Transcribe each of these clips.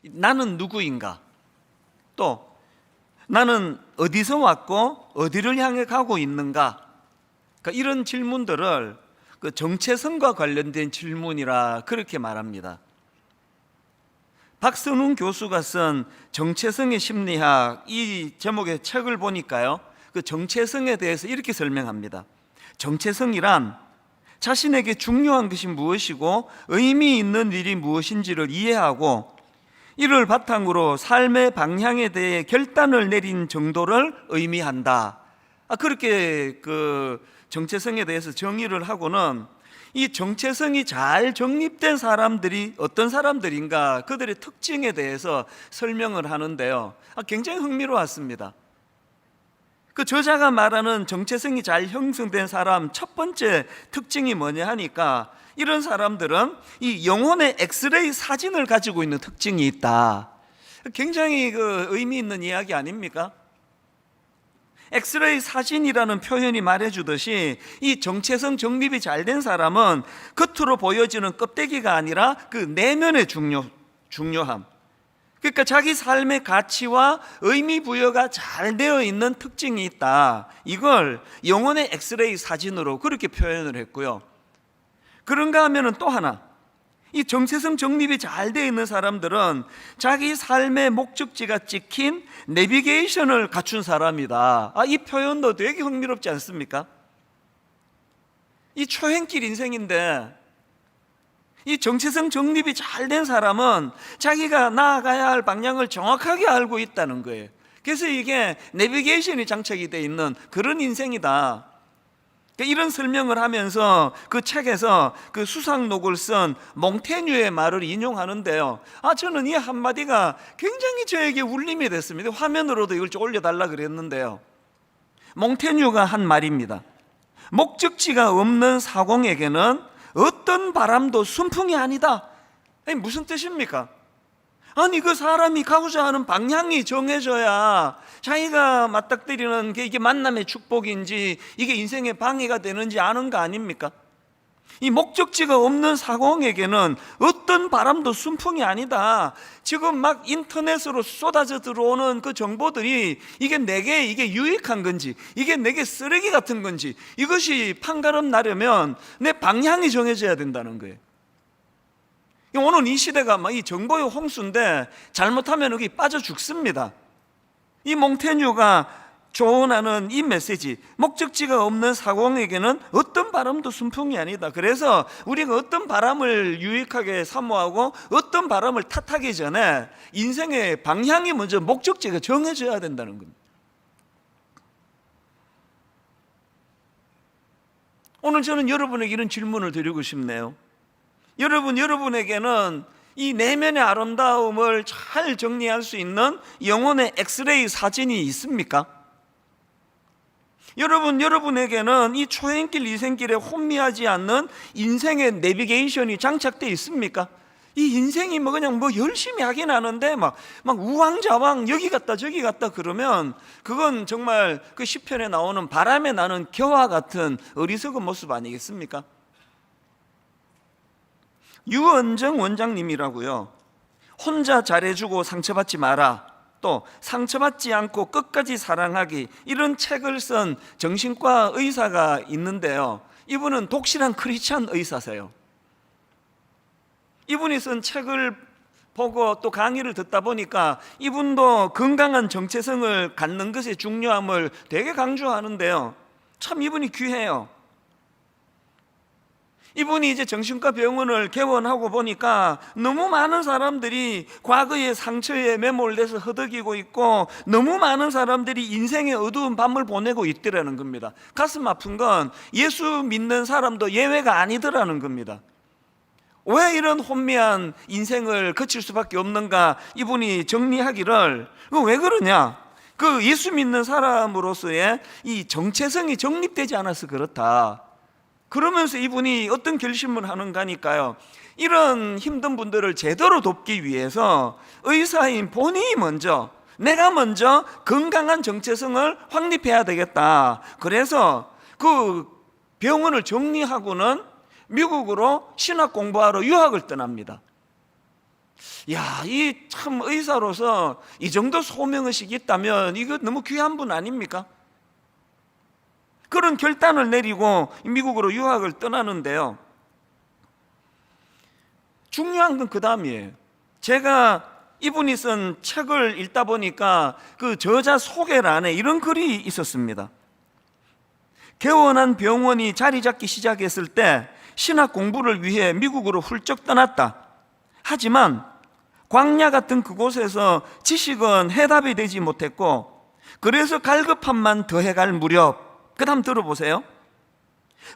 나는 누구인가? 또 나는 어디서 왔고 어디를 향해 가고 있는가? 그러니까 이런 질문들을 그 정체성과 관련된 질문이라 그렇게 말합니다. 박선웅 교수가 쓴 정체성의 심리학, 이 제목의 책을 보니까요, 그 정체성에 대해서 이렇게 설명합니다. 정체성이란 자신에게 중요한 것이 무엇이고 의미 있는 일이 무엇인지를 이해하고 이를 바탕으로 삶의 방향에 대해 결단을 내린 정도를 의미한다. 그렇게 그 정체성에 대해서 정의를 하고는 이 정체성이 잘 정립된 사람들이 어떤 사람들인가, 그들의 특징에 대해서 설명을 하는데요, 굉장히 흥미로웠습니다. 그 저자가 말하는 정체성이 잘 형성된 사람 첫 번째 특징이 뭐냐 하니까, 이런 사람들은 이 영혼의 엑스레이 사진을 가지고 있는 특징이 있다. 굉장히 그 의미 있는 이야기 아닙니까? 엑스레이 사진이라는 표현이 말해주듯이 이 정체성 정립이 잘 된 사람은 겉으로 보여지는 껍데기가 아니라 그 내면의 중요함, 그러니까 자기 삶의 가치와 의미 부여가 잘 되어 있는 특징이 있다. 이걸 영혼의 엑스레이 사진으로 그렇게 표현을 했고요. 그런가 하면은 또 하나, 이 정체성 정립이 잘 되어 있는 사람들은 자기 삶의 목적지가 찍힌 내비게이션을 갖춘 사람이다. 이 표현도 되게 흥미롭지 않습니까? 이 초행길 인생인데 이 정체성 정립이 잘 된 사람은 자기가 나아가야 할 방향을 정확하게 알고 있다는 거예요. 그래서 이게 내비게이션이 장착이 되어 있는 그런 인생이다. 이런 설명을 하면서 그 책에서 그 수상록을 쓴 몽테뉴의 말을 인용하는데요, 저는 이 한마디가 굉장히 저에게 울림이 됐습니다. 화면으로도 이걸 좀 올려달라 그랬는데요, 몽테뉴가 한 말입니다. 목적지가 없는 사공에게는 어떤 바람도 순풍이 아니다. 아니, 무슨 뜻입니까? 아니, 그 사람이 가고자 하는 방향이 정해져야 자기가 맞닥뜨리는 게 이게 만남의 축복인지 이게 인생의 방해가 되는지 아는 거 아닙니까? 이 목적지가 없는 사공에게는 어떤 바람도 순풍이 아니다. 지금 막 인터넷으로 쏟아져 들어오는 그 정보들이 이게 내게 이게 유익한 건지 이게 내게 쓰레기 같은 건지 이것이 판가름 나려면 내 방향이 정해져야 된다는 거예요. 오늘 이 시대가 막 이 정보의 홍수인데 잘못하면 여기 빠져 죽습니다. 이 몽테뉴가 조언하는 이 메시지, 목적지가 없는 사공에게는 어떤 바람도 순풍이 아니다. 그래서 우리가 어떤 바람을 유익하게 사모하고 어떤 바람을 탓하기 전에 인생의 방향이 먼저 목적지가 정해져야 된다는 겁니다. 오늘 저는 여러분에게 이런 질문을 드리고 싶네요. 여러분에게는 이 내면의 아름다움을 잘 정리할 수 있는 영혼의 엑스레이 사진이 있습니까? 여러분에게는 이 초행길 이생길에 혼미하지 않는 인생의 내비게이션이 장착되어 있습니까? 이 인생이 그냥 열심히 하긴 하는데 막 우왕좌왕 여기 갔다 저기 갔다 그러면 그건 정말 그 시편에 나오는 바람에 나는 겨와 같은 어리석은 모습 아니겠습니까? 유언정 원장님이라고요, 혼자 잘해주고 상처받지 마라, 또 상처받지 않고 끝까지 사랑하기, 이런 책을 쓴 정신과 의사가 있는데요, 이분은 독실한 크리스찬 의사세요. 이분이 쓴 책을 보고 또 강의를 듣다 보니까 이분도 건강한 정체성을 갖는 것의 중요함을 되게 강조하는데요, 참 이분이 귀해요. 이분이 이제 정신과 병원을 개원하고 보니까 너무 많은 사람들이 과거의 상처에 매몰돼서 허덕이고 있고 너무 많은 사람들이 인생의 어두운 밤을 보내고 있더라는 겁니다. 가슴 아픈 건 예수 믿는 사람도 예외가 아니더라는 겁니다. 왜 이런 혼미한 인생을 거칠 수밖에 없는가 이분이 정리하기를, 왜 그러냐, 그 예수 믿는 사람으로서의 이 정체성이 정립되지 않아서 그렇다. 그러면서 이분이 어떤 결심을 하는가니까요, 이런 힘든 분들을 제대로 돕기 위해서 의사인 본인이 내가 먼저 건강한 정체성을 확립해야 되겠다. 그래서 그 병원을 정리하고는 미국으로 신학 공부하러 유학을 떠납니다. 야, 이 참 의사로서 이 정도 소명의식이 있다면 이거 너무 귀한 분 아닙니까? 그런 결단을 내리고 미국으로 유학을 떠나는데요, 중요한 건 그 다음이에요. 제가 이분이 쓴 책을 읽다 보니까 그 저자 소개란에 이런 글이 있었습니다. 개원한 병원이 자리 잡기 시작했을 때 신학 공부를 위해 미국으로 훌쩍 떠났다. 하지만 광야 같은 그곳에서 지식은 해답이 되지 못했고, 그래서 갈급함만 더해갈 무렵, 그 다음 들어보세요.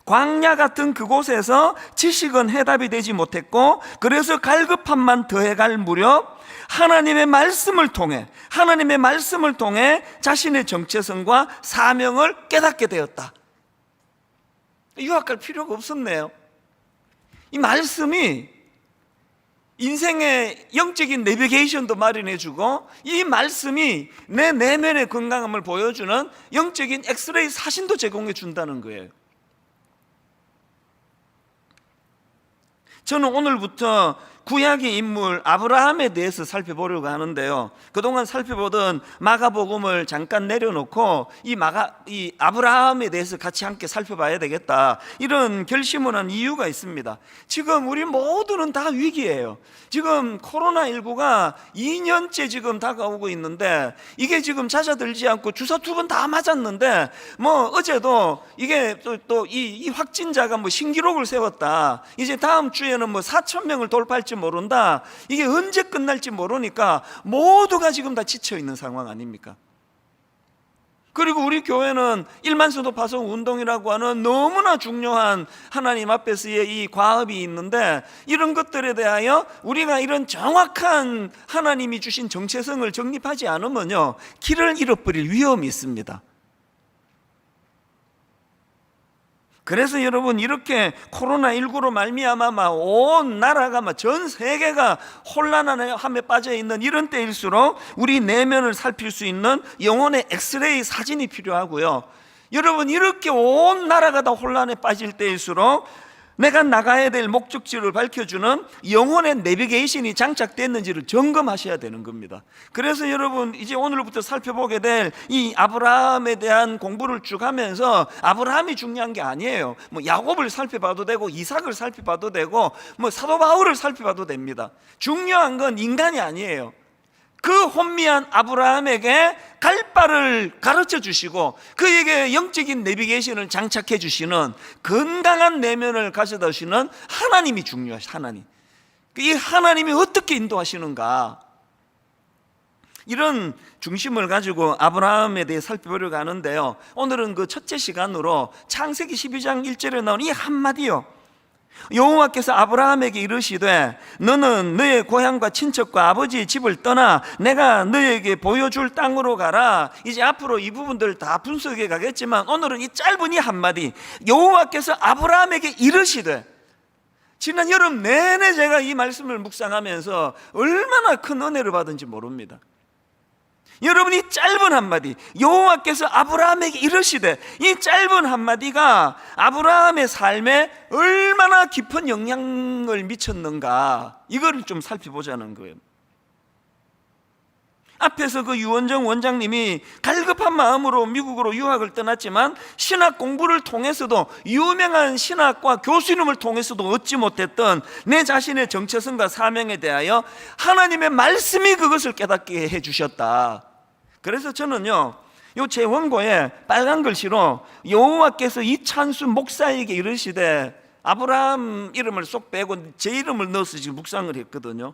광야 같은 그곳에서 지식은 해답이 되지 못했고, 그래서 갈급함만 더해갈 무렵 하나님의 말씀을 통해 자신의 정체성과 사명을 깨닫게 되었다. 유학 갈 필요가 없었네요. 이 말씀이 인생의 영적인 내비게이션도 마련해주고, 이 말씀이 내 내면의 건강함을 보여주는 영적인 엑스레이 사진도 제공해 준다는 거예요. 저는 오늘부터 구약의 인물 아브라함에 대해서 살펴보려고 하는데요, 그동안 살펴보던 마가복음을 잠깐 내려놓고 이 아브라함에 대해서 같이 함께 살펴봐야 되겠다, 이런 결심을 한 이유가 있습니다. 지금 우리 모두는 다 위기예요. 지금 코로나19가 2년째 지금 다가오고 있는데, 이게 지금 잦아들지 않고 주사 2번 다 맞았는데, 어제도 이게 또 이 확진자가 신기록을 세웠다. 이제 다음 주에는 4,000명을 돌파할지 모른다. 이게 언제 끝날지 모르니까 모두가 지금 다 지쳐 있는 상황 아닙니까? 그리고 우리 교회는 일만서도 파송 운동이라고 하는 너무나 중요한 하나님 앞에서의 이 과업이 있는데, 이런 것들에 대하여 우리가 이런 정확한 하나님이 주신 정체성을 정립하지 않으면요, 길을 잃어버릴 위험이 있습니다. 그래서 여러분, 이렇게 코로나19로 말미암아 온 나라가 전 세계가 혼란함에 빠져 있는 이런 때일수록 우리 내면을 살필 수 있는 영혼의 엑스레이 사진이 필요하고요, 여러분, 이렇게 온 나라가 다 혼란에 빠질 때일수록 내가 나가야 될 목적지를 밝혀주는 영혼의 내비게이션이 장착됐는지를 점검하셔야 되는 겁니다. 그래서 여러분, 이제 오늘부터 살펴보게 될 이 아브라함에 대한 공부를 쭉 하면서, 아브라함이 중요한 게 아니에요. 야곱을 살펴봐도 되고 이삭을 살펴봐도 되고 사도 바울을 살펴봐도 됩니다. 중요한 건 인간이 아니에요. 그 혼미한 아브라함에게 갈 바를 가르쳐 주시고 그에게 영적인 내비게이션을 장착해 주시는 건강한 내면을 가져다 주시는 하나님이 중요하시죠. 하나님. 이 하나님이 어떻게 인도하시는가, 이런 중심을 가지고 아브라함에 대해 살펴보려고 하는데요, 오늘은 그 첫째 시간으로 창세기 12장 1절에 나온 이 한마디요. 여호와께서 아브라함에게 이르시되 너는 너의 고향과 친척과 아버지의 집을 떠나 내가 너에게 보여줄 땅으로 가라. 이제 앞으로 이 부분들 다 분석해 가겠지만, 오늘은 이 짧은 이 한마디, 여호와께서 아브라함에게 이르시되, 지난 여름 내내 제가 이 말씀을 묵상하면서 얼마나 큰 은혜를 받은지 모릅니다. 여러분, 이 짧은 한마디, 여호와께서 아브라함에게 이르시되, 이 짧은 한마디가 아브라함의 삶에 얼마나 깊은 영향을 미쳤는가, 이걸 좀 살펴보자는 거예요. 앞에서 그 유원정 원장님이 갈급한 마음으로 미국으로 유학을 떠났지만, 신학 공부를 통해서도, 유명한 신학과 교수님을 통해서도 얻지 못했던 내 자신의 정체성과 사명에 대하여 하나님의 말씀이 그것을 깨닫게 해주셨다. 그래서 저는요, 요 제 원고에 빨간 글씨로 여호와께서 이찬수 목사에게 이르시되, 아브라함 이름을 쏙 빼고 제 이름을 넣어서 지금 묵상을 했거든요.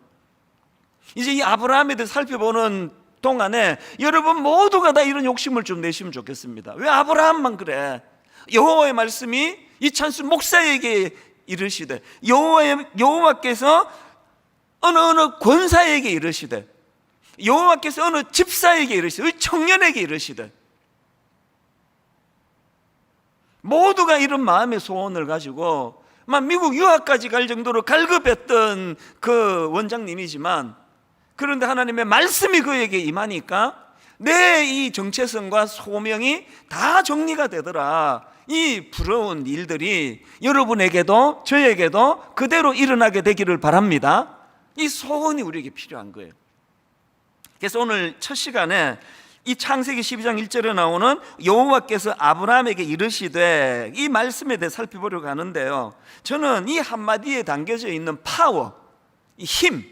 이제 이 아브라함에 대해 살펴보는 동안에 여러분 모두가 다 이런 욕심을 좀 내시면 좋겠습니다. 왜 아브라함만 그래? 여호와의 말씀이 이찬수 목사에게 이르시되, 여호와께서 어느 권사에게 이르시되, 여호와께서 어느 집사에게 이르시되, 청년에게 이르시되, 모두가 이런 마음의 소원을 가지고 미국 유학까지 갈 정도로 갈급했던 그 원장님이지만, 그런데 하나님의 말씀이 그에게 임하니까 내 이 정체성과 소명이 다 정리가 되더라. 이 부러운 일들이 여러분에게도 저에게도 그대로 일어나게 되기를 바랍니다. 이 소원이 우리에게 필요한 거예요. 그래서 오늘 첫 시간에 이 창세기 12장 1절에 나오는 여호와께서 아브라함에게 이르시되, 이 말씀에 대해 살펴보려고 하는데요, 저는 이 한마디에 담겨져 있는 파워, 이 힘,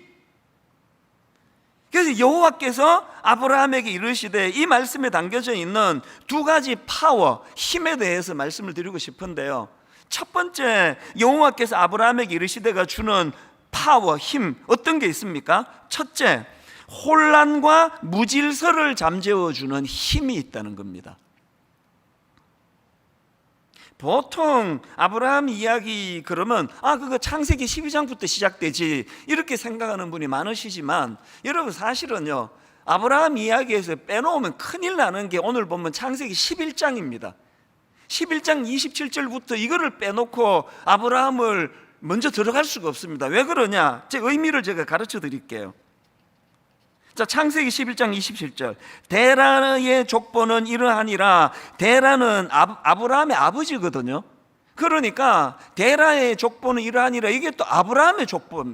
그래서 여호와께서 아브라함에게 이르시되, 이 말씀에 담겨져 있는 두 가지 파워, 힘에 대해서 말씀을 드리고 싶은데요, 첫 번째 여호와께서 아브라함에게 이르시되가 주는 파워, 힘, 어떤 게 있습니까? 첫째, 혼란과 무질서를 잠재워주는 힘이 있다는 겁니다. 보통 아브라함 이야기 그러면 그거 창세기 12장부터 시작되지 이렇게 생각하는 분이 많으시지만, 여러분 사실은요, 아브라함 이야기에서 빼놓으면 큰일 나는 게 오늘 보면 창세기 11장입니다 11장 27절부터 이거를 빼놓고 아브라함을 먼저 들어갈 수가 없습니다. 왜 그러냐? 제 의미를 제가 가르쳐 드릴게요. 자, 창세기 11장 27절, 데라의 족보는 이러하니라. 데라는 아브라함의 아버지거든요. 그러니까 데라의 족보는 이러하니라, 이게 또 아브라함의 족보.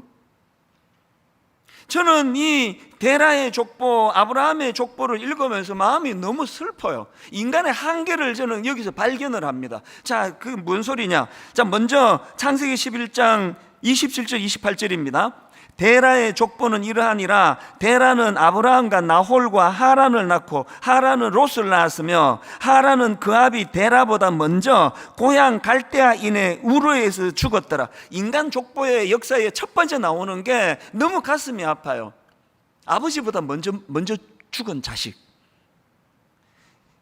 저는 이 데라의 족보, 아브라함의 족보를 읽으면서 마음이 너무 슬퍼요. 인간의 한계를 저는 여기서 발견을 합니다. 자, 그 뭔 소리냐? 자, 먼저 창세기 11장 27절 28절입니다 데라의 족보는 이러하니라. 데라는 아브라함과 나홀과 하란을 낳고 하란은 롯을 낳았으며, 하란은 그 아비 데라보다 먼저 고향 갈대아인의 우르에서 죽었더라. 인간 족보의 역사에 첫 번째 나오는 게 너무 가슴이 아파요. 아버지보다 먼저 죽은 자식.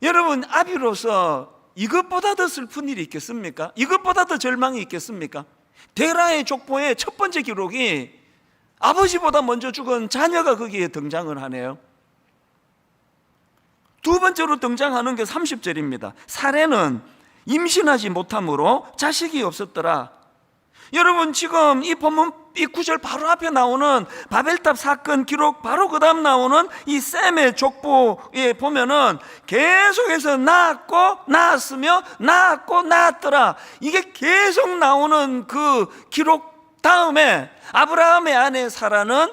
여러분, 아비로서 이것보다 더 슬픈 일이 있겠습니까? 이것보다 더 절망이 있겠습니까? 데라의 족보의 첫 번째 기록이 아버지보다 먼저 죽은 자녀가 거기에 등장을 하네요. 두 번째로 등장하는 게 30절입니다 사레는 임신하지 못함으로 자식이 없었더라. 여러분, 지금 이 본문 이 구절 바로 앞에 나오는 바벨탑 사건 기록 바로 그 다음 나오는 이 셈의 족보에 보면은 계속해서 낳았고 낳았으며 낳았고 낳았더라, 이게 계속 나오는 그 기록 다음에 아브라함의 아내 사라는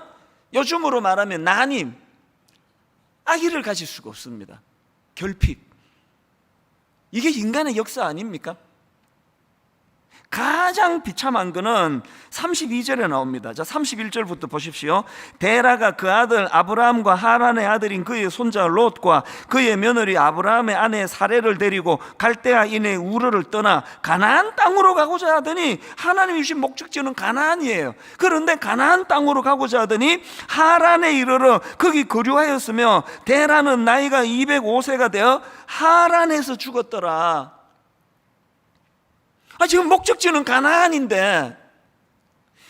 요즘으로 말하면 난임, 아기를 가질 수가 없습니다. 결핍. 이게 인간의 역사 아닙니까? 가장 비참한 거는 32절에 나옵니다. 자, 31절부터 보십시오. 데라가 그 아들 아브라함과 하란의 아들인 그의 손자 롯과 그의 며느리 아브라함의 아내 사레를 데리고 갈대아인의 우르를 떠나 가나안 땅으로 가고자 하더니, 하나님이 주신 목적지는 가나안이에요. 그런데 가나안 땅으로 가고자 하더니 하란에 이르러 거기 거류하였으며, 데라는 나이가 205세가 되어 하란에서 죽었더라. 지금 목적지는 가나안인데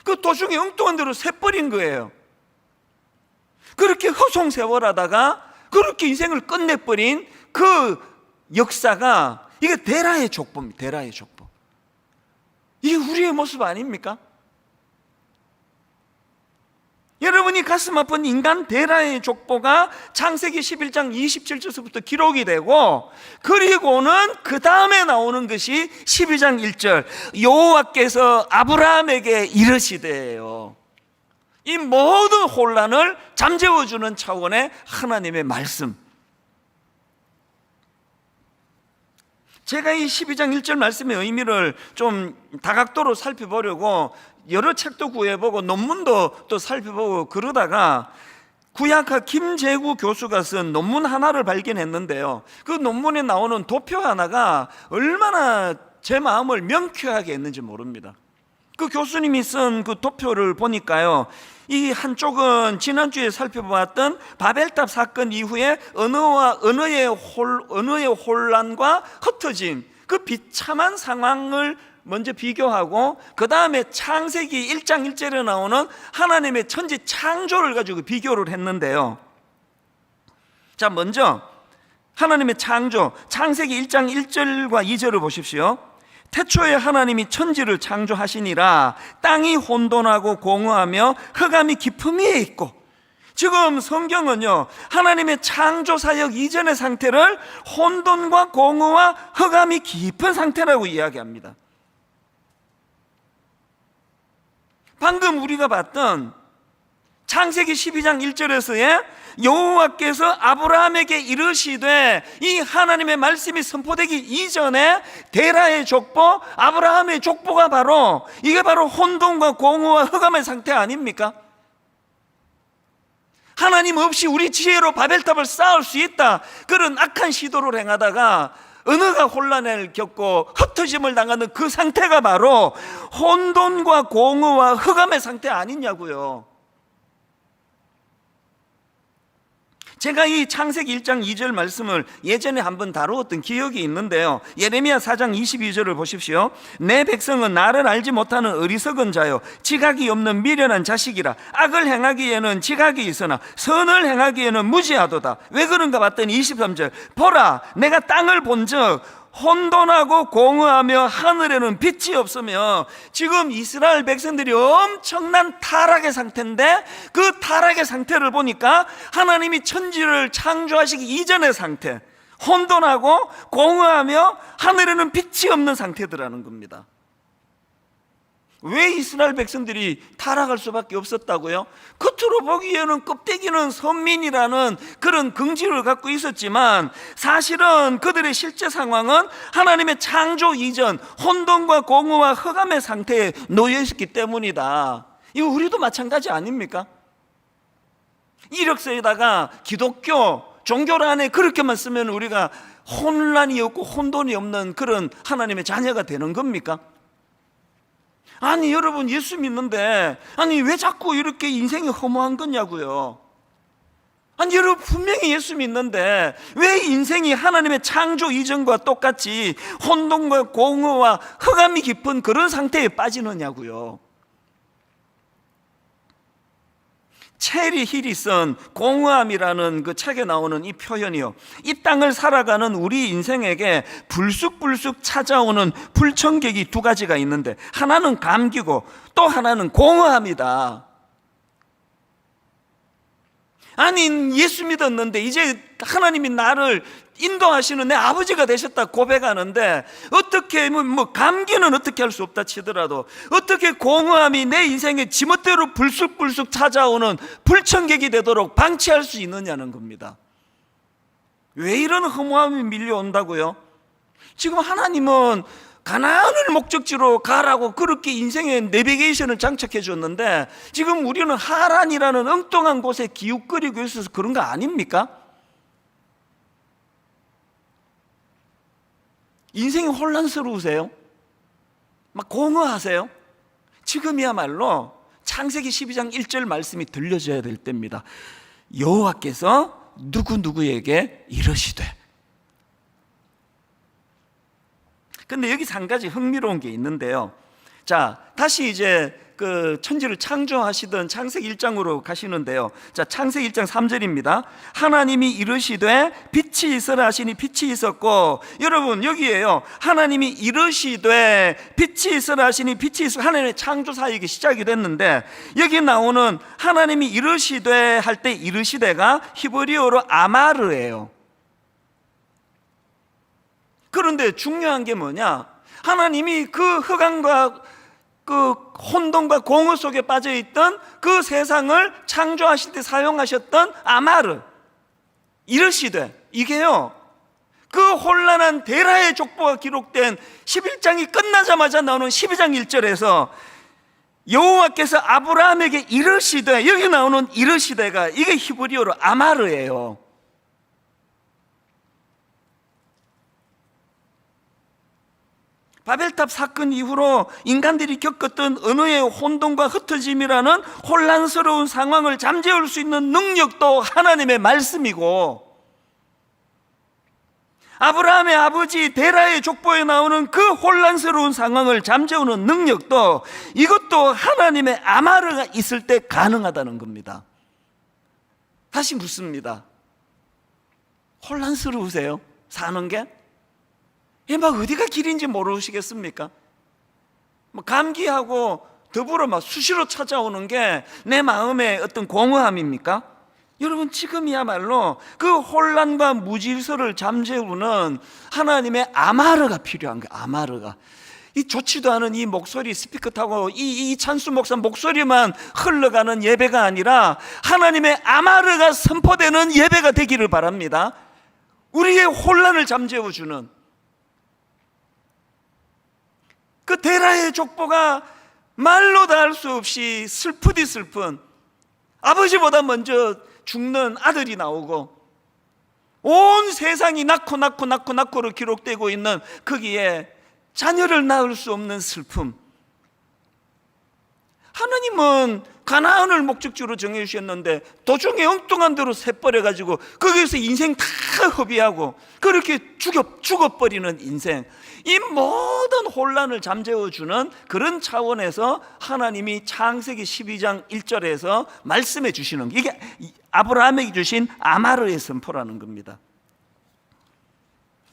그 도중에 엉뚱한 대로 새버린 거예요. 그렇게 허송세월하다가 그렇게 인생을 끝내버린 그 역사가, 이게 데라의 족보입니다. 데라의 족보. 이게 우리의 모습 아닙니까? 여러분이 가슴 아픈 인간 데라의 족보가 창세기 11장 27절부터 기록이 되고, 그리고는 그 다음에 나오는 것이 12장 1절, 여호와께서 아브라함에게 이르시되요. 이 모든 혼란을 잠재워주는 차원의 하나님의 말씀. 제가 이 12장 1절 말씀의 의미를 좀 다각도로 살펴보려고 여러 책도 구해보고 논문도 또 살펴보고 그러다가 구약학 김재구 교수가 쓴 논문 하나를 발견했는데요, 그 논문에 나오는 도표 하나가 얼마나 제 마음을 명쾌하게 했는지 모릅니다. 그 교수님이 쓴 그 도표를 보니까요, 이 한쪽은 지난주에 살펴보았던 바벨탑 사건 이후에 언어의 혼란과 흩어짐, 그 비참한 상황을 먼저 비교하고, 그 다음에 창세기 1장 1절에 나오는 하나님의 천지 창조를 가지고 비교를 했는데요, 자, 먼저 하나님의 창조, 창세기 1장 1절과 2절을 보십시오. 태초에 하나님이 천지를 창조하시니라. 땅이 혼돈하고 공허하며 흑암이 깊음 위에 있고. 지금 성경은요, 하나님의 창조 사역 이전의 상태를 혼돈과 공허와 흑암이 깊은 상태라고 이야기합니다. 방금 우리가 봤던 창세기 12장 1절에서의 여호와께서 아브라함에게 이르시되, 이 하나님의 말씀이 선포되기 이전에 데라의 족보, 아브라함의 족보가 바로 이게 바로 혼돈과 공허와 흑암의 상태 아닙니까? 하나님 없이 우리 지혜로 바벨탑을 쌓을 수 있다, 그런 악한 시도를 행하다가 언어가 혼란을 겪고 흩어짐을 당하는 그 상태가 바로 혼돈과 공허와 흑암의 상태 아니냐고요. 제가 이 창세기 1장 2절 말씀을 예전에 한번 다루었던 기억이 있는데요, 예레미야 4장 22절을 보십시오. 내 백성은 나를 알지 못하는 어리석은 자요, 지각이 없는 미련한 자식이라. 악을 행하기에는 지각이 있으나 선을 행하기에는 무지하도다. 왜 그런가 봤더니 23절, 보라 내가 땅을 본즉 혼돈하고 공허하며 하늘에는 빛이 없으며. 지금 이스라엘 백성들이 엄청난 타락의 상태인데, 그 타락의 상태를 보니까 하나님이 천지를 창조하시기 이전의 상태, 혼돈하고 공허하며 하늘에는 빛이 없는 상태더라는 겁니다. 왜 이스라엘 백성들이 타락할 수밖에 없었다고요? 겉으로 보기에는 껍데기는 선민이라는 그런 긍지를 갖고 있었지만, 사실은 그들의 실제 상황은 하나님의 창조 이전 혼돈과 공허와 흑암의 상태에 놓여 있었기 때문이다. 이거 우리도 마찬가지 아닙니까? 이력서에다가 기독교 종교를 안에 그렇게만 쓰면 우리가 혼란이 없고 혼돈이 없는 그런 하나님의 자녀가 되는 겁니까? 아니 여러분, 예수 믿는데 아니 왜 자꾸 이렇게 인생이 허무한 거냐고요. 아니 여러분, 분명히 예수 믿는데 왜 인생이 하나님의 창조 이전과 똑같이 혼돈과 공허와 흑암이 깊은 그런 상태에 빠지느냐고요. 체리 힐이 쓴 공허함이라는 그 책에 나오는 이 표현이요, 이 땅을 살아가는 우리 인생에게 불쑥불쑥 찾아오는 불청객이 두 가지가 있는데, 하나는 감기고 또 하나는 공허함이다. 아니 예수 믿었는데 이제 하나님이 나를 인도하시는 내 아버지가 되셨다 고백하는데, 어떻게 뭐 감기는 어떻게 할 수 없다 치더라도 어떻게 공허함이 내 인생에 지멋대로 불쑥불쑥 찾아오는 불청객이 되도록 방치할 수 있느냐는 겁니다. 왜 이런 허무함이 밀려온다고요? 지금 하나님은 가나안을 목적지로 가라고 그렇게 인생의 내비게이션을 장착해 줬는데, 지금 우리는 하란이라는 엉뚱한 곳에 기웃거리고 있어서 그런 거 아닙니까? 인생이 혼란스러우세요? 막 공허하세요? 지금이야말로 창세기 12장 1절 말씀이 들려져야 될 때입니다. 여호와께서 누구누구에게 이르시되. 근데 여기서 한 가지 흥미로운 게 있는데요, 자 다시 이제 그 천지를 창조하시던 창세기 1장으로 가시는데요, 자 창세기 1장 3절입니다. 하나님이 이르시되 빛이 있으라 하시니 빛이 있었고. 여러분 여기에요, 하나님이 이르시되 빛이 있으라 하시니 빛이 있어, 하나님의 창조 사역이 시작이 됐는데, 여기 나오는 하나님이 이르시되 할 때 이르시되가 히브리어로 아마르예요. 그런데 중요한 게 뭐냐, 하나님이 그 흑암과 그 혼돈과 공허 속에 빠져있던 그 세상을 창조하실 때 사용하셨던 아마르, 이르시되, 이게요 그 혼란한 데라의 족보가 기록된 11장이 끝나자마자 나오는 12장 1절에서 여호와께서 아브라함에게 이르시되, 여기 나오는 이르시되가 이게 히브리어로 아마르예요. 바벨탑 사건 이후로 인간들이 겪었던 언어의 혼돈과 흩어짐이라는 혼란스러운 상황을 잠재울 수 있는 능력도 하나님의 말씀이고, 아브라함의 아버지 데라의 족보에 나오는 그 혼란스러운 상황을 잠재우는 능력도, 이것도 하나님의 아마르가 있을 때 가능하다는 겁니다. 다시 묻습니다. 혼란스러우세요? 사는 게? 막 어디가 길인지 모르시겠습니까? 뭐 감기하고 더불어 막 수시로 찾아오는 게 내 마음의 어떤 공허함입니까? 여러분 지금이야말로 그 혼란과 무질서를 잠재우는 하나님의 아마르가 필요한 거예요. 아마르가. 이 좋지도 않은 이 목소리 스피커 타고 이 찬수 목사 목소리만 흘러가는 예배가 아니라 하나님의 아마르가 선포되는 예배가 되기를 바랍니다. 우리의 혼란을 잠재워주는 그 데라의 족보가 말로 다 할 수 없이 슬프디 슬픈 아버지보다 먼저 죽는 아들이 나오고 온 세상이 낳고로 기록되고 있는 거기에 자녀를 낳을 수 없는 슬픔. 하나님은 가나안을 목적지로 정해주셨는데 도중에 엉뚱한 대로 새버려가지고 거기에서 인생 다 허비하고 그렇게 죽어버리는 인생, 이 모든 혼란을 잠재워주는 그런 차원에서 하나님이 창세기 12장 1절에서 말씀해 주시는 게 이게 아브라함에게 주신 아마르의 선포라는 겁니다.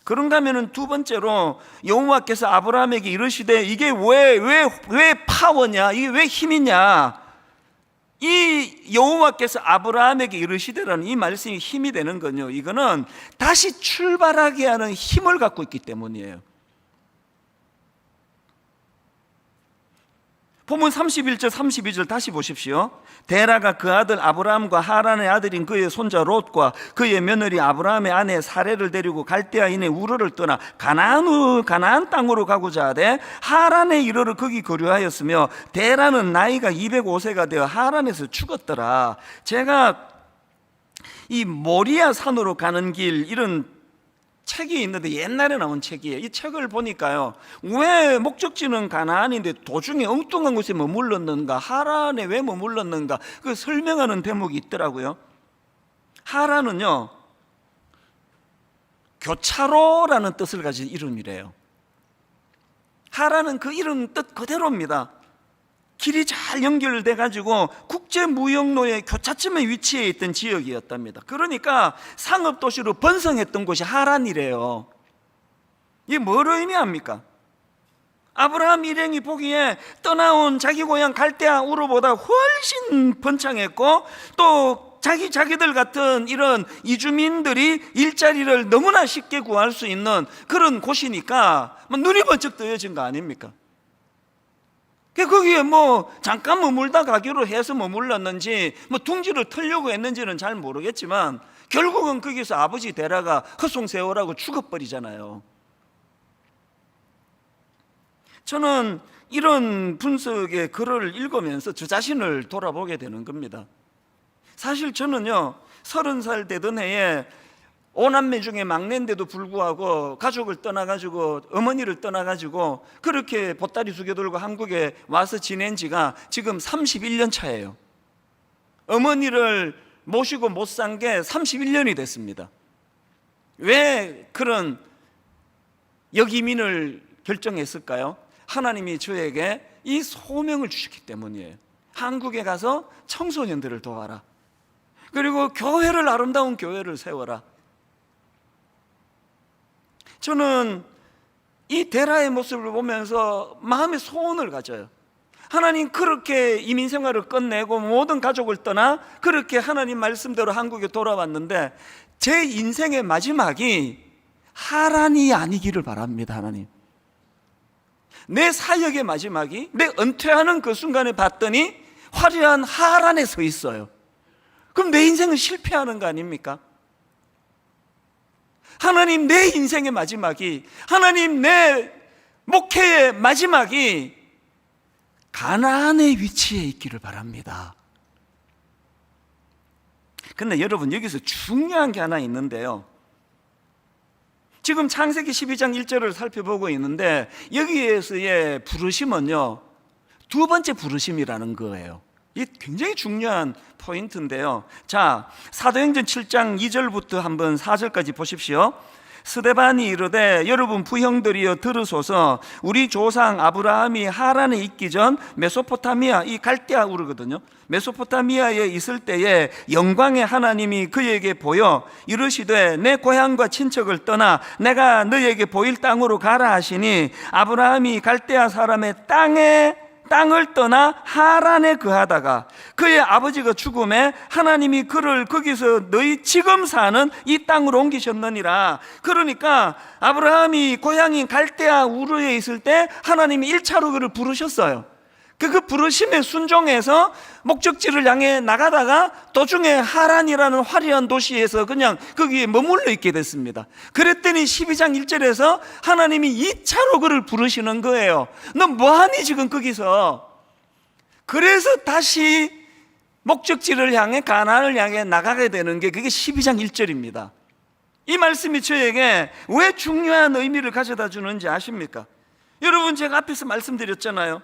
그런가 하면은 두 번째로 여호와께서 아브라함에게 이르시되 이게 왜 파워냐, 이게 왜 힘이냐, 이 여호와께서 아브라함에게 이르시되라는 이 말씀이 힘이 되는 건요, 이거는 다시 출발하게 하는 힘을 갖고 있기 때문이에요. 본문 31절 32절 다시 보십시오. 데라가 그 아들 아브라함과 하란의 아들인 그의 손자 롯과 그의 며느리 아브라함의 아내 사레를 데리고 갈대아인의 우르를 떠나 가나안 땅으로 가고자 하되 하란에 이르러 거기 거류하였으며 데라는 나이가 205세가 되어 하란에서 죽었더라. 제가 이 모리아 산으로 가는 길, 이런 책이 있는데 옛날에 나온 책이에요. 이 책을 보니까요, 왜 목적지는 가나안인데 도중에 엉뚱한 곳에 머물렀는가, 하란에 왜 머물렀는가, 그 설명하는 대목이 있더라고요. 하란은요, 교차로라는 뜻을 가진 이름이래요. 하란은 그 이름 뜻 그대로입니다. 길이 잘 연결돼 가지고 국제무역로의 교차점에 위치해 있던 지역이었답니다. 그러니까 상업도시로 번성했던 곳이 하란이래요. 이게 뭘 의미합니까? 아브라함 일행이 보기에 떠나온 자기 고향 갈대아 우르보다 훨씬 번창했고, 또 자기들 같은 이런 이주민들이 일자리를 너무나 쉽게 구할 수 있는 그런 곳이니까 눈이 번쩍 뜨여진 거 아닙니까? 거기에 뭐 잠깐 머물다 가기로 해서 머물렀는지 뭐 둥지를 틀려고 했는지는 잘 모르겠지만 결국은 거기서 아버지 데라가 헛송세월하고 죽어버리잖아요. 저는 이런 분석의 글을 읽으면서 저 자신을 돌아보게 되는 겁니다. 사실 저는요, 30살 되던 해에 5남매 중에 막내인데도 불구하고 가족을 떠나가지고, 어머니를 떠나가지고 그렇게 보따리 2개 들고 한국에 와서 지낸 지가 지금 31년 차예요. 어머니를 모시고 못 산 게 31년이 됐습니다. 왜 그런 역이민을 결정했을까요? 하나님이 저에게 이 소명을 주셨기 때문이에요. 한국에 가서 청소년들을 도와라, 그리고 교회를, 아름다운 교회를 세워라. 저는 이 데라의 모습을 보면서 마음의 소원을 가져요. 하나님, 그렇게 이민 생활을 끝내고 모든 가족을 떠나 그렇게 하나님 말씀대로 한국에 돌아왔는데 제 인생의 마지막이 하란이 아니기를 바랍니다. 하나님, 내 사역의 마지막이, 내 은퇴하는 그 순간에 봤더니 화려한 하란에 서 있어요. 그럼 내 인생은 실패하는 거 아닙니까? 하나님, 내 인생의 마지막이, 하나님, 내 목회의 마지막이 가나안의 위치에 있기를 바랍니다. 근데 여러분, 여기서 중요한 게 하나 있는데요, 지금 창세기 12장 1절을 살펴보고 있는데 여기에서의 부르심은요, 두 번째 부르심이라는 거예요. 이게 굉장히 중요한 포인트인데요. 자, 사도행전 7장 2절부터 한번 4절까지 보십시오. 스데반이 이르되 여러분 부형들이여 들으소서. 우리 조상 아브라함이 하란에 있기 전 메소포타미아, 이 갈대아 우르거든요, 메소포타미아에 있을 때에 영광의 하나님이 그에게 보여 이르시되 내 고향과 친척을 떠나 내가 너에게 보일 땅으로 가라 하시니 아브라함이 갈대아 사람의 땅을 떠나 하란에 거하다가 그의 아버지가 죽음에 하나님이 그를 거기서 너희 지금 사는 이 땅으로 옮기셨느니라. 그러니까 아브라함이 고향인 갈대아 우르에 있을 때 하나님이 1차로 그를 부르셨어요. 그 부르심에 순종해서 목적지를 향해 나가다가 도중에 하란이라는 화려한 도시에서 그냥 거기에 머물러 있게 됐습니다. 그랬더니 12장 1절에서 하나님이 2차로 그를 부르시는 거예요. 너 뭐하니 지금 거기서? 그래서 다시 목적지를 향해 가나안을 향해 나가게 되는 게 그게 12장 1절입니다. 이 말씀이 저에게 왜 중요한 의미를 가져다 주는지 아십니까? 여러분, 제가 앞에서 말씀드렸잖아요.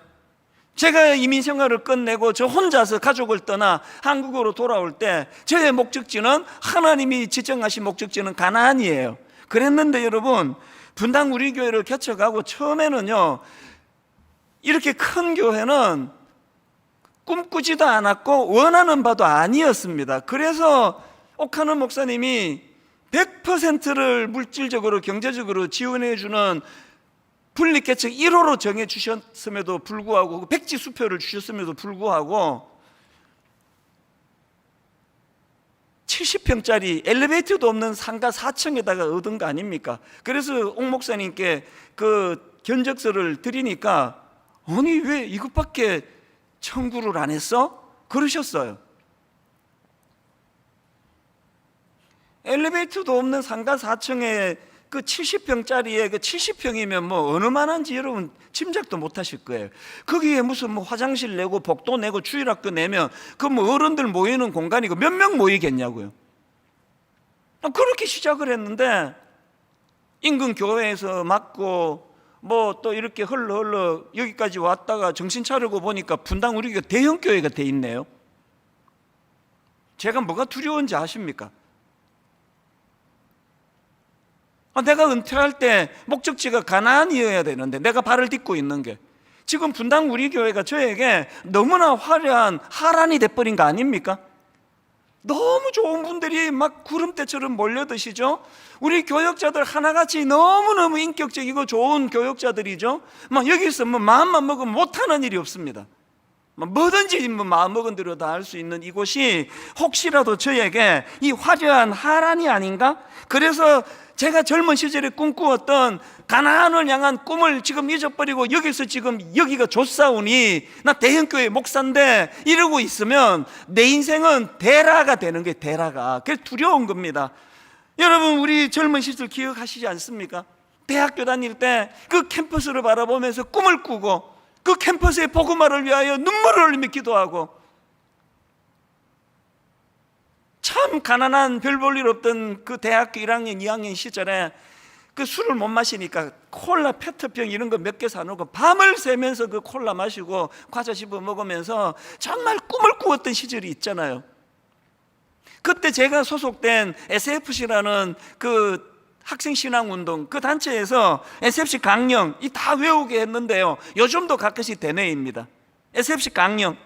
제가 이민 생활을 끝내고 저 혼자서 가족을 떠나 한국으로 돌아올 때 저의 목적지는, 하나님이 지정하신 목적지는 가나안이에요. 그랬는데 여러분, 분당 우리 교회를 개척하고 처음에는요, 이렇게 큰 교회는 꿈꾸지도 않았고 원하는 바도 아니었습니다. 그래서 옥하는 목사님이 100%를 물질적으로 경제적으로 지원해 주는 분리개척 1호로 정해 주셨음에도 불구하고, 백지 수표를 주셨음에도 불구하고 70평짜리 엘리베이터도 없는 상가 4층에다가 얻은 거 아닙니까? 그래서 옥 목사님께 그 견적서를 드리니까, 아니 왜 이것밖에 청구를 안 했어? 그러셨어요. 엘리베이터도 없는 상가 4층에 그 70평짜리에 그 70평이면 뭐 어느 만한지 여러분 짐작도 못 하실 거예요. 거기에 무슨 뭐 화장실 내고 복도 내고 주일학교 내면 그 뭐 어른들 모이는 공간이고 몇 명 모이겠냐고요. 그렇게 시작을 했는데 인근 교회에서 맡고 뭐 또 이렇게 흘러 여기까지 왔다가 정신 차리고 보니까 분당 우리 교회 대형 교회가 돼 있네요. 제가 뭐가 두려운지 아십니까? 내가 은퇴할 때 목적지가 가나안이어야 되는데 내가 발을 딛고 있는 게 지금 분당 우리 교회가 저에게 너무나 화려한 하란이 돼버린 거 아닙니까? 너무 좋은 분들이 막 구름대처럼 몰려드시죠? 우리 교역자들 하나같이 너무너무 인격적이고 좋은 교역자들이죠? 막 여기서 뭐 마음만 먹으면 못하는 일이 없습니다. 뭐든지 마음 먹은 대로 다 할 수 있는 이곳이 혹시라도 저에게 이 화려한 하란이 아닌가? 그래서 제가 젊은 시절에 꿈꾸었던 가나안을 향한 꿈을 지금 잊어버리고 여기서 지금 여기가 좋사오니 나 대형교회 목사인데 이러고 있으면 내 인생은 대라가 되는 거예요. 대라가. 그래서 두려운 겁니다. 여러분, 우리 젊은 시절 기억하시지 않습니까? 대학교 다닐 때 그 캠퍼스를 바라보면서 꿈을 꾸고 그 캠퍼스의 복음화를 위하여 눈물을 흘리며 기도하고, 참 가난한 별 볼 일 없던 그 대학교 1학년 2학년 시절에 그 술을 못 마시니까 콜라 페트병 이런 거 몇 개 사놓고 밤을 새면서 그 콜라 마시고 과자 씹어 먹으면서 정말 꿈을 꾸었던 시절이 있잖아요. 그때 제가 소속된 SFC라는 그 학생신앙운동 그 단체에서 SFC 강령 이 다 외우게 했는데요, 요즘도 가끔씩 대내입니다. SFC 강령,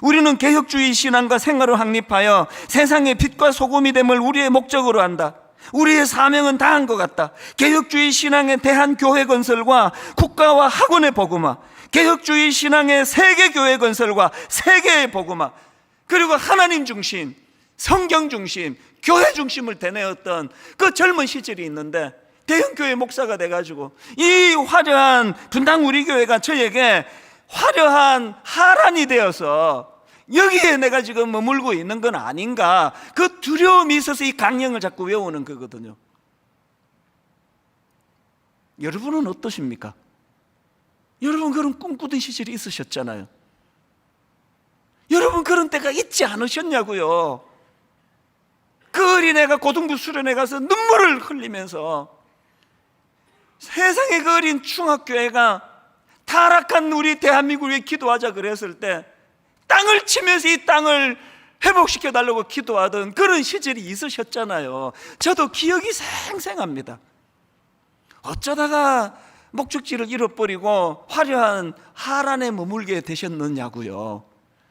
우리는 개혁주의 신앙과 생활을 확립하여 세상의 빛과 소금이 됨을 우리의 목적으로 한다. 우리의 사명은 다한 것 같다. 개혁주의 신앙의 대한교회 건설과 국가와 학원의 복음화, 개혁주의 신앙의 세계교회 건설과 세계의 복음화, 그리고 하나님 중심, 성경 중심, 교회 중심을 대내었던 그 젊은 시절이 있는데, 대형교회 목사가 돼가지고 이 화려한 분당 우리 교회가 저에게 화려한 하란이 되어서 여기에 내가 지금 머물고 있는 건 아닌가, 그 두려움이 있어서 이 강령을 자꾸 외우는 거거든요. 여러분은 어떠십니까? 여러분 그런 꿈꾸던 시절이 있으셨잖아요. 여러분 그런 때가 있지 않으셨냐고요. 그 어린애가 고등부 수련회 가서 눈물을 흘리면서 세상에 그 어린 중학교애가 타락한 우리 대한민국을 위해 기도하자 그랬을 때 땅을 치면서 이 땅을 회복시켜 달라고 기도하던 그런 시절이 있으셨잖아요. 저도 기억이 생생합니다. 어쩌다가 목적지를 잃어버리고 화려한 하란에 머물게 되셨느냐고요.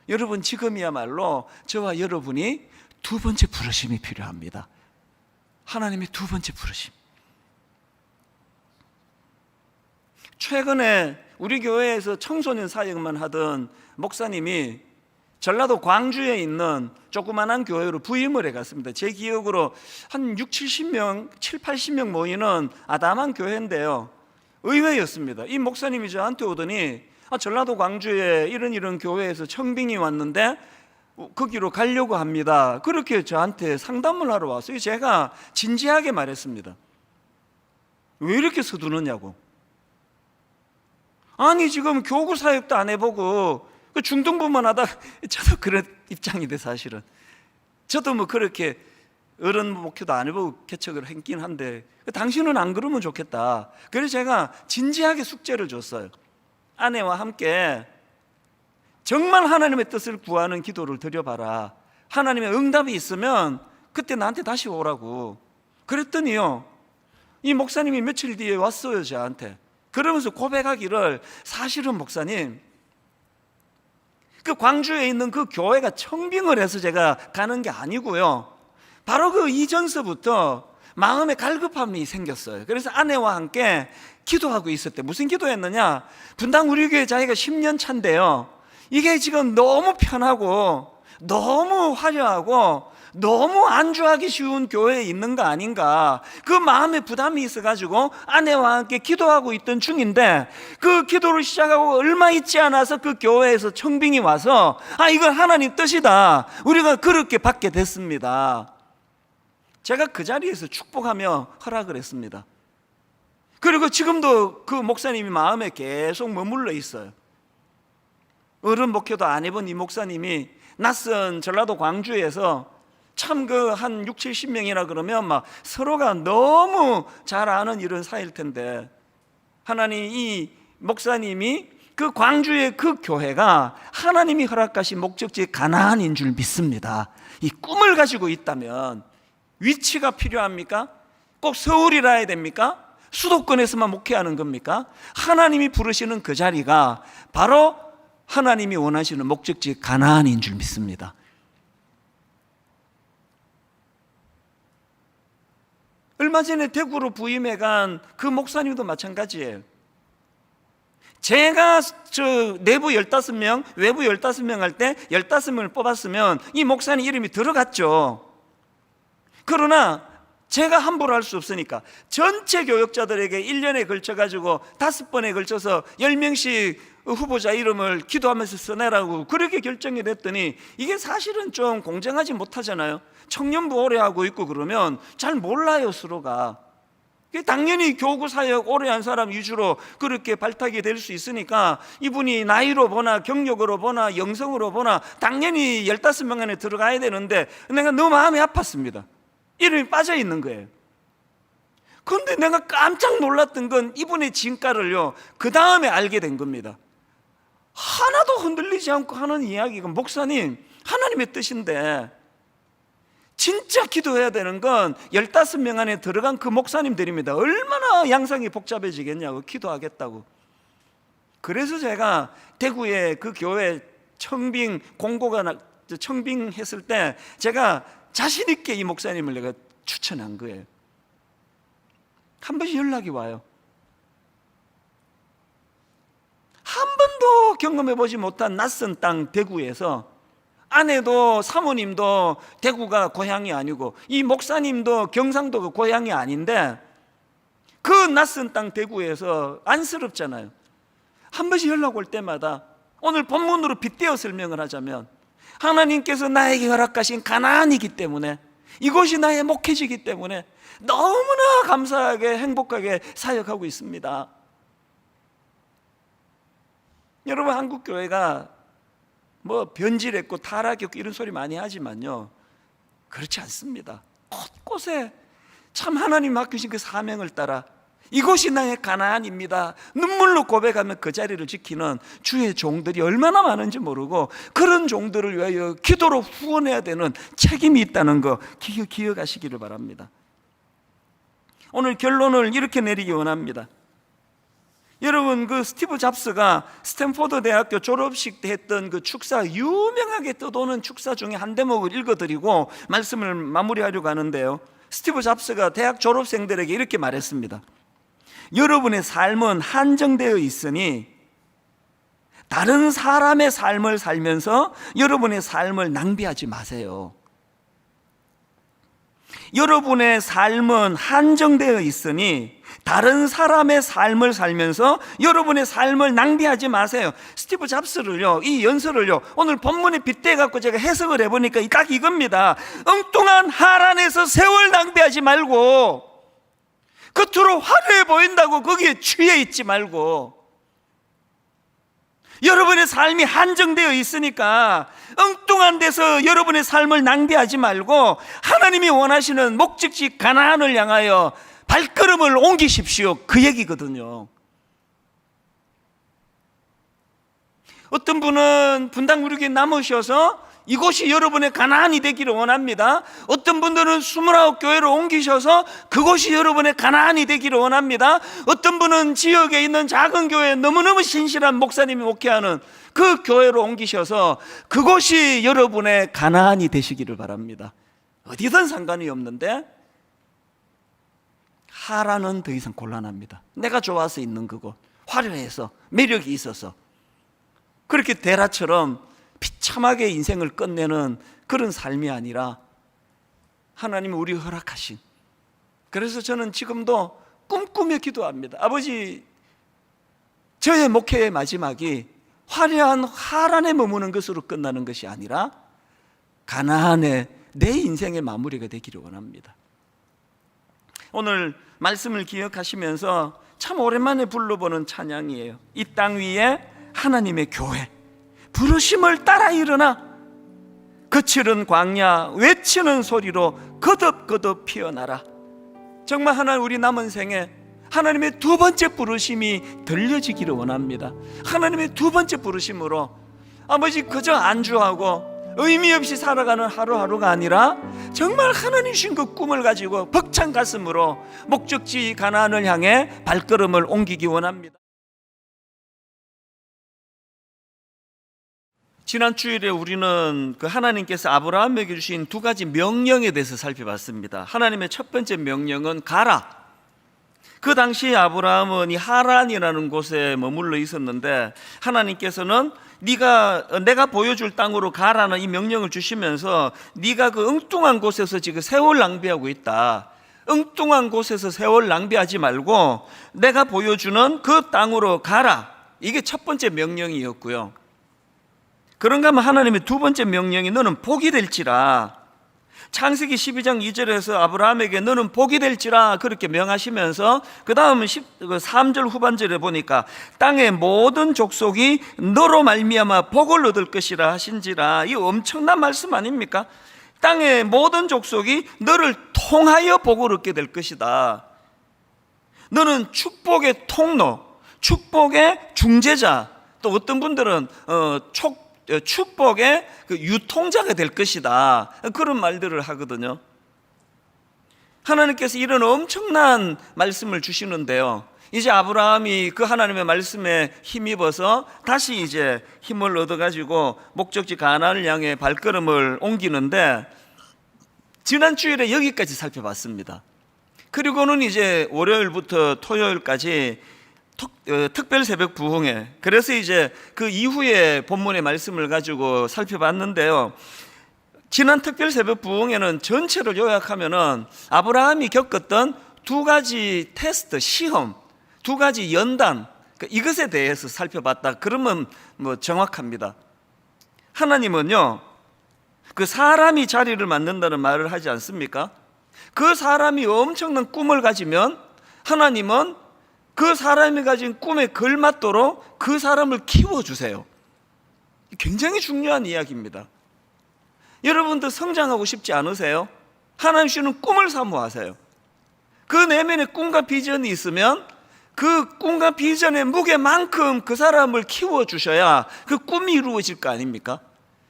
여러분, 지금이야말로 저와 여러분이 두 번째 부르심이 필요합니다. 하나님의 두 번째 부르심. 최근에 우리 교회에서 청소년 사역만 하던 목사님이 전라도 광주에 있는 조그만한 교회로 부임을 해갔습니다. 제 기억으로 한 70명, 80명 모이는 아담한 교회인데요, 의외였습니다. 이 목사님이 저한테 오더니 전라도 광주에 이런 교회에서 청빙이 왔는데 거기로 가려고 합니다. 그렇게 저한테 상담을 하러 왔어요. 제가 진지하게 말했습니다. 왜 이렇게 서두르냐고. 아니 지금 교구 사역도 안 해보고 중등부만 하다. 저도 그런 입장인데, 사실은 저도 뭐 그렇게 어른 목회도 안 해보고 개척을 했긴 한데 당신은 안 그러면 좋겠다. 그래서 제가 진지하게 숙제를 줬어요. 아내와 함께 정말 하나님의 뜻을 구하는 기도를 드려봐라. 하나님의 응답이 있으면 그때 나한테 다시 오라고. 그랬더니요, 이 목사님이 며칠 뒤에 왔어요, 저한테. 그러면서 고백하기를, 사실은 목사님, 그 광주에 있는 그 교회가 청빙을 해서 제가 가는 게 아니고요, 바로 그 이전서부터 마음에 갈급함이 생겼어요. 그래서 아내와 함께 기도하고 있었대. 무슨 기도했느냐? 분당 우리 교회 자기가 10년 차인데요, 이게 지금 너무 편하고 너무 화려하고 너무 안주하기 쉬운 교회에 있는 거 아닌가, 그 마음에 부담이 있어가지고 아내와 함께 기도하고 있던 중인데, 그 기도를 시작하고 얼마 있지 않아서 그 교회에서 청빙이 와서 이건 하나님 뜻이다, 우리가 그렇게 받게 됐습니다. 제가 그 자리에서 축복하며 허락을 했습니다. 그리고 지금도 그 목사님이 마음에 계속 머물러 있어요. 어른 목회도 안 해본 이 목사님이 낯선 전라도 광주에서 참 그 한 60, 70명이나 그러면 막 서로가 너무 잘 아는 이런 사이일 텐데, 하나님 이 목사님이 그 광주의 그 교회가 하나님이 허락하신 목적지 가나안인 줄 믿습니다. 이 꿈을 가지고 있다면 위치가 필요합니까? 꼭 서울이라 해야 됩니까? 수도권에서만 목회하는 겁니까? 하나님이 부르시는 그 자리가 바로 하나님이 원하시는 목적지 가나안인 줄 믿습니다. 얼마 전에 대구로 부임해 간 그 목사님도 마찬가지예요. 제가 내부 15명, 외부 15명 할 때 15명을 뽑았으면 이 목사님 이름이 들어갔죠. 그러나 제가 함부로 할 수 없으니까 전체 교역자들에게 1년에 걸쳐가지고 5번에 걸쳐서 10명씩 후보자 이름을 기도하면서 써내라고 그렇게 결정이 됐더니, 이게 사실은 좀 공정하지 못하잖아요. 청년부 오래 하고 있고 그러면 잘 몰라요, 서로가. 당연히 교구 사역 오래 한 사람 위주로 그렇게 발탁이 될 수 있으니까, 이분이 나이로 보나 경력으로 보나 영성으로 보나 당연히 15명 안에 들어가야 되는데, 내가 너무 마음이 아팠습니다. 이름이 빠져 있는 거예요. 그런데 내가 깜짝 놀랐던 건 이분의 진가를요, 그 다음에 알게 된 겁니다. 하나도 흔들리지 않고 하는 이야기가, 목사님 하나님의 뜻인데 진짜 기도해야 되는 건 15명 안에 들어간 그 목사님들입니다. 얼마나 양상이 복잡해지겠냐고, 기도하겠다고. 그래서 제가 대구에 그 교회 청빙 공고가 청빙했을 때 제가 자신 있게 이 목사님을 내가 추천한 거예요. 한 번씩 연락이 와요. 한 번도 경험해보지 못한 낯선 땅 대구에서, 아내도 사모님도 대구가 고향이 아니고 이 목사님도 경상도가 고향이 아닌데, 그 낯선 땅 대구에서 안쓰럽잖아요. 한 번씩 연락 올 때마다, 오늘 본문으로 빗대어 설명을 하자면, 하나님께서 나에게 허락하신 가나안이기 때문에, 이곳이 나의 목회지이기 때문에 너무나 감사하게 행복하게 사역하고 있습니다. 여러분, 한국 교회가 뭐 변질했고 타락했고 이런 소리 많이 하지만요, 그렇지 않습니다. 곳곳에 참 하나님 맡기신 그 사명을 따라 이곳이 나의 가나안입니다, 눈물로 고백하며 그 자리를 지키는 주의 종들이 얼마나 많은지 모르고, 그런 종들을 위하여 기도로 후원해야 되는 책임이 있다는 거 기억하시기를 바랍니다. 오늘 결론을 이렇게 내리기 원합니다. 여러분, 그 스티브 잡스가 스탠포드 대학교 졸업식 때 했던 그 축사, 유명하게 떠도는 축사 중에 한 대목을 읽어드리고 말씀을 마무리하려고 하는데요, 스티브 잡스가 대학 졸업생들에게 이렇게 말했습니다. 여러분의 삶은 한정되어 있으니 다른 사람의 삶을 살면서 여러분의 삶을 낭비하지 마세요. 여러분의 삶은 한정되어 있으니 다른 사람의 삶을 살면서 여러분의 삶을 낭비하지 마세요. 스티브 잡스를요, 이 연설을요, 오늘 본문에 빗대 갖고 제가 해석을 해보니까 딱 이겁니다. 엉뚱한 하란에서 세월 낭비하지 말고, 겉으로 화려해 보인다고 거기에 취해 있지 말고, 여러분의 삶이 한정되어 있으니까 엉뚱한 데서 여러분의 삶을 낭비하지 말고 하나님이 원하시는 목적지 가나안을 향하여 발걸음을 옮기십시오. 그 얘기거든요. 어떤 분은 분당 구륙에 남으셔서 이곳이 여러분의 가나안이 되기를 원합니다. 어떤 분들은 29교회로 옮기셔서 그곳이 여러분의 가나안이 되기를 원합니다. 어떤 분은 지역에 있는 작은 교회에 너무너무 신실한 목사님이 목회하는 그 교회로 옮기셔서 그곳이 여러분의 가나안이 되시기를 바랍니다. 어디든 상관이 없는데 하란은 더 이상 곤란합니다. 내가 좋아서 있는 그곳, 화려해서 매력이 있어서 그렇게 데라처럼 비참하게 인생을 끝내는 그런 삶이 아니라 하나님이 우리 허락하신, 그래서 저는 지금도 꿈꾸며 기도합니다. 아버지, 저의 목회의 마지막이 화려한 하란에 머무는 것으로 끝나는 것이 아니라 가나안의 내 인생의 마무리가 되기를 원합니다. 오늘 말씀을 기억하시면서 참 오랜만에 불러보는 찬양이에요. 이 땅 위에 하나님의 교회, 부르심을 따라 일어나 거칠은 광야 외치는 소리로 거듭거듭 피어나라. 정말 하나님, 우리 남은 생에 하나님의 두 번째 부르심이 들려지기를 원합니다. 하나님의 두 번째 부르심으로 아버지, 그저 안주하고 의미 없이 살아가는 하루하루가 아니라 정말 하나님 주신 그 꿈을 가지고 벅찬 가슴으로 목적지 가나안을 향해 발걸음을 옮기기 원합니다. 지난 주일에 우리는 그 하나님께서 아브라함에게 주신 두 가지 명령에 대해서 살펴봤습니다. 하나님의 첫 번째 명령은 가라. 그 당시에 아브라함은 이 하란이라는 곳에 머물러 있었는데 하나님께서는 내가 보여줄 땅으로 가라는 이 명령을 주시면서 네가 그 엉뚱한 곳에서 지금 세월 낭비하고 있다. 엉뚱한 곳에서 세월 낭비하지 말고 내가 보여주는 그 땅으로 가라. 이게 첫 번째 명령이었고요. 그런가 하면 하나님의 두 번째 명령이 너는 복이 될지라. 창세기 12장 2절에서 아브라함에게 너는 복이 될지라 그렇게 명하시면서 그 다음 3절 후반절에 보니까 땅의 모든 족속이 너로 말미암아 복을 얻을 것이라 하신지라. 이 엄청난 말씀 아닙니까? 땅의 모든 족속이 너를 통하여 복을 얻게 될 것이다. 너는 축복의 통로, 축복의 중재자, 또 어떤 분들은 축복의 그 유통자가 될 것이다, 그런 말들을 하거든요. 하나님께서 이런 엄청난 말씀을 주시는데요, 이제 아브라함이 그 하나님의 말씀에 힘입어서 다시 이제 힘을 얻어가지고 목적지 가나안을 향해 발걸음을 옮기는데 지난 주일에 여기까지 살펴봤습니다. 그리고는 이제 월요일부터 토요일까지 특별 새벽 부흥회, 그래서 이제 그 이후에 본문의 말씀을 가지고 살펴봤는데요, 지난 특별 새벽 부흥회는 전체를 요약하면은 아브라함이 겪었던 두 가지 테스트, 시험, 두 가지 연단, 이것에 대해서 살펴봤다 그러면 뭐 정확합니다. 하나님은요, 그 사람이 자리를 만든다는 말을 하지 않습니까? 그 사람이 엄청난 꿈을 가지면 하나님은 그 사람이 가진 꿈에 걸맞도록 그 사람을 키워주세요. 굉장히 중요한 이야기입니다. 여러분도 성장하고 싶지 않으세요? 하나님 주시는 꿈을 사모하세요. 그 내면에 꿈과 비전이 있으면 그 꿈과 비전의 무게만큼 그 사람을 키워주셔야 그 꿈이 이루어질 거 아닙니까?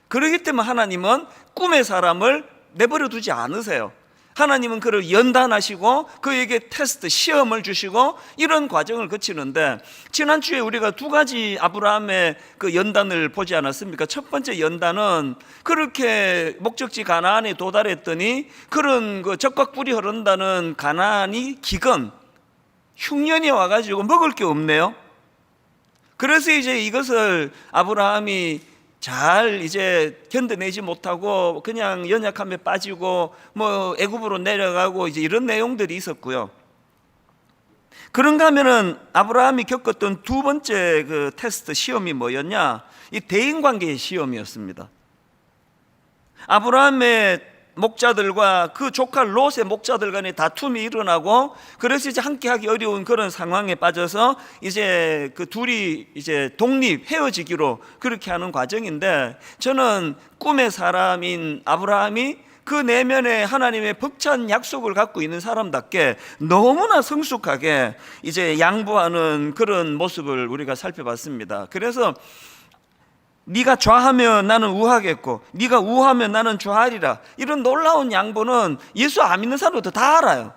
그렇기 때문에 하나님은 꿈의 사람을 내버려 두지 않으세요. 하나님은 그를 연단하시고 그에게 테스트, 시험을 주시고 이런 과정을 거치는데, 지난주에 우리가 두 가지 아브라함의 그 연단을 보지 않았습니까? 첫 번째 연단은 그렇게 목적지 가나안에 도달했더니 그런 그 적과 꿀이 흐른다는 가나안이 기근, 흉년이 와가지고 먹을 게 없네요. 그래서 이제 이것을 아브라함이 잘 이제 견뎌내지 못하고 그냥 연약함에 빠지고 뭐 애굽으로 내려가고 이제 이런 내용들이 있었고요. 그런가 하면은 아브라함이 겪었던 두 번째 그 테스트 시험이 뭐였냐? 이 대인관계의 시험이었습니다. 아브라함의 목자들과 그 조카 롯의 목자들 간에 다툼이 일어나고, 그래서 이제 함께하기 어려운 그런 상황에 빠져서 이제 그 둘이 이제 헤어지기로 그렇게 하는 과정인데, 저는 꿈의 사람인 아브라함이 그 내면에 하나님의 벅찬 약속을 갖고 있는 사람답게 너무나 성숙하게 이제 양보하는 그런 모습을 우리가 살펴봤습니다. 그래서 네가 좌하면 나는 우하겠고 네가 우하면 나는 좌하리라, 이런 놀라운 양보는 예수 안 믿는 사람도 다 알아요.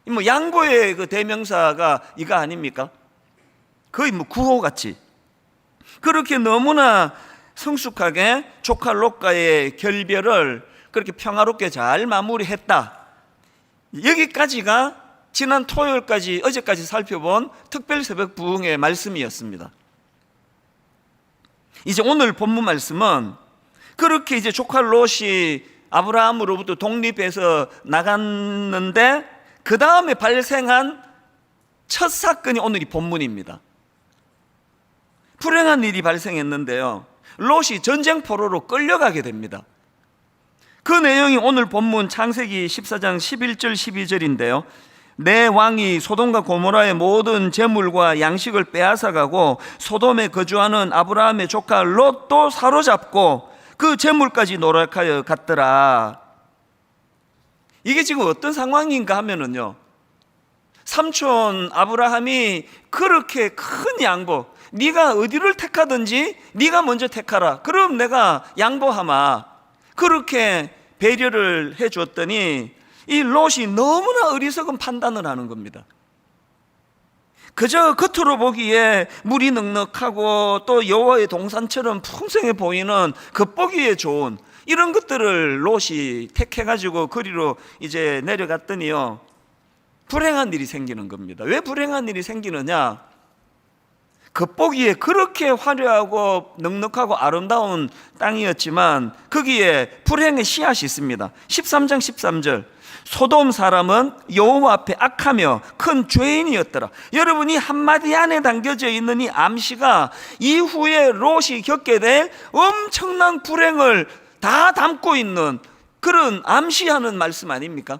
뭐 양보의 그 대명사가 이거 아닙니까? 거의 뭐 구호같이 그렇게 너무나 성숙하게 조카 롯과의 결별을 그렇게 평화롭게 잘 마무리했다. 여기까지가 지난 토요일까지 어제까지 살펴본 특별 새벽 부흥의 말씀이었습니다. 이제 오늘 본문 말씀은 그렇게 이제 조카 롯이 아브라함으로부터 독립해서 나갔는데 그 다음에 발생한 첫 사건이 오늘 이 본문입니다. 불행한 일이 발생했는데요, 롯이 전쟁 포로로 끌려가게 됩니다. 그 내용이 오늘 본문 창세기 14장 11절 12절인데요 내 왕이 소돔과 고모라의 모든 재물과 양식을 빼앗아가고 소돔에 거주하는 아브라함의 조카 롯도 사로잡고 그 재물까지 노력하여 갔더라. 이게 지금 어떤 상황인가 하면은요, 삼촌 아브라함이 그렇게 큰 양보, 네가 어디를 택하든지 네가 먼저 택하라, 그럼 내가 양보하마, 그렇게 배려를 해줬더니 이 롯이 너무나 어리석은 판단을 하는 겁니다. 그저 겉으로 보기에 물이 넉넉하고 또 여호와의 동산처럼 풍성해 보이는 겉보기에 좋은 이런 것들을 롯이 택해가지고 거리로 이제 내려갔더니요, 불행한 일이 생기는 겁니다. 왜 불행한 일이 생기느냐? 겉보기에 그렇게 화려하고 넉넉하고 아름다운 땅이었지만 거기에 불행의 씨앗이 있습니다. 13장 13절 소돔 사람은 여호와 앞에 악하며 큰 죄인이었더라. 여러분이 한마디 안에 담겨져 있는 이 암시가 이후에 롯이 겪게 될 엄청난 불행을 다 담고 있는 그런 암시하는 말씀 아닙니까?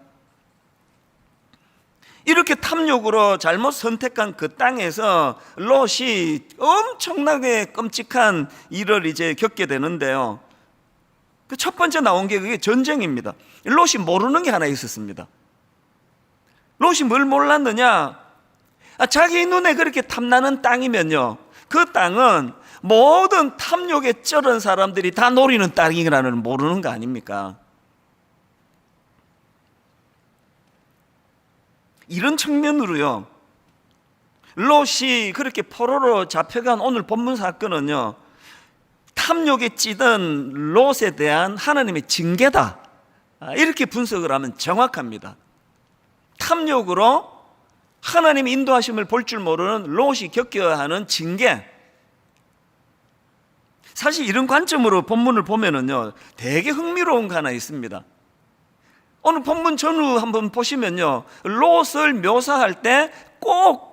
이렇게 탐욕으로 잘못 선택한 그 땅에서 롯이 엄청나게 끔찍한 일을 이제 겪게 되는데요, 그 첫 번째 나온 게 그게 전쟁입니다. 롯이 모르는 게 하나 있었습니다. 롯이 뭘 몰랐느냐? 자기 눈에 그렇게 탐나는 땅이면요, 그 땅은 모든 탐욕에 쩔은 사람들이 다 노리는 땅이라는 모르는 거 아닙니까? 이런 측면으로요, 롯이 그렇게 포로로 잡혀간 오늘 본문 사건은요, 탐욕에 찌든 롯에 대한 하나님의 징계다, 이렇게 분석을 하면 정확합니다. 탐욕으로 하나님의 인도하심을 볼 줄 모르는 롯이 겪어야 하는 징계. 사실 이런 관점으로 본문을 보면은요, 되게 흥미로운 거 하나 있습니다. 오늘 본문 전후 한번 보시면요, 롯을 묘사할 때 꼭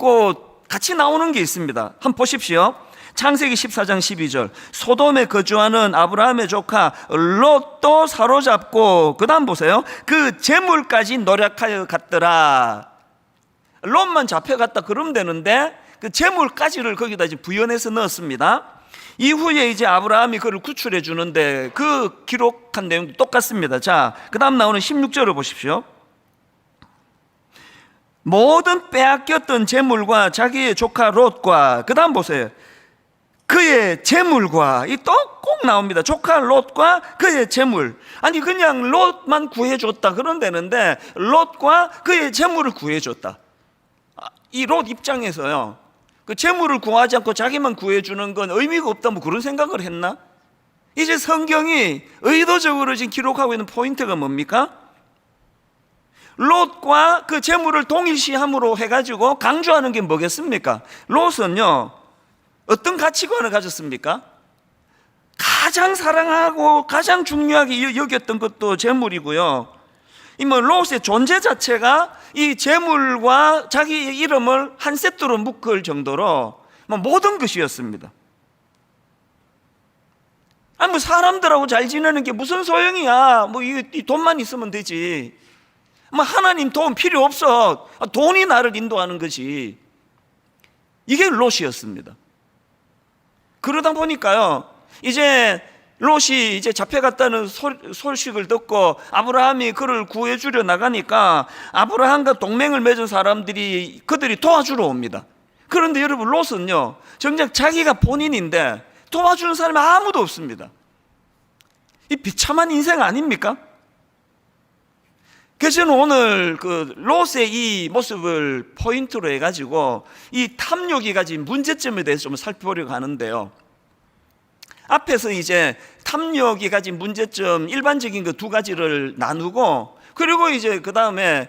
같이 나오는 게 있습니다. 한번 보십시오. 창세기 14장 12절 소돔에 거주하는 아브라함의 조카 롯도 사로잡고, 그 다음 보세요. 그 재물까지 노력하여 갔더라. 롯만 잡혀갔다 그러면 되는데 그 재물까지를 거기다 이제 부연해서 넣었습니다. 이후에 이제 아브라함이 그를 구출해 주는데 그 기록한 내용도 똑같습니다. 자, 그 다음 나오는 16절을 보십시오. 모든 빼앗겼던 재물과 자기의 조카 롯과, 그 다음 보세요. 그의 재물과, 이 또 꼭 나옵니다. 조카 롯과 그의 재물. 아니 그냥 롯만 구해줬다 그런 되는데 롯과 그의 재물을 구해줬다. 이 롯 입장에서요, 그 재물을 구하지 않고 자기만 구해주는 건 의미가 없다, 뭐 그런 생각을 했나? 이제 성경이 의도적으로 지금 기록하고 있는 포인트가 뭡니까? 롯과 그 재물을 동일시함으로 해가지고 강조하는 게 뭐겠습니까? 롯은요, 어떤 가치관을 가졌습니까? 가장 사랑하고 가장 중요하게 여겼던 것도 재물이고요. 이 뭐 롯의 존재 자체가 이 재물과 자기 이름을 한 세트로 묶을 정도로 뭐 모든 것이었습니다. 아니 뭐 사람들하고 잘 지내는 게 무슨 소용이야? 뭐 이 돈만 있으면 되지. 뭐 하나님 도움 필요 없어. 돈이 나를 인도하는 것이. 이게 롯이었습니다. 그러다 보니까요, 이제 롯이 이제 잡혀갔다는 소식을 듣고 아브라함이 그를 구해주려 나가니까 아브라함과 동맹을 맺은 사람들이 그들이 도와주러 옵니다. 그런데 여러분, 롯은요 정작 자기가 본인인데 도와주는 사람이 아무도 없습니다. 이 비참한 인생 아닙니까? 그래서 저는 오늘 그 롯의 이 모습을 포인트로 해가지고 이 탐욕이 가진 문제점에 대해서 좀 살펴보려고 하는데요, 앞에서 이제 탐욕이 가진 문제점 일반적인 그 두 가지를 나누고, 그리고 이제 그 다음에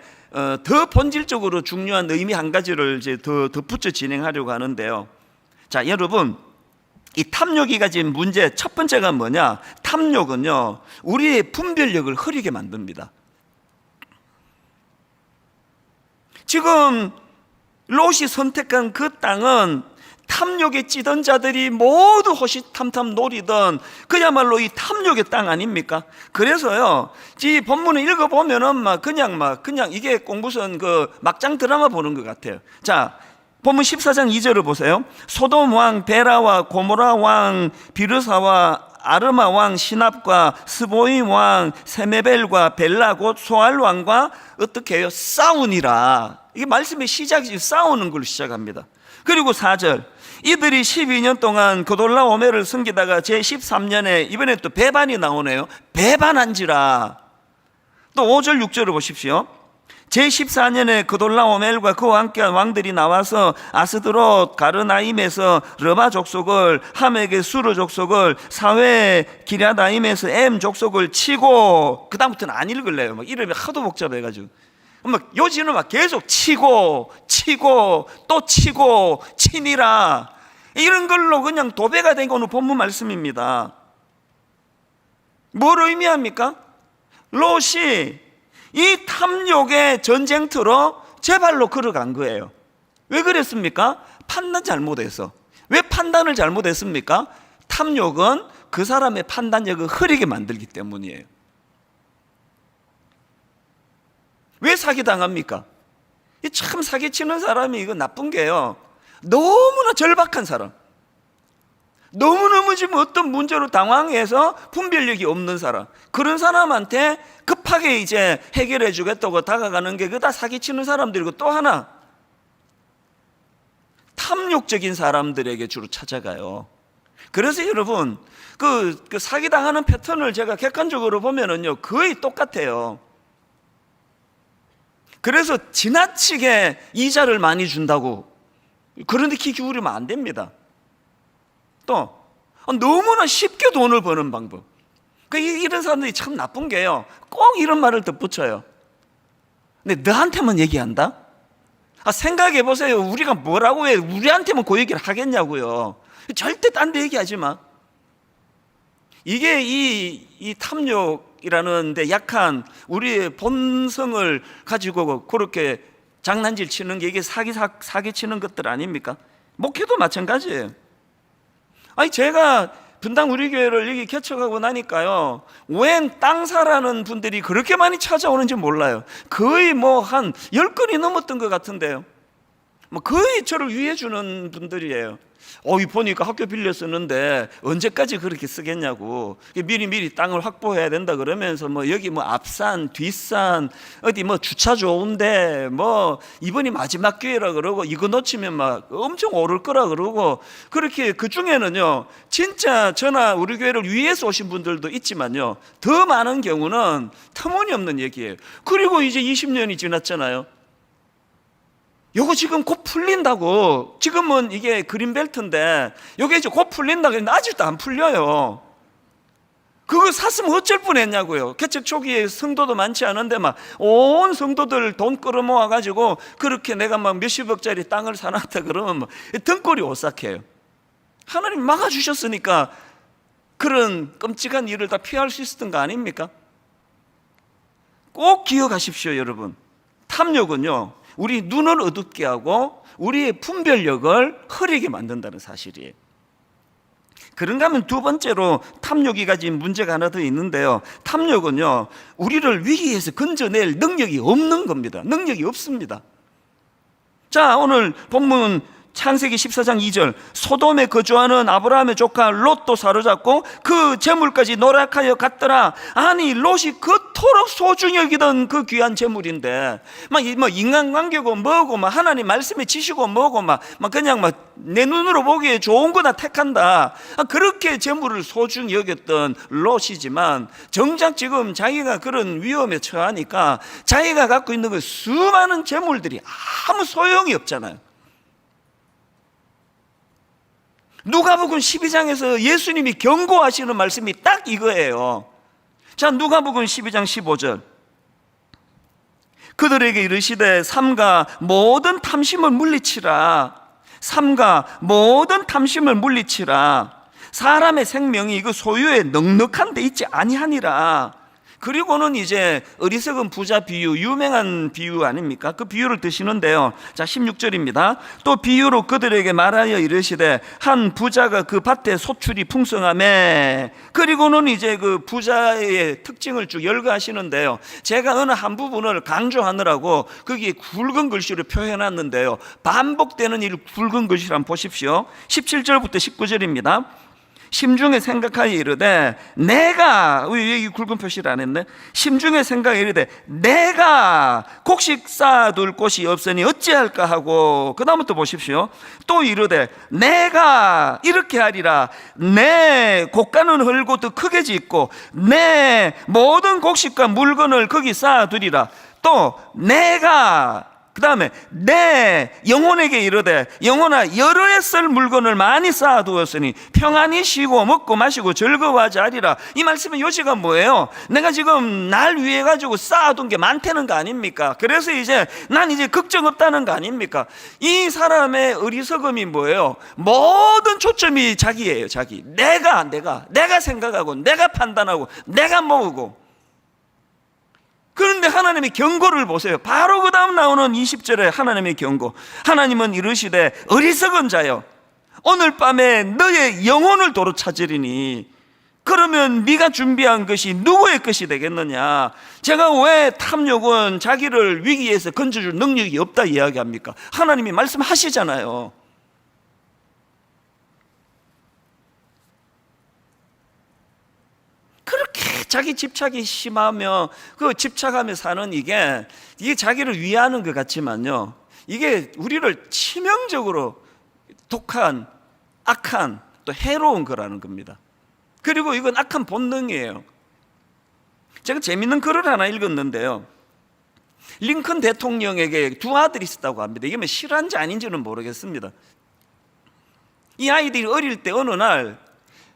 더 본질적으로 중요한 의미 한 가지를 이제 더 덧붙여 진행하려고 하는데요. 자, 여러분, 이 탐욕이 가진 문제 첫 번째가 뭐냐? 탐욕은요 우리의 분별력을 흐리게 만듭니다. 지금 롯이 선택한 그 땅은 탐욕에 찌든 자들이 모두 호시탐탐 노리던 그야말로 이 탐욕의 땅 아닙니까? 그래서요, 이 본문을 읽어보면은 그냥 이게 꼭 무슨 그 막장 드라마 보는 것 같아요. 자, 본문 14장 2절을 보세요. 소돔 왕 베라와 고모라 왕 비르사와 아르마 왕 시납과 스보임 왕 세메벨과 벨라 곧 소알 왕과 어떻게 해요? 싸우니라. 이게 말씀의 시작이 싸우는 걸로 시작합니다. 그리고 4절, 이들이 12년 동안 그돌라오멜을 섬기다가 제13년에 이번에 또 배반이 나오네요. 배반한지라. 또 5절 6절을 보십시오. 제14년에 그돌라오멜과 그와 함께한 왕들이 나와서 아스드롯 가르나임에서 르바 족속을, 함에게 수르 족속을, 사회 기랴다임에서 엠 족속을 치고, 그 다음부터는 안 읽을래요. 막 이름이 하도 복잡해가지고 막 요지는 막 계속 치고 또 치고 치니라, 이런 걸로 그냥 도배가 된 게 오늘 본문 말씀입니다. 뭘 의미합니까? 롯이 이 탐욕의 전쟁터로 제 발로 걸어간 거예요. 왜 그랬습니까? 판단 잘못해서. 왜 판단을 잘못했습니까? 탐욕은 그 사람의 판단력을 흐리게 만들기 때문이에요. 왜 사기당합니까? 참 사기치는 사람이 이거 나쁜 게요, 너무나 절박한 사람, 너무너무 지금 어떤 문제로 당황해서 분별력이 없는 사람, 그런 사람한테 급하게 이제 해결해 주겠다고 다가가는 게 그 다 사기치는 사람들이고, 또 하나 탐욕적인 사람들에게 주로 찾아가요. 그래서 여러분, 그 사기당하는 패턴을 제가 객관적으로 보면은요 거의 똑같아요. 그래서 지나치게 이자를 많이 준다고 그런데 귀 기울이면 안 됩니다. 또 너무나 쉽게 돈을 버는 방법, 이런 사람들이 참 나쁜 게요, 꼭 이런 말을 덧붙여요. 근데 너한테만 얘기한다? 생각해 보세요. 우리가 뭐라고 해? 우리한테만 그 얘기를 하겠냐고요. 절대 딴 데 얘기하지 마. 이게 이 탐욕이라는 데 약한 우리의 본성을 가지고 그렇게 장난질 치는 게 이게 사기 치는 것들 아닙니까? 목회도 마찬가지예요. 아니 제가 분당 우리 교회를 여기 개척하고 나니까요, 웬 땅 사라는 분들이 그렇게 많이 찾아오는지 몰라요. 거의 뭐 한 10건이 넘었던 것 같은데요. 뭐 거의 저를 위해 주는 분들이에요. 보니까 학교 빌렸었는데 언제까지 그렇게 쓰겠냐고, 미리 땅을 확보해야 된다 그러면서 뭐 여기 뭐 앞산 뒷산 어디 뭐 주차 좋은데 뭐 이번이 마지막 기회라 그러고 이거 놓치면 막 엄청 오를 거라 그러고, 그렇게 그 중에는요 진짜 저나 우리 교회를 위해서 오신 분들도 있지만요, 더 많은 경우는 터무니없는 얘기예요. 그리고 이제 20년이 지났잖아요. 요거 지금 곧 풀린다고, 지금은 이게 그린벨트인데 요게 이제 곧 풀린다고 했는데 아직도 안 풀려요. 그거 샀으면 어쩔 뻔했냐고요. 개척 초기에 성도도 많지 않은데 막 온 성도들 돈 끌어모아 가지고 그렇게 내가 막 몇십억짜리 땅을 사놨다 그러면 막 등골이 오싹해요. 하나님 막아주셨으니까 그런 끔찍한 일을 다 피할 수 있었던 거 아닙니까? 꼭 기억하십시오, 여러분. 탐욕은요, 우리 눈을 어둡게 하고 우리의 분별력을 흐리게 만든다는 사실이에요. 그런가 하면 두 번째로 탐욕이 가진 문제가 하나 더 있는데요, 탐욕은요, 우리를 위기에서 건져낼 능력이 없는 겁니다. 능력이 없습니다. 자, 오늘 본문 창세기 14장 2절, 소돔에 거주하는 아브라함의 조카 롯도 사로잡고 그 재물까지 노력하여 갔더라. 아니, 롯이 그토록 소중히 여기던 그 귀한 재물인데 막 인간관계고 뭐고 막 하나님 말씀에 지시고 뭐고 막 그냥 내 눈으로 보기에 좋은 거나 택한다, 그렇게 재물을 소중히 여겼던 롯이지만 정작 지금 자기가 그런 위험에 처하니까 자기가 갖고 있는 그 수많은 재물들이 아무 소용이 없잖아요. 누가복음 12장에서 예수님이 경고하시는 말씀이 딱 이거예요. 자, 누가복음 12장 15절, 그들에게 이르시되 삼가 모든 탐심을 물리치라. 삼가 모든 탐심을 물리치라. 사람의 생명이 그 소유에 넉넉한 데 있지 아니하니라. 그리고는 이제 어리석은 부자 비유, 유명한 비유 아닙니까? 그 비유를 드시는데요, 자 16절입니다. 또 비유로 그들에게 말하여 이르시되 한 부자가 그 밭에 소출이 풍성하매. 그리고는 이제 그 부자의 특징을 쭉 열거하시는데요, 제가 어느 한 부분을 강조하느라고 거기에 굵은 글씨로 표현했는데요, 반복되는 이 굵은 글씨를 한번 보십시오. 17절부터 19절입니다. 심중에 생각하여 이르되 내가, 왜 이 굵은 표시를 안 했네? 심중에 생각하여 이르되 내가 곡식 쌓아둘 곳이 없으니 어찌할까 하고, 그 다음부터 보십시오. 또 이르되 내가 이렇게 하리라. 내 곡간은 헐고 더 크게 짓고 내 모든 곡식과 물건을 거기 쌓아두리라. 또 내가, 그 다음에 내 영혼에게 이르되 영혼아, 여러 해 쓸 물건을 많이 쌓아두었으니 평안히 쉬고 먹고 마시고 즐거워하지 하리라. 이 말씀의 요지가 뭐예요? 내가 지금 날 위해 가지고 쌓아둔 게 많다는 거 아닙니까? 그래서 이제 난 이제 걱정 없다는 거 아닙니까? 이 사람의 어리석음이 뭐예요? 모든 초점이 자기예요. 자기. 내가 생각하고 내가 판단하고 내가 모으고. 그런데 하나님의 경고를 보세요. 바로 그 다음 나오는 20절에 하나님의 경고. 하나님은 이르시되 어리석은 자여, 오늘 밤에 너의 영혼을 도로 찾으리니 그러면 네가 준비한 것이 누구의 것이 되겠느냐? 제가 왜 탐욕은 자기를 위기에서 건져줄 능력이 없다 이야기합니까? 하나님이 말씀하시잖아요. 그렇게 자기 집착이 심하며 그 집착하며 사는 이게 자기를 위하는 것 같지만요, 이게 우리를 치명적으로 독한, 악한, 또 해로운 거라는 겁니다. 그리고 이건 악한 본능이에요. 제가 재밌는 글을 하나 읽었는데요, 링컨 대통령에게 두 아들이 있었다고 합니다. 이게 뭐 실화인지 아닌지는 모르겠습니다. 이 아이들이 어릴 때 어느 날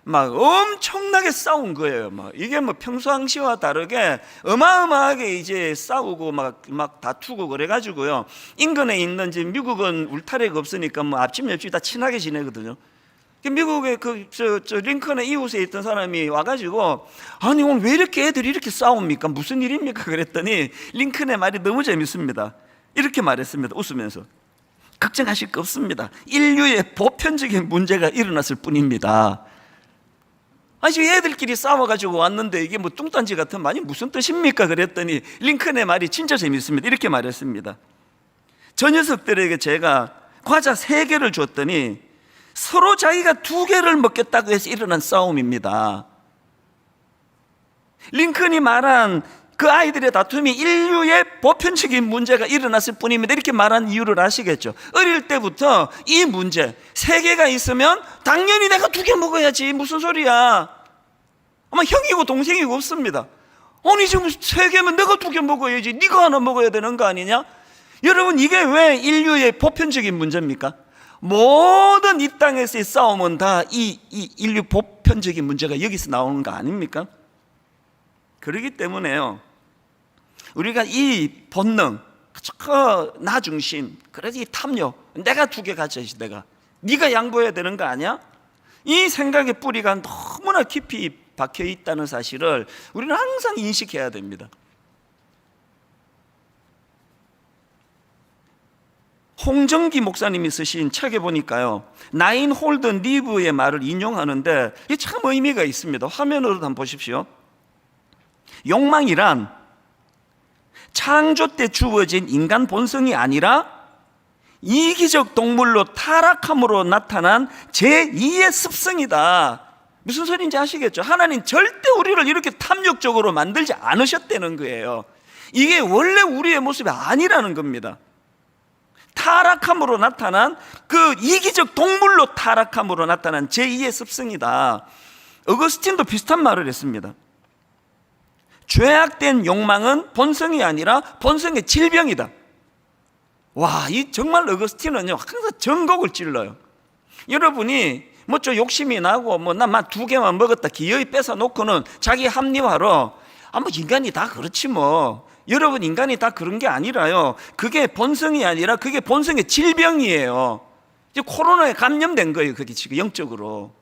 막 엄청나게 싸운 거예요. 이게 평상시와 다르게 어마어마하게 이제 싸우고 막 다투고 그래가지고요, 인근에 있는 지금 미국은 울타리가 없으니까 앞집 옆집 다 친하게 지내거든요. 미국의 저 링컨의 이웃에 있던 사람이 와가지고, 아니 오늘 왜 이렇게 애들이 이렇게 싸웁니까? 무슨 일입니까? 그랬더니 링컨의 말이 너무 재밌습니다. 이렇게 말했습니다. 웃으면서. 걱정하실 거 없습니다. 인류의 보편적인 문제가 일어났을 뿐입니다. 아니 애들끼리 싸워가지고 왔는데 이게 뚱딴지 같은 말이 무슨 뜻입니까? 그랬더니 링컨의 말이 진짜 재밌습니다. 이렇게 말했습니다. 저 녀석들에게 제가 과자 3개를 줬더니 서로 자기가 2개를 먹겠다고 해서 일어난 싸움입니다. 링컨이 말한 그 아이들의 다툼이 인류의 보편적인 문제가 일어났을 뿐입니다. 이렇게 말한 이유를 아시겠죠? 어릴 때부터 이 문제 3개가 있으면 당연히 내가 2개 먹어야지, 무슨 소리야. 아마 형이고 동생이고 없습니다. 아니 지금 3개면 내가 2개 먹어야지, 네가 하나 먹어야 되는 거 아니냐? 여러분, 이게 왜 인류의 보편적인 문제입니까? 모든 이 땅에서의 싸움은 다 이 인류 보편적인 문제가 여기서 나오는 거 아닙니까? 그렇기 때문에요, 우리가 이 본능, 나 중심, 그래서 이 탐욕, 내가 2개 가져야지, 네가 양보해야 되는 거 아니야? 이 생각의 뿌리가 너무나 깊이 박혀 있다는 사실을 우리는 항상 인식해야 됩니다. 홍정기 목사님이 쓰신 책에 보니까요, 나인 홀든 리브의 말을 인용하는데 이게 참 의미가 있습니다. 화면으로 한번 보십시오. 욕망이란 창조 때 주어진 인간 본성이 아니라 이기적 동물로 타락함으로 나타난 제2의 습성이다. 무슨 소리인지 아시겠죠? 하나님 절대 우리를 이렇게 탐욕적으로 만들지 않으셨다는 거예요. 이게 원래 우리의 모습이 아니라는 겁니다. 타락함으로 나타난, 그 이기적 동물로 타락함으로 나타난 제2의 습성이다. 어거스틴도 비슷한 말을 했습니다. 죄악된 욕망은 본성이 아니라 본성의 질병이다. 와, 이 정말 어거스틴은요 항상 전곡을 찔러요. 여러분이 뭐 저 욕심이 나고 뭐 나 만 2개만 먹었다 기어이 뺏어 놓고는 자기 합리화로 뭐 인간이 다 그렇지 뭐. 여러분, 인간이 다 그런 게 아니라요, 그게 본성이 아니라 그게 본성의 질병이에요. 이제 코로나에 감염된 거예요. 그게 지금 영적으로.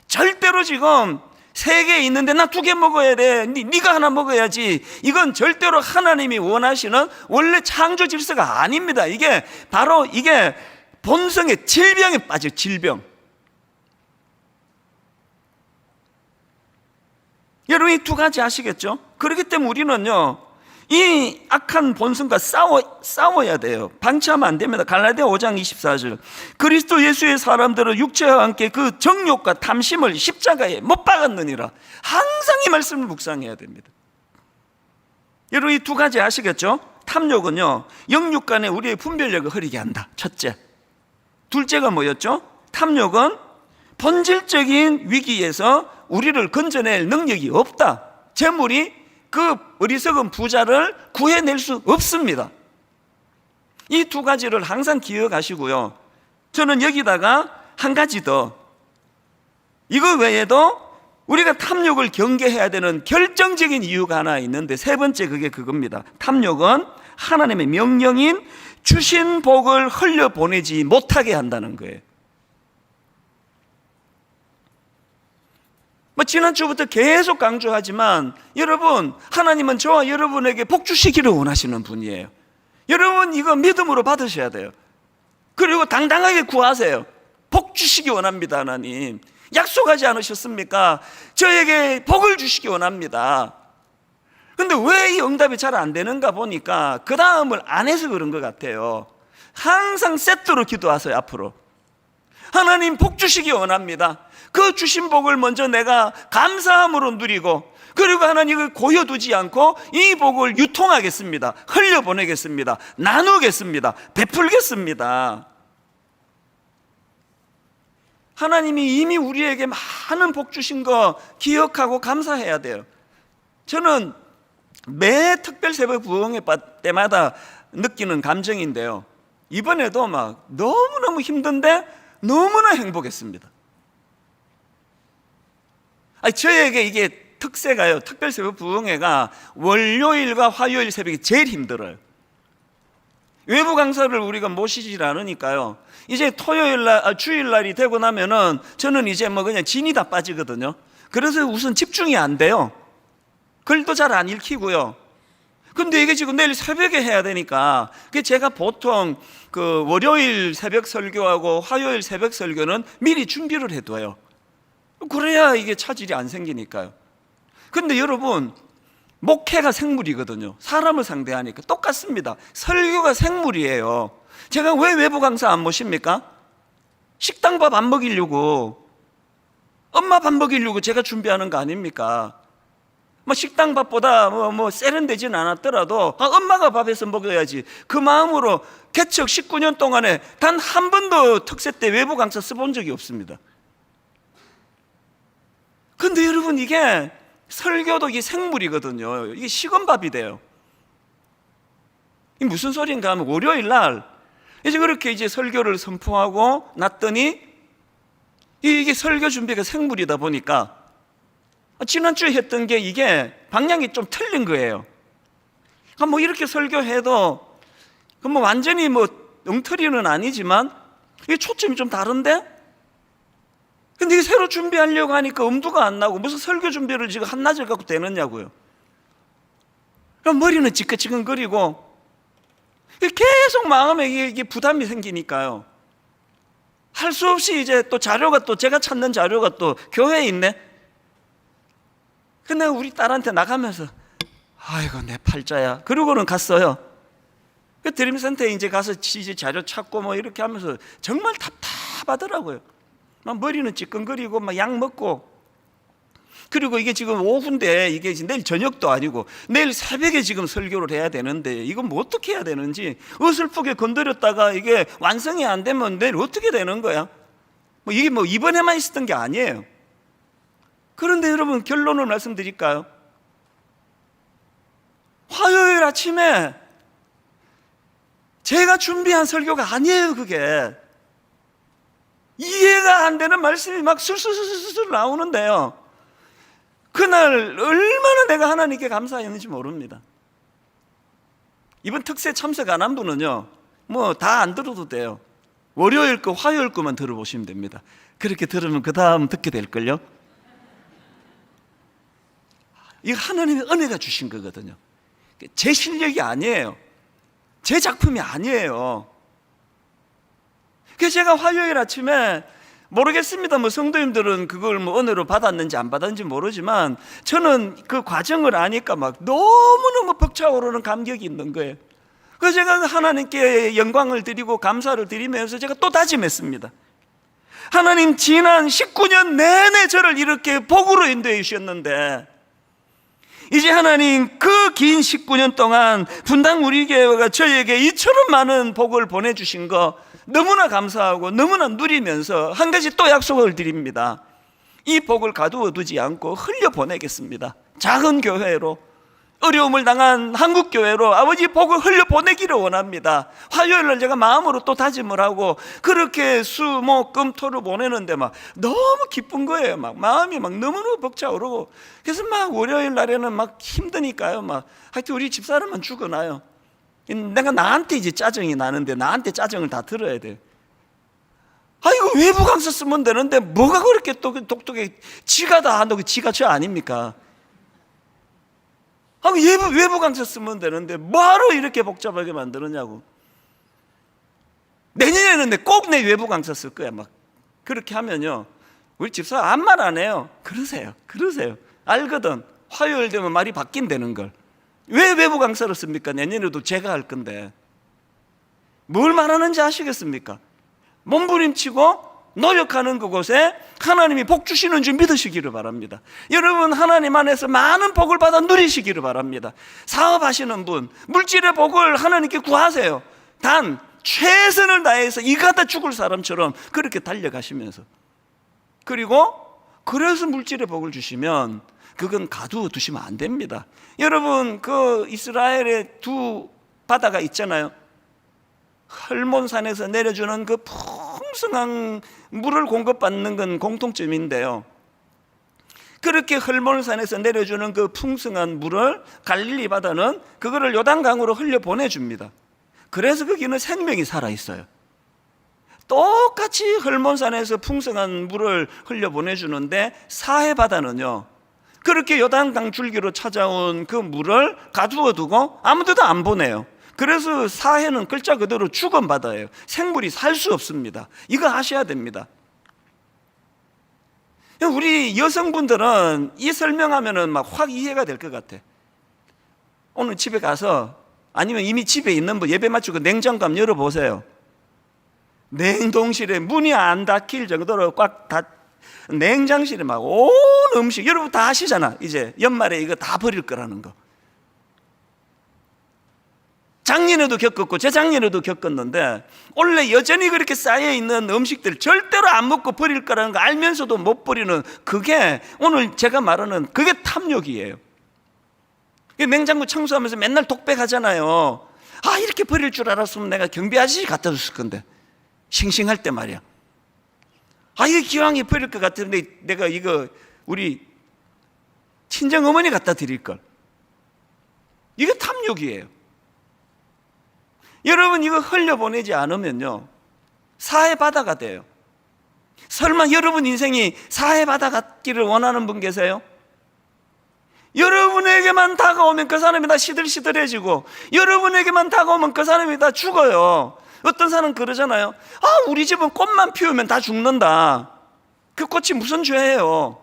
절대로 지금 3개 있는데 나 2개 먹어야 돼, 네가 하나 먹어야지, 이건 절대로 하나님이 원하시는 원래 창조 질서가 아닙니다. 이게 바로 이게 본성의 질병에 빠져. 질병. 여러분, 이 2가지 아시겠죠? 그렇기 때문에 우리는요 이 악한 본성과 싸워야 돼요. 방치하면 안 됩니다. 갈라디아 5장 24절, 그리스도 예수의 사람들은 육체와 함께 그 정욕과 탐심을 십자가에 못 박았느니라. 항상 이 말씀을 묵상해야 됩니다. 여러분, 이 2가지 아시겠죠? 탐욕은요 영육 간에 우리의 분별력을 흐리게 한다. 첫째. 둘째가 뭐였죠? 탐욕은 본질적인 위기에서 우리를 건져낼 능력이 없다. 재물이 그 어리석은 부자를 구해낼 수 없습니다. 이 2가지를 항상 기억하시고요. 저는 여기다가 한 가지 더, 이거 외에도 우리가 탐욕을 경계해야 되는 결정적인 이유가 하나 있는데, 3번째, 그게 그겁니다. 탐욕은 하나님의 명령인 주신 복을 흘려보내지 못하게 한다는 거예요. 지난주부터 계속 강조하지만 여러분, 하나님은 저와 여러분에게 복 주시기를 원하시는 분이에요. 여러분, 이거 믿음으로 받으셔야 돼요. 그리고 당당하게 구하세요. 복 주시기 원합니다. 하나님 약속하지 않으셨습니까? 저에게 복을 주시기 원합니다. 근데 왜 이 응답이 잘 안 되는가 보니까 그 다음을 안 해서 그런 것 같아요. 항상 세트로 기도하세요. 앞으로 하나님 복 주시기 원합니다. 그 주신 복을 먼저 내가 감사함으로 누리고, 그리고 하나님을 고여두지 않고 이 복을 유통하겠습니다. 흘려보내겠습니다. 나누겠습니다. 베풀겠습니다. 하나님이 이미 우리에게 많은 복 주신 거 기억하고 감사해야 돼요. 저는 매 특별 새벽 부흥회 때마다 느끼는 감정인데요, 이번에도 막 너무너무 힘든데 너무나 행복했습니다. 저에게 이게 특세가요, 특별 새벽 부흥회가 월요일과 화요일 새벽이 제일 힘들어요. 외부 강사를 우리가 모시질 않으니까요, 이제 주일날이 되고 나면은 저는 이제 뭐 그냥 진이 다 빠지거든요. 그래서 우선 집중이 안 돼요. 글도 잘 안 읽히고요. 근데 이게 지금 내일 새벽에 해야 되니까, 제가 보통 그 월요일 새벽 설교하고 화요일 새벽 설교는 미리 준비를 해둬요. 그래야 이게 차질이 안 생기니까요. 근데 여러분, 목회가 생물이거든요. 사람을 상대하니까 똑같습니다. 설교가 생물이에요. 제가 왜 외부 강사 안 모십니까? 식당 밥 안 먹이려고, 엄마 밥 먹이려고 제가 준비하는 거 아닙니까? 식당 밥보다 세련되진 않았더라도 엄마가 밥해서 먹어야지, 그 마음으로 개척 19년 동안에 단 한 번도 특세 때 외부 강사 써본 적이 없습니다. 근데 여러분, 이게 설교도 이게 생물이거든요. 이게 식은밥이 돼요. 이게 무슨 소리인가 하면, 월요일 날 이제 그렇게 이제 설교를 선포하고 났더니 이게 설교 준비가 생물이다 보니까 지난주에 했던 게 이게 방향이 좀 틀린 거예요. 이렇게 설교해도 완전히 엉터리는 아니지만 이게 초점이 좀 다른데, 근데 이게 새로 준비하려고 하니까 엄두가 안 나고 무슨 설교 준비를 지금 한낮을 갖고 되느냐고요. 그럼 머리는 지끈지끈거리고 계속 마음에 이게 부담이 생기니까요. 할 수 없이 이제 또 자료가 또 제가 찾는 자료가 또 교회에 있네. 근데 우리 딸한테 나가면서 아이고 내 팔자야. 그러고는 갔어요. 그 드림센터에 이제 가서 이제 자료 찾고 뭐 이렇게 하면서 정말 답답하더라고요. 막 머리는 찌끈거리고 막 약 먹고. 그리고 이게 지금 오후인데 이게 내일 저녁도 아니고 내일 새벽에 지금 설교를 해야 되는데 이건 뭐 어떻게 해야 되는지 어설프게 건드렸다가 이게 완성이 안 되면 내일 어떻게 되는 거야? 뭐 이게 뭐 이번에만 있었던 게 아니에요. 그런데 여러분 결론을 말씀드릴까요? 화요일 아침에 제가 준비한 설교가 아니에요. 그게 이해가 안 되는 말씀이 막 술술술술 나오는데요. 그날 얼마나 내가 하나님께 감사했는지 모릅니다. 이번 특세 참석 안 한 분은요 뭐 다 안 들어도 돼요. 월요일 거 화요일 거만 들어보시면 됩니다. 그렇게 들으면 그 다음 듣게 될걸요. 이거 하나님의 은혜가 주신 거거든요. 제 실력이 아니에요. 제 작품이 아니에요. 그래서 제가 화요일 아침에 모르겠습니다. 뭐 성도님들은 그걸 뭐 은혜로 받았는지 안 받았는지 모르지만 저는 그 과정을 아니까 막 너무너무 벅차오르는 감격이 있는 거예요. 그래서 제가 하나님께 영광을 드리고 감사를 드리면서 제가 또 다짐했습니다. 하나님 지난 19년 내내 저를 이렇게 복으로 인도해 주셨는데 이제 하나님 그 긴 19년 동안 분당 우리 교회가 저에게 이처럼 많은 복을 보내주신 거 너무나 감사하고 너무나 누리면서 한 가지 또 약속을 드립니다. 이 복을 가두어 두지 않고 흘려보내겠습니다. 작은 교회로 어려움을 당한 한국교회로 아버지 복을 흘려보내기를 원합니다. 화요일날 제가 마음으로 또 다짐을 하고 그렇게 수, 목, 금, 토를 보내는데 막 너무 기쁜 거예요. 막 마음이 막 너무너무 벅차오르고 그래서 막 월요일 날에는 막 힘드니까요. 막 하여튼 우리 집사람은 죽어나요. 내가 나한테 이제 짜증이 나는데 나한테 짜증을 다 들어야 돼. 아 이거 외부 강사 쓰면 되는데 뭐가 그렇게 또 독특해. 지가 다 한다고 지가 저 아닙니까? 아 외부 강사 쓰면 되는데 뭐하러 이렇게 복잡하게 만드느냐고. 내년에는 꼭 내 외부 강사 쓸 거야. 막 그렇게 하면요 우리 집사 아무 말 안 해요. 그러세요 알거든. 화요일 되면 말이 바뀐다는 걸. 왜 외부 강사를 씁니까? 내년에도 제가 할 건데. 뭘 말하는지 아시겠습니까? 몸부림치고 노력하는 그곳에 하나님이 복 주시는 줄 믿으시기를 바랍니다. 여러분 하나님 안에서 많은 복을 받아 누리시기를 바랍니다. 사업하시는 분 물질의 복을 하나님께 구하세요. 단 최선을 다해서 이가다 죽을 사람처럼 그렇게 달려가시면서 그리고 그래서 물질의 복을 주시면 그건 가두어 두시면 안 됩니다. 여러분 그 이스라엘의 두 바다가 있잖아요. 헐몬산에서 내려주는 그 풍성한 물을 공급받는 건 공통점인데요. 그렇게 헐몬산에서 내려주는 그 풍성한 물을 갈릴리 바다는 그거를 요단강으로 흘려 보내줍니다. 그래서 거기는 생명이 살아있어요. 똑같이 헐몬산에서 풍성한 물을 흘려 보내주는데 사해 바다는요 그렇게 요단강 줄기로 찾아온 그 물을 가두어 두고 아무데도 안 보내요. 그래서 사해는 글자 그대로 죽은 바다예요. 생물이 살 수 없습니다. 이거 아셔야 됩니다. 우리 여성분들은 이 설명하면은 막 확 이해가 될 것 같아. 오늘 집에 가서 아니면 이미 집에 있는 분 예배 마치고 냉장고 열어보세요. 냉동실에 문이 안 닫힐 정도로 꽉 닫 냉장실에 막 온 음식 여러분 다 아시잖아. 이제 연말에 이거 다 버릴 거라는 거. 작년에도 겪었고 재작년에도 겪었는데 원래 여전히 그렇게 쌓여있는 음식들 절대로 안 먹고 버릴 거라는 거 알면서도 못 버리는 그게 오늘 제가 말하는 그게 탐욕이에요. 냉장고 청소하면서 맨날 독백하잖아요. 아 이렇게 버릴 줄 알았으면 내가 경비 아저씨 갖다 줬을 건데 싱싱할 때 말이야. 아 이거 기왕에 버릴 것 같은데 내가 이거 우리 친정어머니 갖다 드릴 걸. 이게 탐욕이에요. 여러분 이거 흘려보내지 않으면요 사해 바다가 돼요. 설마 여러분 인생이 사해받아 갔기를 원하는 분 계세요? 여러분에게만 다가오면 그 사람이 다 시들시들해지고, 여러분에게만 다가오면 그 사람이 다 죽어요. 어떤 사람은 그러잖아요. 우리 집은 꽃만 피우면 다 죽는다. 그 꽃이 무슨 죄예요?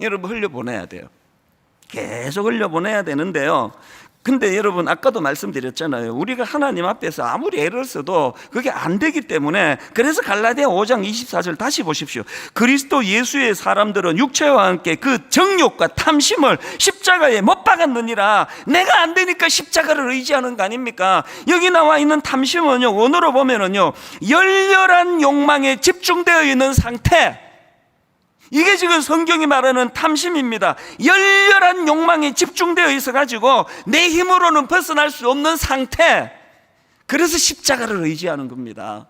여러분, 흘려보내야 돼요. 계속 흘려보내야 되는데요. 근데 여러분, 아까도 말씀드렸잖아요. 우리가 하나님 앞에서 아무리 애를 써도 그게 안 되기 때문에, 그래서 갈라디아 5장 24절 다시 보십시오. 그리스도 예수의 사람들은 육체와 함께 그 정욕과 탐심을 십자가에 못 박았느니라. 내가 안 되니까 십자가를 의지하는 거 아닙니까? 여기 나와 있는 탐심은요, 원어로 보면은요, 열렬한 욕망에 집중되어 있는 상태, 이게 지금 성경이 말하는 탐심입니다. 열렬한 욕망에 집중되어 있어가지고 내 힘으로는 벗어날 수 없는 상태, 그래서 십자가를 의지하는 겁니다.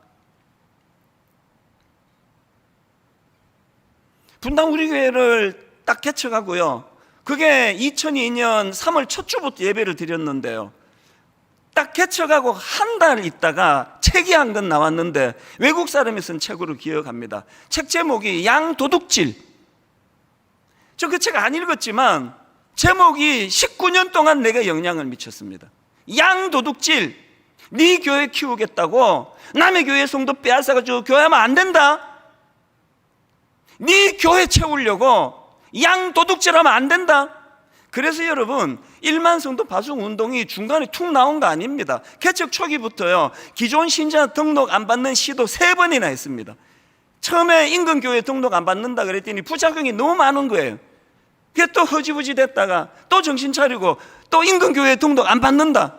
분당 우리 교회를 딱 개척하고요, 그게 2002년 3월 첫 주부터 예배를 드렸는데요, 딱 개척하고 한 달 있다가 책이 한 권 나왔는데, 외국 사람이 쓴 책으로 기억합니다. 책 제목이 양도둑질. 저 그 책 안 읽었지만 제목이 19년 동안 내게 영향을 미쳤습니다. 양도둑질. 네 교회 키우겠다고 남의 교회 성도 빼앗아가지고 교회하면 안 된다. 네 교회 채우려고 양도둑질하면 안 된다. 그래서 여러분, 1만 성도 파송 운동이 중간에 툭 나온 거 아닙니다. 개척 초기부터요, 기존 신자 등록 안 받는 시도 3번이나 했습니다. 처음에 인근교회 등록 안 받는다 그랬더니 부작용이 너무 많은 거예요. 그게 또 허지부지 됐다가 또 정신 차리고 또 인근교회 등록 안 받는다.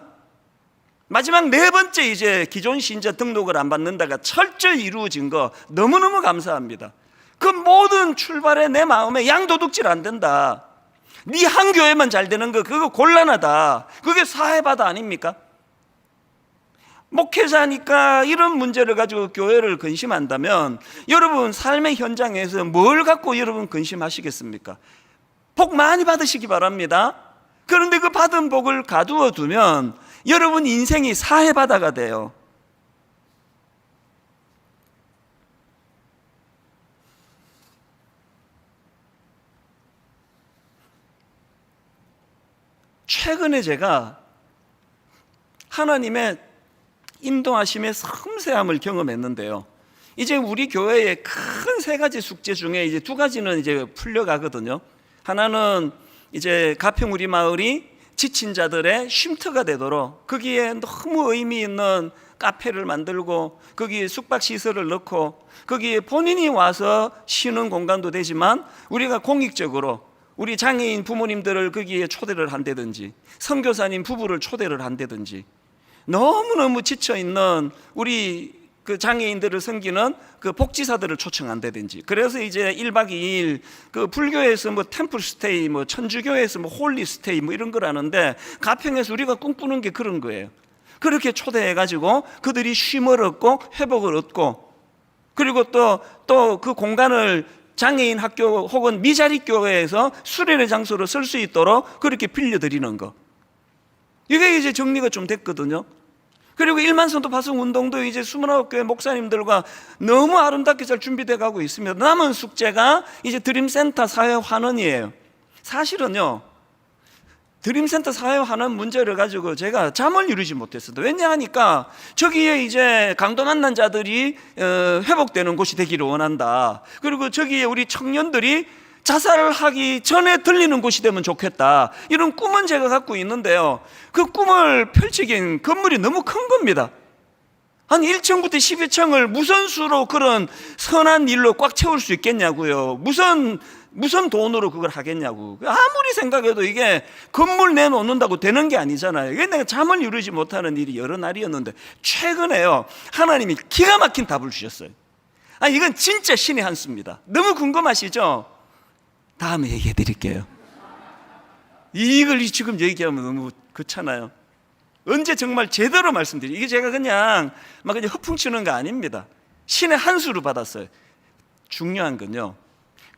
마지막 4번째 이제 기존 신자 등록을 안 받는다가 철저히 이루어진 거 너무너무 감사합니다. 그 모든 출발에 내 마음에 양도둑질 안 된다. 네 한 교회만 잘 되는 거 그거 곤란하다. 그게 사해바다 아닙니까? 목회자니까 이런 문제를 가지고 교회를 근심한다면 여러분 삶의 현장에서 뭘 갖고 여러분 근심하시겠습니까? 복 많이 받으시기 바랍니다. 그런데 그 받은 복을 가두어 두면 여러분 인생이 사해바다가 돼요. 최근에 제가 하나님의 인도하심의 섬세함을 경험했는데요, 이제 우리 교회의 큰 3가지 숙제 중에 이제 2가지는 이제 풀려가거든요. 하나는 이제 가평 우리 마을이 지친 자들의 쉼터가 되도록 거기에 너무 의미 있는 카페를 만들고 거기에 숙박시설을 넣고 거기에 본인이 와서 쉬는 공간도 되지만 우리가 공익적으로 우리 장애인 부모님들을 거기에 초대를 한다든지 선교사님 부부를 초대를 한다든지, 너무너무 지쳐있는 우리 그 장애인들을 섬기는 그 복지사들을 초청한다든지, 그래서 이제 1박 2일 그 불교에서 뭐 템플 스테이, 뭐 천주교에서 뭐 홀리 스테이 뭐 이런 걸 하는데, 가평에서 우리가 꿈꾸는 게 그런 거예요. 그렇게 초대해가지고 그들이 쉼을 얻고 회복을 얻고, 그리고 또 그 공간을 장애인 학교 혹은 미자립 교회에서 수련의 장소로 쓸 수 있도록 그렇게 빌려드리는 거, 이게 이제 정리가 좀 됐거든요. 그리고 1만 성도 파송 운동도 이제 29교회 목사님들과 너무 아름답게 잘 준비돼 가고 있습니다. 남은 숙제가 이제 드림센터 사회 환원이에요. 사실은요, 드림센터 사회 환원 문제를 가지고 제가 잠을 이루지 못했어요. 왜냐하니까 저기에 이제 강도 만난 자들이 회복되는 곳이 되기를 원한다. 그리고 저기에 우리 청년들이 자살을 하기 전에 들리는 곳이 되면 좋겠다. 이런 꿈은 제가 갖고 있는데요, 그 꿈을 펼치기엔 건물이 너무 큰 겁니다. 한 1층부터 12층을 무슨 수로 그런 선한 일로 꽉 채울 수 있겠냐고요. 무슨 돈으로 그걸 하겠냐고. 아무리 생각해도 이게 건물 내놓는다고 되는 게 아니잖아요. 이게 내가 잠을 이루지 못하는 일이 여러 날이었는데, 최근에요, 하나님이 기가 막힌 답을 주셨어요. 이건 진짜 신의 한 수입니다. 너무 궁금하시죠? 다음에 얘기해 드릴게요. 이걸 지금 얘기하면 너무 그렇잖아요. 언제 정말 제대로 말씀드려요. 이게 제가 그냥 허풍치는 거 아닙니다. 신의 한 수를 받았어요. 중요한 건요,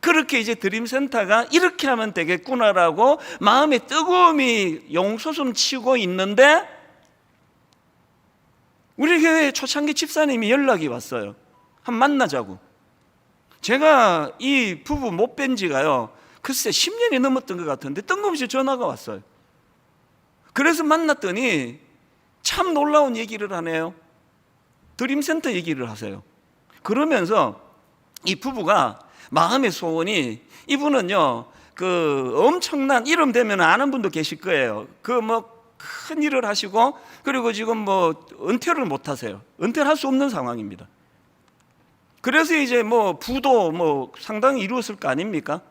그렇게 이제 드림센터가 이렇게 하면 되겠구나라고 마음에 뜨거움이 용솟음 치고 있는데, 우리 교회 초창기 집사님이 연락이 왔어요. 한번 만나자고. 제가 이 부부 못 뵌 지가요, 글쎄 10년이 넘었던 것 같은데 뜬금없이 전화가 왔어요. 그래서 만났더니 참 놀라운 얘기를 하네요. 드림센터 얘기를 하세요. 그러면서 이 부부가 마음의 소원이, 이분은요 그 엄청난 이름 되면 아는 분도 계실 거예요. 그 뭐 큰 일을 하시고, 그리고 지금 뭐 은퇴를 못 하세요. 은퇴를 할 수 없는 상황입니다. 그래서 이제 뭐 부도 뭐 상당히 이루었을 거 아닙니까?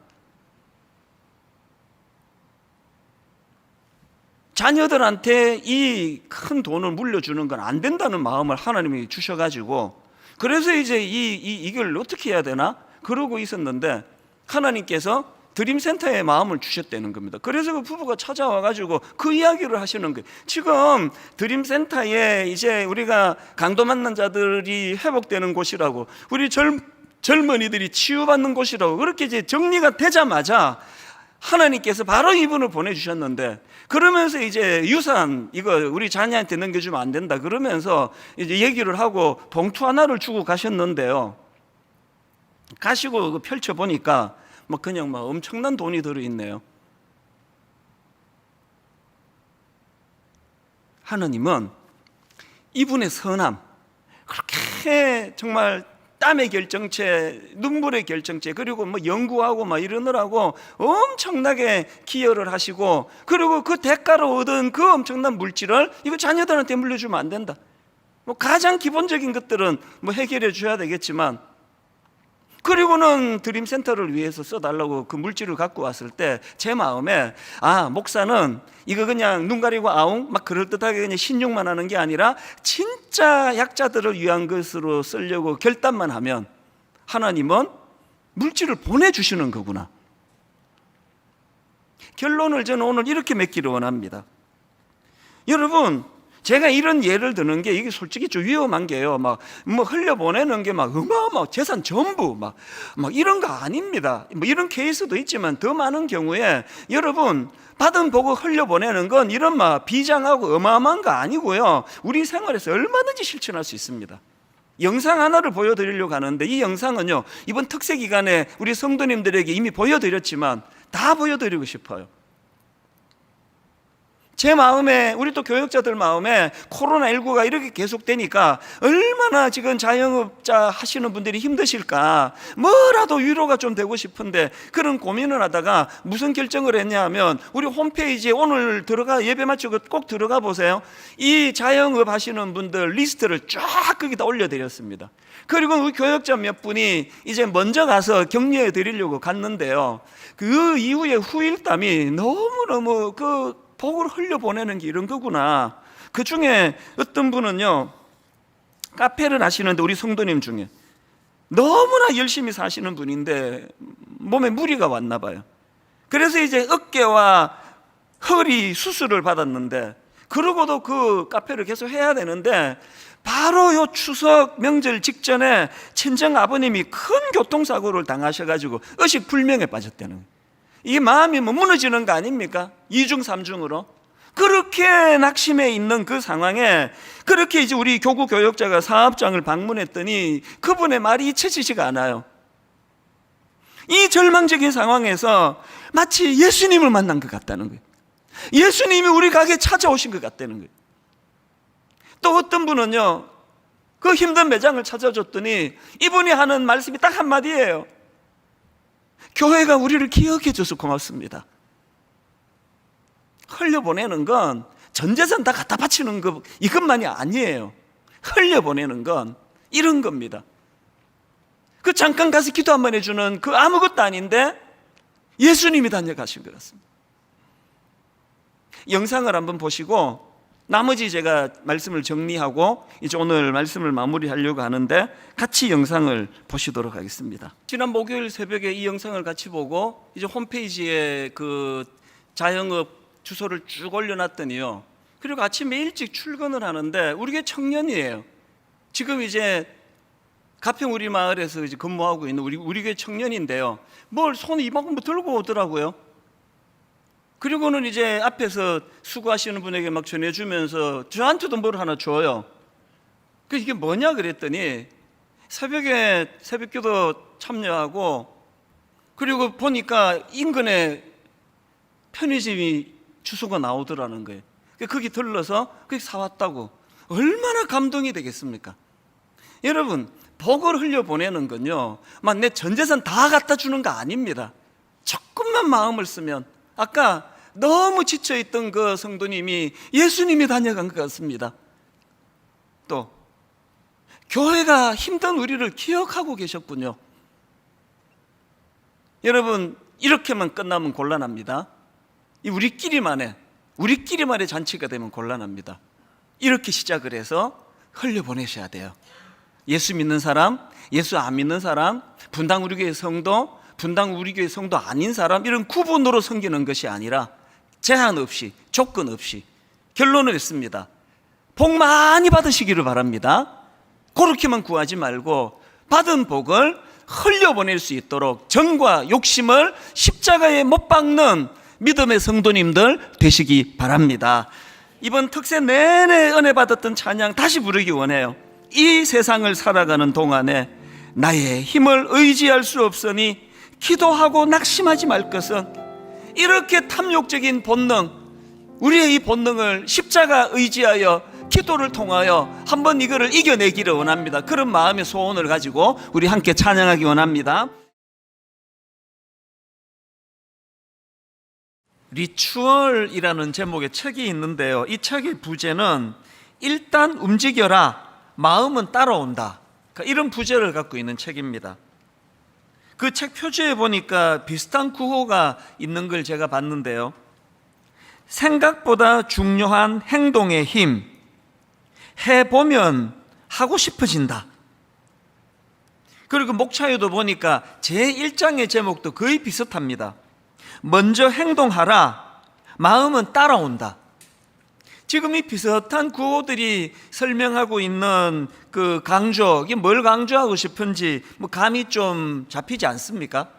자녀들한테 이 큰 돈을 물려주는 건 안 된다는 마음을 하나님이 주셔가지고, 그래서 이제 이걸 어떻게 해야 되나 그러고 있었는데 하나님께서 드림센터에 마음을 주셨다는 겁니다. 그래서 그 부부가 찾아와가지고 그 이야기를 하시는 거예요. 지금 드림센터에 이제 우리가 강도 만난 자들이 회복되는 곳이라고, 우리 젊은이들이 치유받는 곳이라고 그렇게 이제 정리가 되자마자 하나님께서 바로 이분을 보내주셨는데, 그러면서 이제 유산 이거 우리 자녀한테 넘겨주면 안 된다 그러면서 이제 얘기를 하고 봉투 하나를 주고 가셨는데요, 가시고 펼쳐보니까 막 그냥 막 엄청난 돈이 들어있네요. 하나님은 이분의 선함, 그렇게 정말 땀의 결정체, 눈물의 결정체, 그리고 뭐 연구하고 막 이러느라고 엄청나게 기여를 하시고, 그리고 그 대가로 얻은 그 엄청난 물질을 이거 자녀들한테 물려주면 안 된다. 뭐 가장 기본적인 것들은 뭐 해결해 줘야 되겠지만, 그리고는 드림센터를 위해서 써달라고 그 물질을 갖고 왔을 때 제 마음에, 아, 목사는 이거 그냥 눈 가리고 아웅 막 그럴듯하게 그냥 신용만 하는 게 아니라 진짜 약자들을 위한 것으로 쓰려고 결단만 하면 하나님은 물질을 보내주시는 거구나. 결론을 저는 오늘 이렇게 맺기를 원합니다. 여러분, 제가 이런 예를 드는 게 이게 솔직히 좀 위험한 게요, 막 뭐 흘려보내는 게 막 어마어마 재산 전부 막 이런 거 아닙니다. 뭐 이런 케이스도 있지만 더 많은 경우에 여러분 받은 복을 흘려보내는 건 이런 막 비장하고 어마어마한 거 아니고요, 우리 생활에서 얼마든지 실천할 수 있습니다. 영상 하나를 보여드리려고 하는데, 이 영상은요 이번 특세 기간에 우리 성도님들에게 이미 보여드렸지만 다 보여드리고 싶어요. 제 마음에, 우리 또 교역자들 마음에 코로나19가 이렇게 계속되니까 얼마나 지금 자영업자 하시는 분들이 힘드실까, 뭐라도 위로가 좀 되고 싶은데 그런 고민을 하다가 무슨 결정을 했냐 하면, 우리 홈페이지에 오늘 들어가 예배 마치고 꼭 들어가 보세요. 이 자영업 하시는 분들 리스트를 쫙 거기다 올려드렸습니다. 그리고 우리 교역자 몇 분이 이제 먼저 가서 격려해 드리려고 갔는데요, 그 이후에 후일담이 너무너무 그 복을 흘려보내는 게 이런 거구나. 그 중에 어떤 분은요, 카페를 하시는데 우리 성도님 중에 너무나 열심히 사시는 분인데 몸에 무리가 왔나 봐요. 그래서 이제 어깨와 허리 수술을 받았는데, 그러고도 그 카페를 계속 해야 되는데 바로 요 추석 명절 직전에 친정 아버님이 큰 교통사고를 당하셔가지고 의식불명에 빠졌다는 거예요. 이 마음이 뭐 무너지는 거 아닙니까? 2중 3중으로 그렇게 낙심해 있는 그 상황에, 그렇게 이제 우리 교구 교역자가 사업장을 방문했더니 그분의 말이 잊혀지지가 않아요. 이 절망적인 상황에서 마치 예수님을 만난 것 같다는 거예요. 예수님이 우리 가게에 찾아오신 것 같다는 거예요. 또 어떤 분은요, 그 힘든 매장을 찾아줬더니 이분이 하는 말씀이 딱 한마디예요. 교회가 우리를 기억해 줘서 고맙습니다. 흘려보내는 건 전 재산 다 갖다 바치는 것 이것만이 아니에요. 흘려보내는 건 이런 겁니다. 그 잠깐 가서 기도 한번 해주는 그 아무것도 아닌데 예수님이 다녀가신 것 같습니다. 영상을 한번 보시고 나머지 제가 말씀을 정리하고 이제 오늘 말씀을 마무리하려고 하는데, 같이 영상을 보시도록 하겠습니다. 지난 목요일 새벽에 이 영상을 같이 보고 이제 홈페이지에 그 자영업 주소를 쭉 올려놨더니요, 그리고 아침에 일찍 출근을 하는데 우리 교회 청년이에요. 지금 이제 가평 우리 마을에서 이제 근무하고 있는 우리 교회 청년인데요, 뭘 손 이만큼 들고 오더라고요. 그리고는 이제 앞에서 수고하시는 분에게 막 전해주면서 저한테도 뭘 하나 줘요. 그 이게 뭐냐 그랬더니 새벽에 새벽기도 참여하고, 그리고 보니까 인근에 편의점이 주소가 나오더라는 거예요. 거기 들러서 거기 사왔다고. 얼마나 감동이 되겠습니까? 여러분, 복을 흘려보내는 건요, 막 내 전재산 다 갖다 주는 거 아닙니다. 조금만 마음을 쓰면, 아까 너무 지쳐있던 그 성도님이 예수님이 다녀간 것 같습니다. 또 교회가 힘든 우리를 기억하고 계셨군요. 여러분, 이렇게만 끝나면 곤란합니다. 우리끼리만의 잔치가 되면 곤란합니다. 이렇게 시작을 해서 흘려보내셔야 돼요. 예수 믿는 사람, 예수 안 믿는 사람, 분당 우리 교회 성도, 분당 우리 교회 성도 아닌 사람, 이런 구분으로 섬기는 것이 아니라 제한 없이, 조건 없이. 결론을 했습니다. 복 많이 받으시기를 바랍니다. 그렇게만 구하지 말고 받은 복을 흘려보낼 수 있도록 정과 욕심을 십자가에 못 박는 믿음의 성도님들 되시기 바랍니다. 이번 특세 내내 은혜 받았던 찬양 다시 부르기 원해요. 이 세상을 살아가는 동안에 나의 힘을 의지할 수 없으니 기도하고 낙심하지 말 것은, 이렇게 탐욕적인 본능, 우리의 이 본능을 십자가 의지하여 기도를 통하여 한번 이거를 이겨내기를 원합니다. 그런 마음의 소원을 가지고 우리 함께 찬양하기 원합니다. 리추얼이라는 제목의 책이 있는데요, 이 책의 부제는 일단 움직여라, 마음은 따라온다, 이런 부제를 갖고 있는 책입니다. 그 책 표지에 보니까 비슷한 구호가 있는 걸 제가 봤는데요, 생각보다 중요한 행동의 힘, 해보면 하고 싶어진다. 그리고 목차에도 보니까 제1장의 제목도 거의 비슷합니다. 먼저 행동하라, 마음은 따라온다. 지금 이 비슷한 구호들이 설명하고 있는 그 강조, 이게 뭘 강조하고 싶은지 감이 좀 잡히지 않습니까?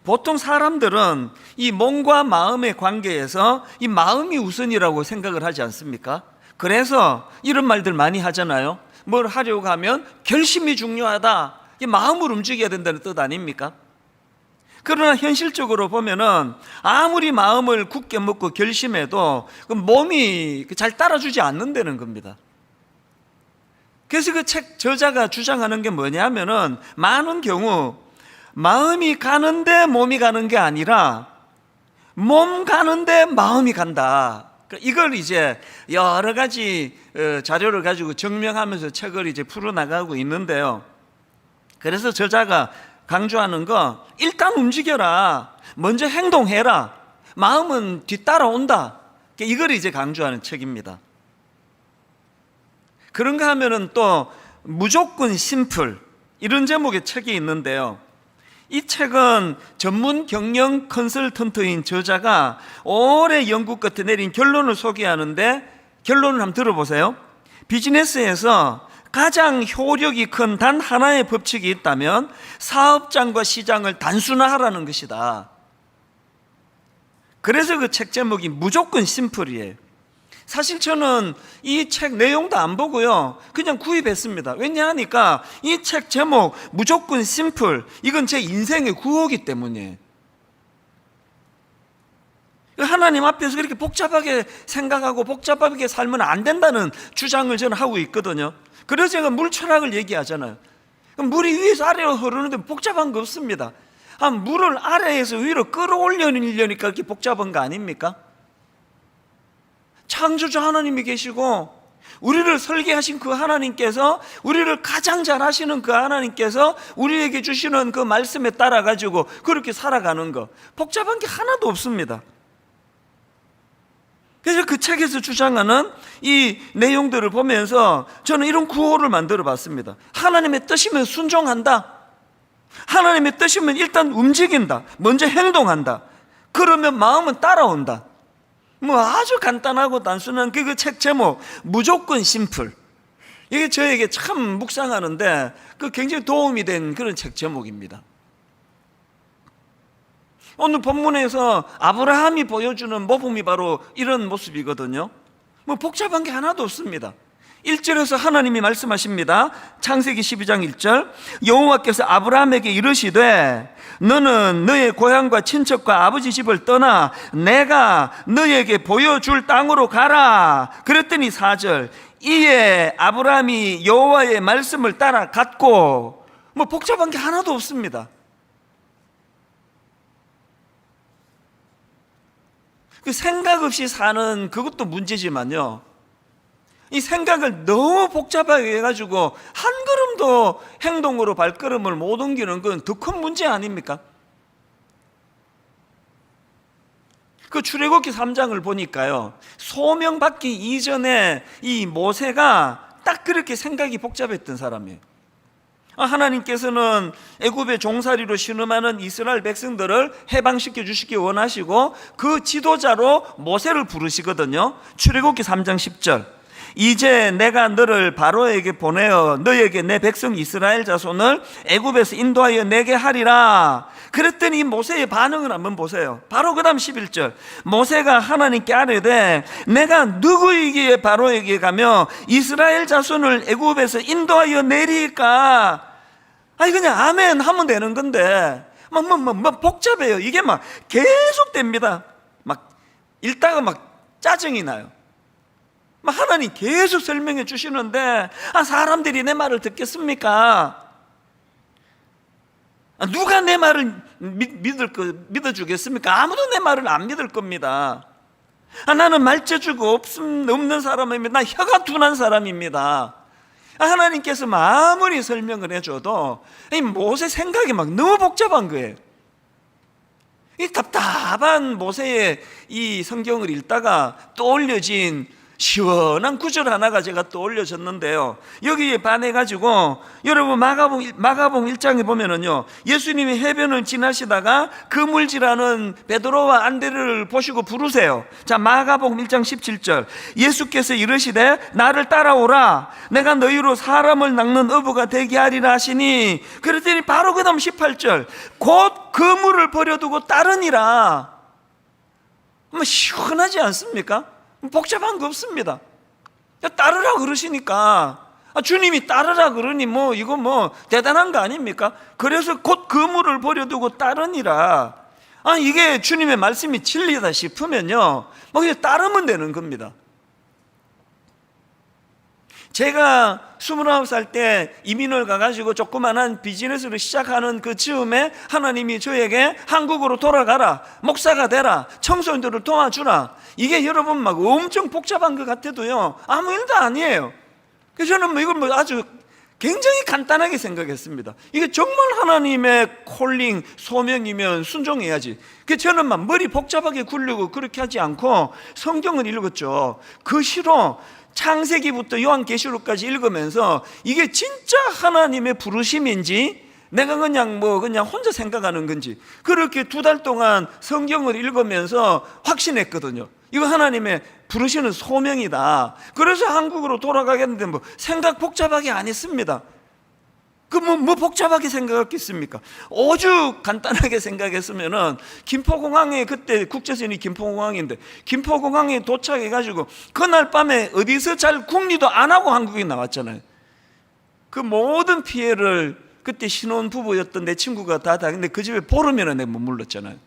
보통 사람들은 이 몸과 마음의 관계에서 이 마음이 우선이라고 생각을 하지 않습니까? 그래서 이런 말들 많이 하잖아요. 뭘 하려고 하면 결심이 중요하다, 이 마음을 움직여야 된다는 뜻 아닙니까? 그러나 현실적으로 보면은 아무리 마음을 굳게 먹고 결심해도 그 몸이 잘 따라주지 않는다는 겁니다. 그래서 그 책 저자가 주장하는 게 뭐냐면은, 많은 경우 마음이 가는데 몸이 가는 게 아니라 몸 가는데 마음이 간다. 이걸 이제 여러 가지 자료를 가지고 증명하면서 책을 이제 풀어나가고 있는데요, 그래서 저자가 강조하는 거, 일단 움직여라, 먼저 행동해라, 마음은 뒤따라온다, 이걸 이제 강조하는 책입니다. 그런가 하면은 또 무조건 심플, 이런 제목의 책이 있는데요, 이 책은 전문 경영 컨설턴트인 저자가 오래 연구 끝에 내린 결론을 소개하는데, 결론을 한번 들어보세요. 비즈니스에서 가장 효력이 큰 단 하나의 법칙이 있다면 사업장과 시장을 단순화하라는 것이다. 그래서 그 책 제목이 무조건 심플이에요. 사실 저는 이 책 내용도 안 보고요, 그냥 구입했습니다. 왜냐하니까 이 책 제목 무조건 심플, 이건 제 인생의 구호이기 때문이에요. 하나님 앞에서 그렇게 복잡하게 생각하고 복잡하게 살면 안 된다는 주장을 저는 하고 있거든요. 그래서 제가 물 철학을 얘기하잖아요. 물이 위에서 아래로 흐르는데 복잡한 거 없습니다. 물을 아래에서 위로 끌어올리려니까 이렇게 복잡한 거 아닙니까? 창조주 하나님이 계시고 우리를 설계하신 그 하나님께서, 우리를 가장 잘 아시는 그 하나님께서 우리에게 주시는 그 말씀에 따라 가지고 그렇게 살아가는 거, 복잡한 게 하나도 없습니다. 그래서 그 책에서 주장하는 이 내용들을 보면서 저는 이런 구호를 만들어 봤습니다. 하나님의 뜻이면 순종한다, 하나님의 뜻이면 일단 움직인다, 먼저 행동한다, 그러면 마음은 따라온다. 아주 간단하고 단순한 그 책 제목 무조건 심플, 이게 저에게 참 묵상하는데 굉장히 도움이 된 그런 책 제목입니다. 오늘 본문에서 아브라함이 보여주는 모범이 바로 이런 모습이거든요. 복잡한 게 하나도 없습니다. 1절에서 하나님이 말씀하십니다. 창세기 12장 1절, 여호와께서 아브라함에게 이르시되 너는 너의 고향과 친척과 아버지 집을 떠나 내가 너에게 보여줄 땅으로 가라. 그랬더니 4절, 이에 아브라함이 여호와의 말씀을 따라 갔고, 뭐 복잡한 게 하나도 없습니다. 그 생각 없이 사는 그것도 문제지만요, 이 생각을 너무 복잡하게 해가지고 한 걸음도 행동으로 발걸음을 못 옮기는 건 더 큰 문제 아닙니까? 그 출애굽기 3장을 보니까요, 소명받기 이전에 이 모세가 딱 그렇게 생각이 복잡했던 사람이에요. 하나님께서는 애굽의 종살이로 신음하는 이스라엘 백성들을 해방시켜 주시기 원하시고 그 지도자로 모세를 부르시거든요. 출애굽기 3장 10절, 이제 내가 너를 바로에게 보내어 너에게 내 백성 이스라엘 자손을 애굽에서 인도하여 내게 하리라. 그랬더니 모세의 반응을 한번 보세요. 바로 그 다음 11절, 모세가 하나님께 아뢰되 내가 누구이기에 바로에게 가며 이스라엘 자손을 애굽에서 인도하여 내리까? 아니 그냥 아멘 하면 되는 건데 막 복잡해요. 이게 막 계속됩니다. 막 읽다가 막 짜증이 나요. 하나님 계속 설명해 주시는데 사람들이 내 말을 듣겠습니까? 누가 내 말을 믿어주겠습니까? 아무도 내 말을 안 믿을 겁니다. 나는 말재주가 없는 사람입니다. 나 혀가 둔한 사람입니다. 하나님께서 아무리 설명을 해줘도 이 모세 생각이 막 너무 복잡한 거예요. 이 답답한 모세의 이 성경을 읽다가 떠올려진 시원한 구절 하나가 제가 떠올려졌는데요, 여기에 반해가지고 여러분 마가복 1장에 보면은요, 예수님이 해변을 지나시다가 그물질하는 베드로와 안드레를 보시고 부르세요. 자, 마가복 1장 17절, 예수께서 이르시되 나를 따라오라. 내가 너희로 사람을 낚는 어부가 되게 하리라 하시니, 그랬더니 바로 그 다음 18절, 곧 그물을 버려두고 따르니라. 시원하지 않습니까? 복잡한 거 없습니다. 따르라 그러시니까, 주님이 따르라 그러니 이거 대단한 거 아닙니까? 그래서 곧 그물을 버려두고 따르니라. 이게 주님의 말씀이 진리다 싶으면요, 그냥 따르면 되는 겁니다. 제가 29살 때 이민을 가가지고 조그만한 비즈니스를 시작하는 그 즈음에 하나님이 저에게 한국으로 돌아가라, 목사가 되라, 청소년들을 도와주라. 이게 여러분 막 엄청 복잡한 것 같아도요, 아무 일도 아니에요. 그래서 저는 이걸 아주 굉장히 간단하게 생각했습니다. 이게 정말 하나님의 콜링, 소명이면 순종해야지. 그래서 저는 막 머리 복잡하게 굴리고 그렇게 하지 않고 성경을 읽었죠. 그 시로 창세기부터 요한계시록까지 읽으면서 이게 진짜 하나님의 부르심인지 내가 그냥 혼자 생각하는 건지 그렇게 2달 동안 성경을 읽으면서 확신했거든요. 이거 하나님의 부르시는 소명이다. 그래서 한국으로 돌아가겠는데 생각 복잡하게 안 했습니다. 복잡하게 생각했겠습니까? 오죽 간단하게 생각했으면은 김포공항에, 그때 국제선이 김포공항인데 김포공항에 도착해가지고 그날 밤에 어디서 잘 궁리도 안 하고 한국에 나왔잖아요. 그 모든 피해를 그때 신혼부부였던 내 친구가 다 근데 그 집에 보름이나 내가 머물렀잖아요.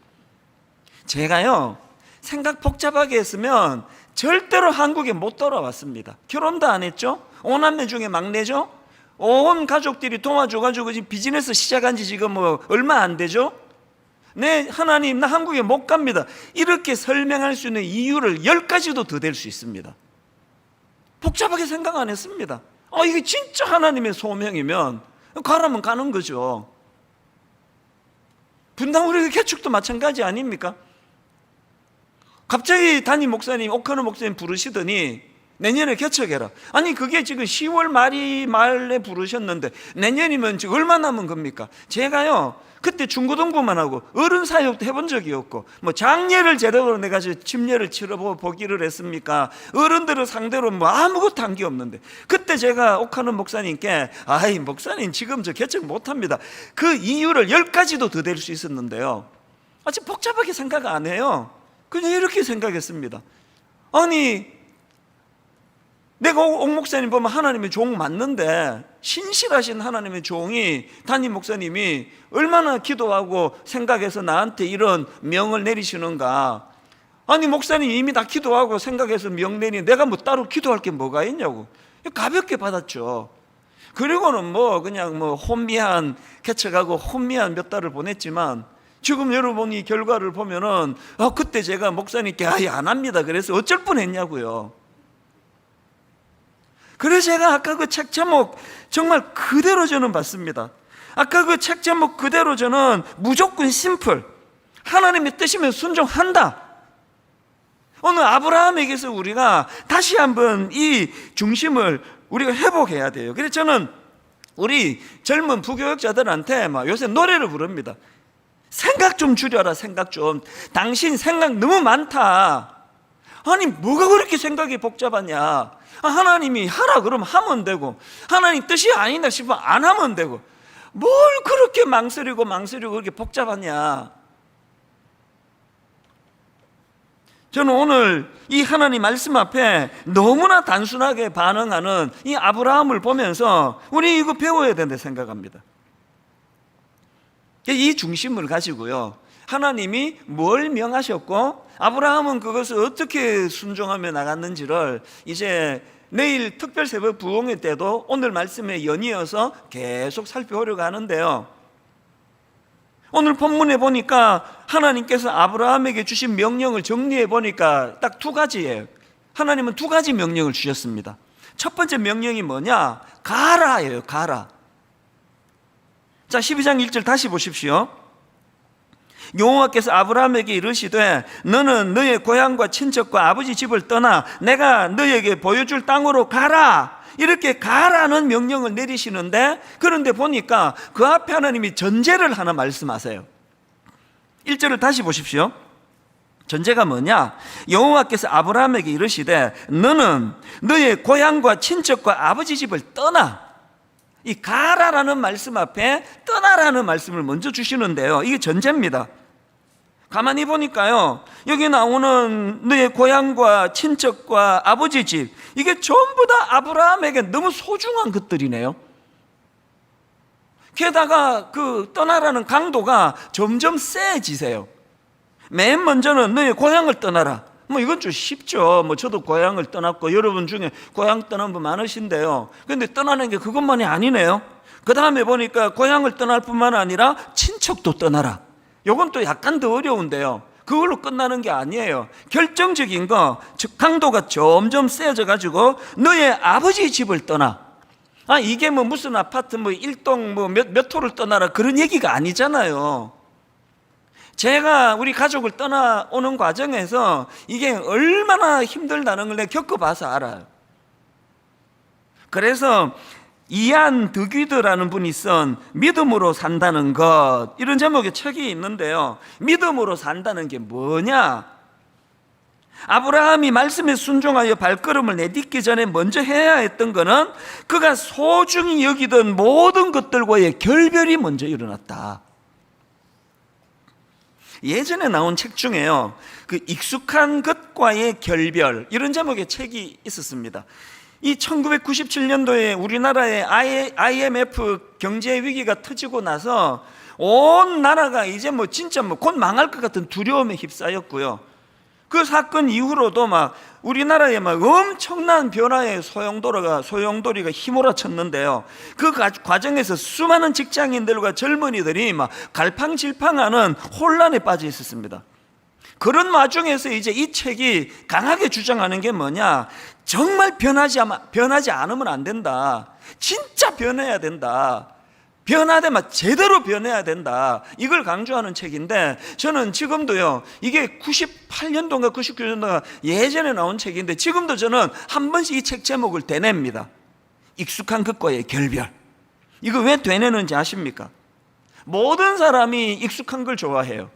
제가요, 생각 복잡하게 했으면 절대로 한국에 못 돌아왔습니다. 결혼도 안 했죠? 5남매 중에 막내죠? 온 가족들이 도와줘가지고 지금 비즈니스 시작한 지 지금 얼마 안 되죠? 네, 하나님, 나 한국에 못 갑니다. 이렇게 설명할 수 있는 이유를 10가지도 더 될 수 있습니다. 복잡하게 생각 안 했습니다. 이게 진짜 하나님의 소명이면 가라면 가는 거죠. 분당우리 개축도 마찬가지 아닙니까? 갑자기 담임 목사님, 오카노 목사님 부르시더니 내년에 개척해라. 아니 그게 지금 10월 말에 부르셨는데 내년이면 지금 얼마 남은 겁니까? 제가요 그때 중고등부만 하고 어른 사역도 해본 적이 없고 장례를 제대로 내가 침례를 치러보기를 했습니까? 어른들을 상대로 아무것도 한 게 없는데 그때 제가 오카노 목사님께 목사님 지금 저 개척 못합니다. 그 이유를 10가지도 더 될 수 있었는데요, 아주 복잡하게 생각 안 해요. 그냥 이렇게 생각했습니다. 아니 내가 옥 목사님 보면 하나님의 종 맞는데, 신실하신 하나님의 종이, 담임 목사님이 얼마나 기도하고 생각해서 나한테 이런 명을 내리시는가. 아니 목사님 이미 다 기도하고 생각해서 명 내니 내가 뭐 따로 기도할 게 뭐가 있냐고 가볍게 받았죠. 그리고는 뭐 그냥 뭐 혼미한 개척하고 혼미한 몇 달을 보냈지만, 지금 여러분이 결과를 보면은 그때 제가 목사님께 아예 안 합니다 그래서 어쩔 뻔했냐고요. 그래서 제가 아까 그 책 제목 정말 그대로 저는 봤습니다. 아까 그 책 제목 그대로 저는 무조건 심플, 하나님의 뜻이면 순종한다. 오늘 아브라함에게서 우리가 다시 한번 이 중심을 우리가 회복해야 돼요. 그래서 저는 우리 젊은 부교육자들한테 막 요새 노래를 부릅니다. 생각 좀 줄여라, 생각 좀. 당신 생각 너무 많다. 아니 뭐가 그렇게 생각이 복잡하냐. 하나님이 하라 그러면 하면 되고, 하나님 뜻이 아니다 싶으면 안 하면 되고, 뭘 그렇게 망설이고 그렇게 복잡하냐. 저는 오늘 이 하나님 말씀 앞에 너무나 단순하게 반응하는 이 아브라함을 보면서 우리 이거 배워야 된다 생각합니다. 이 중심을 가지고요, 하나님이 뭘 명하셨고 아브라함은 그것을 어떻게 순종하며 나갔는지를 이제 내일 특별 새벽 부흥회 때도 오늘 말씀에 연이어서 계속 살펴보려고 하는데요, 오늘 본문에 보니까 하나님께서 아브라함에게 주신 명령을 정리해 보니까 딱 두 가지예요. 하나님은 두 가지 명령을 주셨습니다. 첫 번째 명령이 뭐냐? 가라예요. 가라. 자, 12장 1절 다시 보십시오. 여호와께서 아브라함에게 이르시되 너는 너의 고향과 친척과 아버지 집을 떠나 내가 너에게 보여줄 땅으로 가라. 이렇게 가라는 명령을 내리시는데, 그런데 보니까 그 앞에 하나님이 전제를 하나 말씀하세요. 1절을 다시 보십시오. 전제가 뭐냐? 여호와께서 아브라함에게 이르시되 너는 너의 고향과 친척과 아버지 집을 떠나. 이 가라라는 말씀 앞에 떠나라는 말씀을 먼저 주시는데요, 이게 전제입니다. 가만히 보니까요, 여기 나오는 너의 고향과 친척과 아버지 집, 이게 전부 다 아브라함에게 너무 소중한 것들이네요. 게다가 그 떠나라는 강도가 점점 세지세요. 맨 먼저는 너의 고향을 떠나라. 뭐 이건 좀 쉽죠. 뭐 저도 고향을 떠났고 여러분 중에 고향 떠난 분 많으신데요, 근데 떠나는 게 그것만이 아니네요. 그 다음에 보니까 고향을 떠날 뿐만 아니라 친척도 떠나라. 요건 또 약간 더 어려운데요, 그걸로 끝나는 게 아니에요. 결정적인 거, 즉 강도가 점점 세져 가지고 너의 아버지 집을 떠나. 이게 뭐 무슨 아파트 뭐 1동 뭐 몇 호를 떠나라 그런 얘기가 아니잖아요. 제가 우리 가족을 떠나오는 과정에서 이게 얼마나 힘들다는 걸 내가 겪어봐서 알아요. 그래서 이안 득위드라는 분이 쓴 믿음으로 산다는 것, 이런 제목의 책이 있는데요, 믿음으로 산다는 게 뭐냐? 아브라함이 말씀에 순종하여 발걸음을 내딛기 전에 먼저 해야 했던 것은 그가 소중히 여기던 모든 것들과의 결별이 먼저 일어났다. 예전에 나온 책 중에요, 그 익숙한 것과의 결별, 이런 제목의 책이 있었습니다. 이 1997년도에 우리나라의 IMF 경제 위기가 터지고 나서 온 나라가 이제 뭐 진짜 뭐 곧 망할 것 같은 두려움에 휩싸였고요. 그 사건 이후로도 막 우리나라에 막 엄청난 변화의 소용돌이가 휘몰아쳤는데요, 그 과정에서 수많은 직장인들과 젊은이들이 막 갈팡질팡하는 혼란에 빠져 있었습니다. 그런 와중에서 이제 이 책이 강하게 주장하는 게 뭐냐? 정말 변하지 않으면 안 된다. 진짜 변해야 된다. 변화되면 제대로 변해야 된다. 이걸 강조하는 책인데, 저는 지금도요, 이게 98년도인가 99년도인가 예전에 나온 책인데 지금도 저는 한 번씩 이 책 제목을 되냅니다. 익숙한 것과의 결별. 이거 왜 되내는지 아십니까? 모든 사람이 익숙한 걸 좋아해요.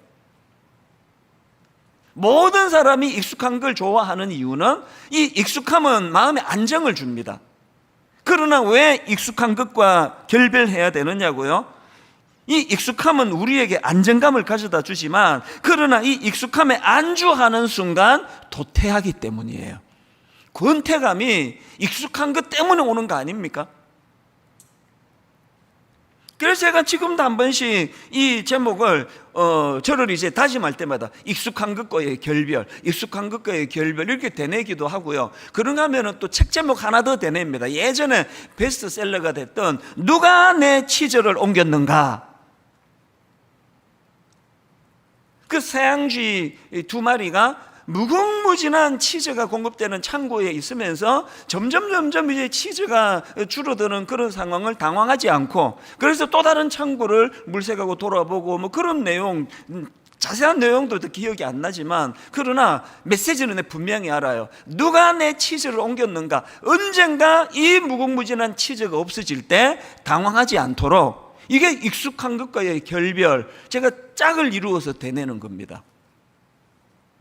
모든 사람이 익숙한 걸 좋아하는 이유는 이 익숙함은 마음에 안정을 줍니다. 그러나 왜 익숙한 것과 결별해야 되느냐고요? 이 익숙함은 우리에게 안정감을 가져다 주지만, 그러나 이 익숙함에 안주하는 순간 도태하기 때문이에요. 권태감이 익숙한 것 때문에 오는 거 아닙니까? 그래서 제가 지금도 한 번씩 이 제목을 저를 이제 다짐할 때마다 익숙한 것과의 결별, 익숙한 것과의 결별 이렇게 되뇌기도 하고요. 그런가 하면은 또 책 제목 하나 더 되뇌입니다. 예전에 베스트셀러가 됐던 누가 내 치즈를 옮겼는가? 그 서양쥐 두 마리가 무궁무진한 치즈가 공급되는 창고에 있으면서 점점 이제 치즈가 줄어드는 그런 상황을 당황하지 않고, 그래서 또 다른 창고를 물색하고 돌아보고 뭐 그런 내용, 자세한 내용도 기억이 안 나지만, 그러나 메시지는 분명히 알아요. 누가 내 치즈를 옮겼는가? 언젠가 이 무궁무진한 치즈가 없어질 때 당황하지 않도록, 이게 익숙한 것과의 결별, 제가 짝을 이루어서 되뇌는 겁니다.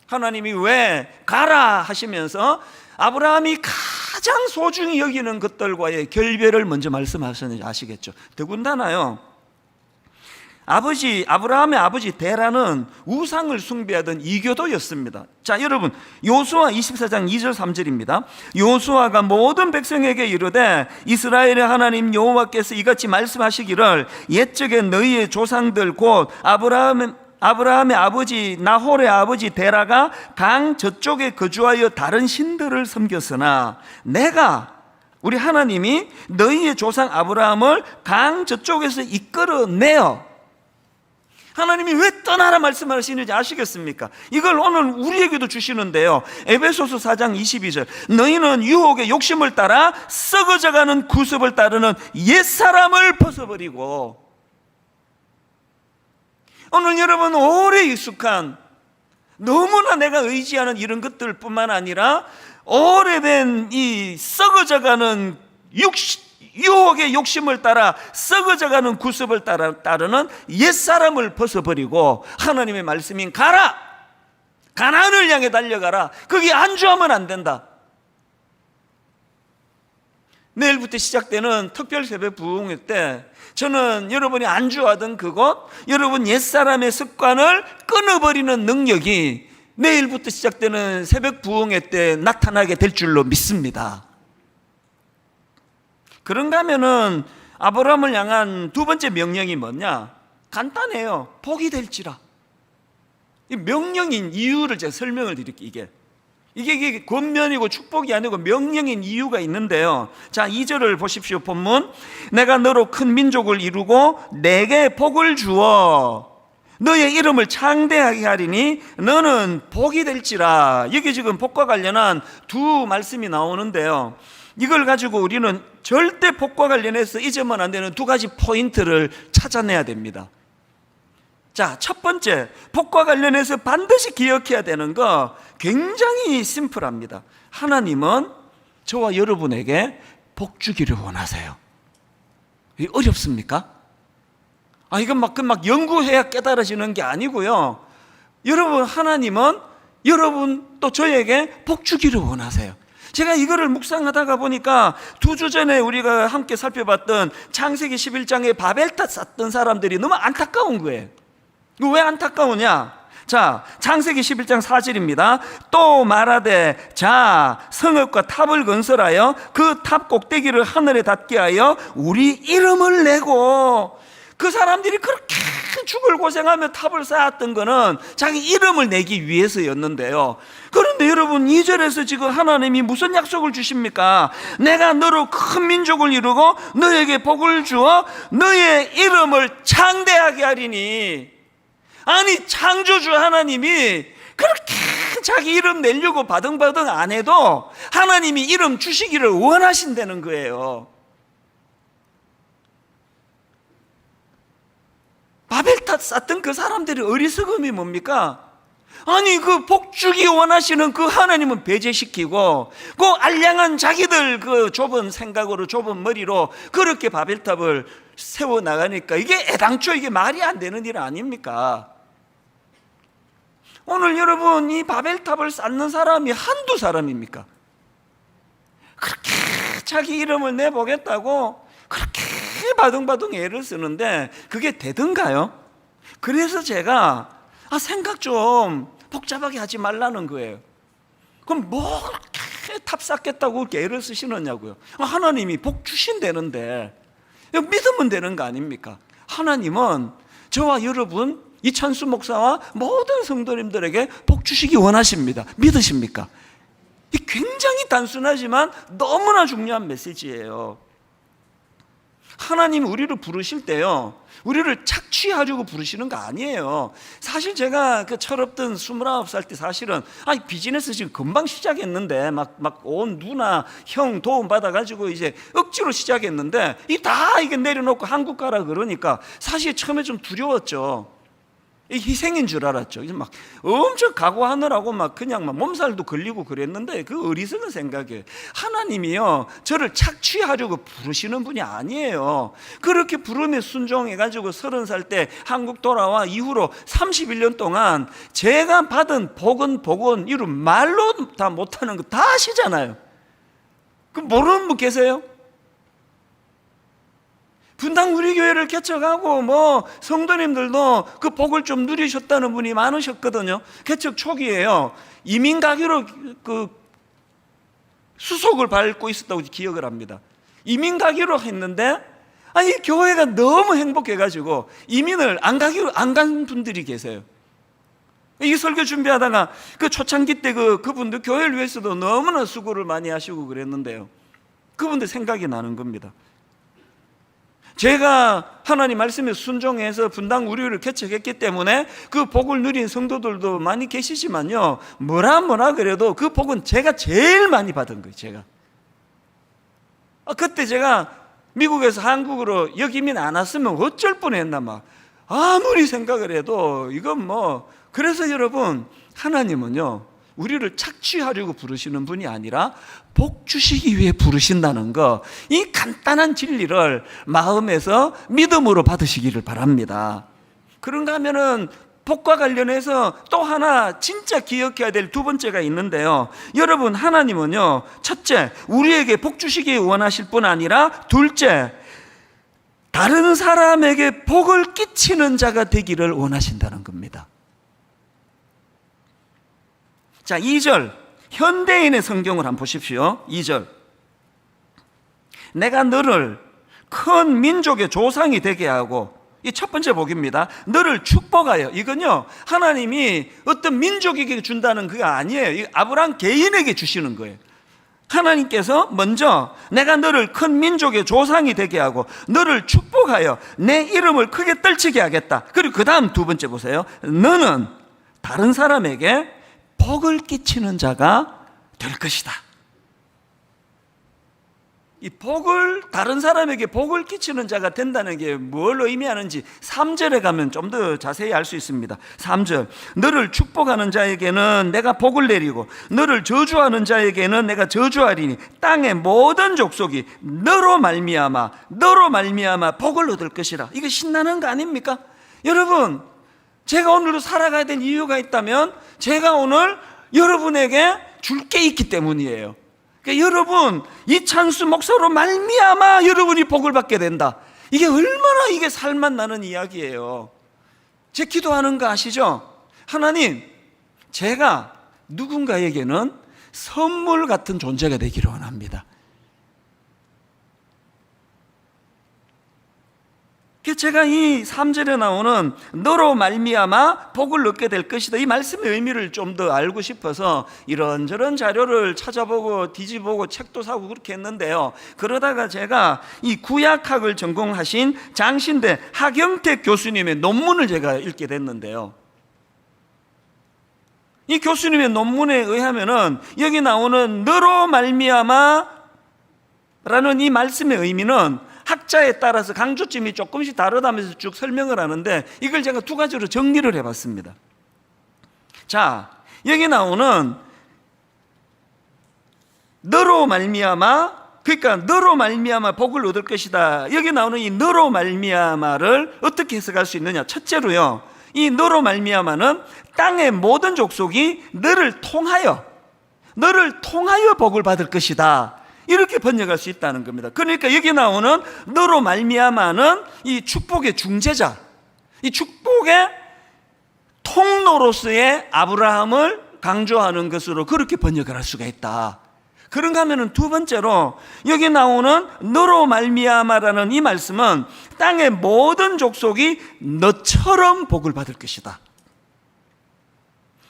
하나님이 왜 가라 하시면서 아브라함이 가장 소중히 여기는 것들과의 결별을 먼저 말씀하셨는지 아시겠죠? 더군다나요, 아브라함의 아버지 데라는 우상을 숭배하던 이교도였습니다. 자, 여러분, 요수아 24장 2절 3절입니다. 요수아가 모든 백성에게 이르되 이스라엘의 하나님 여호와께서 이같이 말씀하시기를 옛적에 너희의 조상들 곧 아브라함의 아버지 나홀의 아버지 데라가 강 저쪽에 거주하여 다른 신들을 섬겼으나 내가, 우리 하나님이 너희의 조상 아브라함을 강 저쪽에서 이끌어내어, 하나님이 왜 떠나라 말씀하시는지 아시겠습니까? 이걸 오늘 우리에게도 주시는데요, 에베소서 4장 22절 너희는 유혹의 욕심을 따라 썩어져가는 구습을 따르는 옛사람을 벗어버리고, 오늘 여러분 오래 익숙한, 너무나 내가 의지하는 이런 것들 뿐만 아니라 오래된 이 썩어져가는 유혹의 욕심을 따라 썩어져가는 구습을 따르는 옛사람을 벗어버리고 하나님의 말씀인 가라, 가나안을 향해 달려가라, 거기 안주하면 안 된다. 내일부터 시작되는 특별 새벽 부흥회 때 저는 여러분이 안주하던 그곳, 여러분 옛사람의 습관을 끊어버리는 능력이 내일부터 시작되는 새벽 부흥회 때 나타나게 될 줄로 믿습니다. 그런가 하면은 아브라함을 향한 두 번째 명령이 뭐냐? 간단해요. 복이 될지라. 이 명령인 이유를 제가 설명을 드릴게요. 이게 권면이고 축복이 아니고 명령인 이유가 있는데요. 자, 2절을 보십시오. 본문, 내가 너로 큰 민족을 이루고 내게 복을 주어 너의 이름을 창대하게 하리니 너는 복이 될지라. 여기 지금 복과 관련한 두 말씀이 나오는데요, 이걸 가지고 우리는 절대 복과 관련해서 잊으면 안 되는 두 가지 포인트를 찾아내야 됩니다. 자, 첫 번째, 복과 관련해서 반드시 기억해야 되는 거 굉장히 심플합니다. 하나님은 저와 여러분에게 복 주기를 원하세요. 이게 어렵습니까? 이건 막 연구해야 깨달아지는 게 아니고요. 여러분, 하나님은 여러분 또 저에게 복 주기를 원하세요. 제가 이거를 묵상하다가 보니까 2주 전에 우리가 함께 살펴봤던 창세기 11장에 바벨탑 쌓던 사람들이 너무 안타까운 거예요. 왜 안타까우냐? 자, 창세기 11장 4절입니다. 또 말하되 자, 성읍과 탑을 건설하여 그 탑 꼭대기를 하늘에 닿게 하여 우리 이름을 내고, 그 사람들이 그렇게 죽을 고생하며 탑을 쌓았던 거는 자기 이름을 내기 위해서였는데요. 그런데 여러분, 2절에서 지금 하나님이 무슨 약속을 주십니까? 내가 너로 큰 민족을 이루고 너에게 복을 주어 너의 이름을 창대하게 하리니. 아니, 창조주 하나님이 그렇게 자기 이름 내려고 바등바등 안 해도 하나님이 이름 주시기를 원하신다는 거예요. 바벨탑 쌓던 그 사람들의 어리석음이 뭡니까? 아니, 그 복주기 원하시는 그 하나님은 배제시키고 그 알량한 자기들 그 좁은 생각으로 좁은 머리로 그렇게 바벨탑을 세워나가니까 이게 애당초 이게 말이 안 되는 일 아닙니까? 오늘 여러분, 이 바벨탑을 쌓는 사람이 한두 사람입니까? 그렇게 자기 이름을 내보겠다고 그렇게 바둥바둥 애를 쓰는데 그게 되던가요? 그래서 제가 생각 좀 복잡하게 하지 말라는 거예요. 그럼 뭐 그렇게 탑 쌓겠다고 그렇게 애를 쓰시느냐고요. 하나님이 복 주신다는데 믿으면 되는 거 아닙니까? 하나님은 저와 여러분 이찬수 목사와 모든 성도님들에게 복 주시기 원하십니다. 믿으십니까? 이 굉장히 단순하지만 너무나 중요한 메시지예요. 하나님 우리를 부르실 때요, 우리를 착취하려고 부르시는 거 아니에요. 사실 제가 그 철없던 29살 때 사실은 비즈니스 지금 금방 시작했는데 막 온 누나 형 도움 받아가지고 이제 억지로 시작했는데 이게 내려놓고 한국 가라 그러니까 사실 처음에 좀 두려웠죠. 희생인 줄 알았죠. 막 엄청 각오하느라고 그냥 몸살도 걸리고 그랬는데 그 어리석은 생각이에요. 하나님이요, 저를 착취하려고 부르시는 분이 아니에요. 그렇게 부름에 순종해가지고 30살 때 한국 돌아와 이후로 31년 동안 제가 받은 복은 이루 말로 다 못하는 거 다 아시잖아요. 그 모르는 분 계세요? 분당 우리 교회를 개척하고 성도님들도 그 복을 좀 누리셨다는 분이 많으셨거든요. 개척 초기에요, 이민 가기로 그 수속을 밟고 있었다고 기억을 합니다. 이민 가기로 했는데 교회가 너무 행복해가지고 이민을 안 간 분들이 계세요. 이 설교 준비하다가 그 초창기 때 그분들 교회를 위해서도 너무나 수고를 많이 하시고 그랬는데요, 그분들 생각이 나는 겁니다. 제가 하나님 말씀에 순종해서 분당 우리를 개척했기 때문에 그 복을 누린 성도들도 많이 계시지만요, 뭐라 그래도 그 복은 제가 제일 많이 받은 거예요. 제가 그때 제가 미국에서 한국으로 여기민 안 왔으면 어쩔 뻔했나 아무리 생각을 해도 이건 그래서 여러분, 하나님은요 우리를 착취하려고 부르시는 분이 아니라 복 주시기 위해 부르신다는 거, 이 간단한 진리를 마음에서 믿음으로 받으시기를 바랍니다. 그런가 하면은 복과 관련해서 또 하나 진짜 기억해야 될 두 번째가 있는데요, 여러분, 하나님은요, 첫째, 우리에게 복 주시기 원하실 뿐 아니라 둘째, 다른 사람에게 복을 끼치는 자가 되기를 원하신다는 겁니다. 자, 2절 현대인의 성경을 한번 보십시오. 2절, 내가 너를 큰 민족의 조상이 되게 하고, 이 첫 번째 복입니다. 너를 축복하여. 이건요, 하나님이 어떤 민족에게 준다는 그게 아니에요. 아브라함 개인에게 주시는 거예요. 하나님께서 먼저 내가 너를 큰 민족의 조상이 되게 하고 너를 축복하여 내 이름을 크게 떨치게 하겠다. 그리고 그 다음 두 번째 보세요. 너는 다른 사람에게 복을 끼치는 자가 될 것이다. 이 다른 사람에게 복을 끼치는 자가 된다는 게 뭘 의미하는지 3절에 가면 좀 더 자세히 알 수 있습니다. 3절, 너를 축복하는 자에게는 내가 복을 내리고 너를 저주하는 자에게는 내가 저주하리니 땅의 모든 족속이 너로 말미암아 복을 얻을 것이라. 이거 신나는 거 아닙니까? 여러분, 제가 오늘도 살아가야 될 이유가 있다면 제가 오늘 여러분에게 줄 게 있기 때문이에요. 그러니까 여러분, 이찬수 목사로 말미암아 여러분이 복을 받게 된다. 이게 얼마나 이게 살맛 나는 이야기예요. 제 기도하는 거 아시죠? 하나님, 제가 누군가에게는 선물 같은 존재가 되기를 원합니다. 제가 이 3절에 나오는 너로 말미암아 복을 얻게 될 것이다, 이 말씀의 의미를 좀 더 알고 싶어서 이런저런 자료를 찾아보고 뒤집어보고 책도 사고 그렇게 했는데요, 그러다가 제가 이 구약학을 전공하신 장신대 하경택 교수님의 논문을 제가 읽게 됐는데요, 이 교수님의 논문에 의하면은 여기 나오는 너로 말미암아 라는 이 말씀의 의미는 학자에 따라서 강조점이 조금씩 다르다면서 쭉 설명을 하는데, 이걸 제가 두 가지로 정리를 해봤습니다. 자, 여기 나오는 너로 말미암아, 그러니까 너로 말미암아 복을 얻을 것이다, 여기 나오는 이 너로 말미암아를 어떻게 해석할 수 있느냐. 첫째로요, 이 너로 말미암아는 땅의 모든 족속이 너를 통하여 복을 받을 것이다, 이렇게 번역할 수 있다는 겁니다. 그러니까 여기 나오는 너로 말미암아는 이 축복의 중재자, 이 축복의 통로로서의 아브라함을 강조하는 것으로 그렇게 번역을 할 수가 있다. 그런가 하면은 두 번째로 여기 나오는 너로 말미암아라는 이 말씀은 땅의 모든 족속이 너처럼 복을 받을 것이다.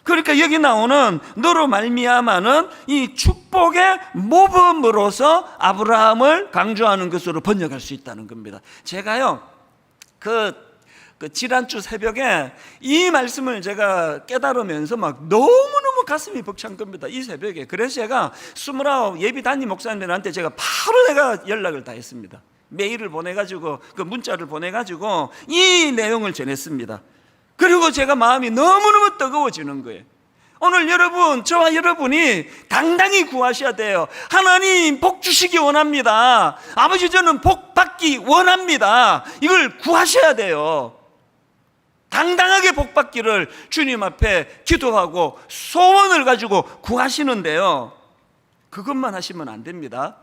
그러니까 여기 나오는 너로 말미암아는 이 축복의 모범으로서 아브라함을 강조하는 것으로 번역할 수 있다는 겁니다. 제가요 그 지난주 새벽에 이 말씀을 제가 깨달으면서 막 너무너무 가슴이 벅찬 겁니다. 이 새벽에. 그래서 제가 29 예비 담임 목사님들한테 제가 바로 내가 연락을 다 했습니다. 메일을 보내가지고 그 문자를 보내가지고 이 내용을 전했습니다. 그리고 제가 마음이 너무너무 뜨거워지는 거예요. 오늘 여러분, 저와 여러분이 당당히 구하셔야 돼요. 하나님 복 주시기 원합니다. 아버지 저는 복 받기 원합니다. 이걸 구하셔야 돼요. 당당하게 복 받기를 주님 앞에 기도하고 소원을 가지고 구하시는데요, 그것만 하시면 안 됩니다.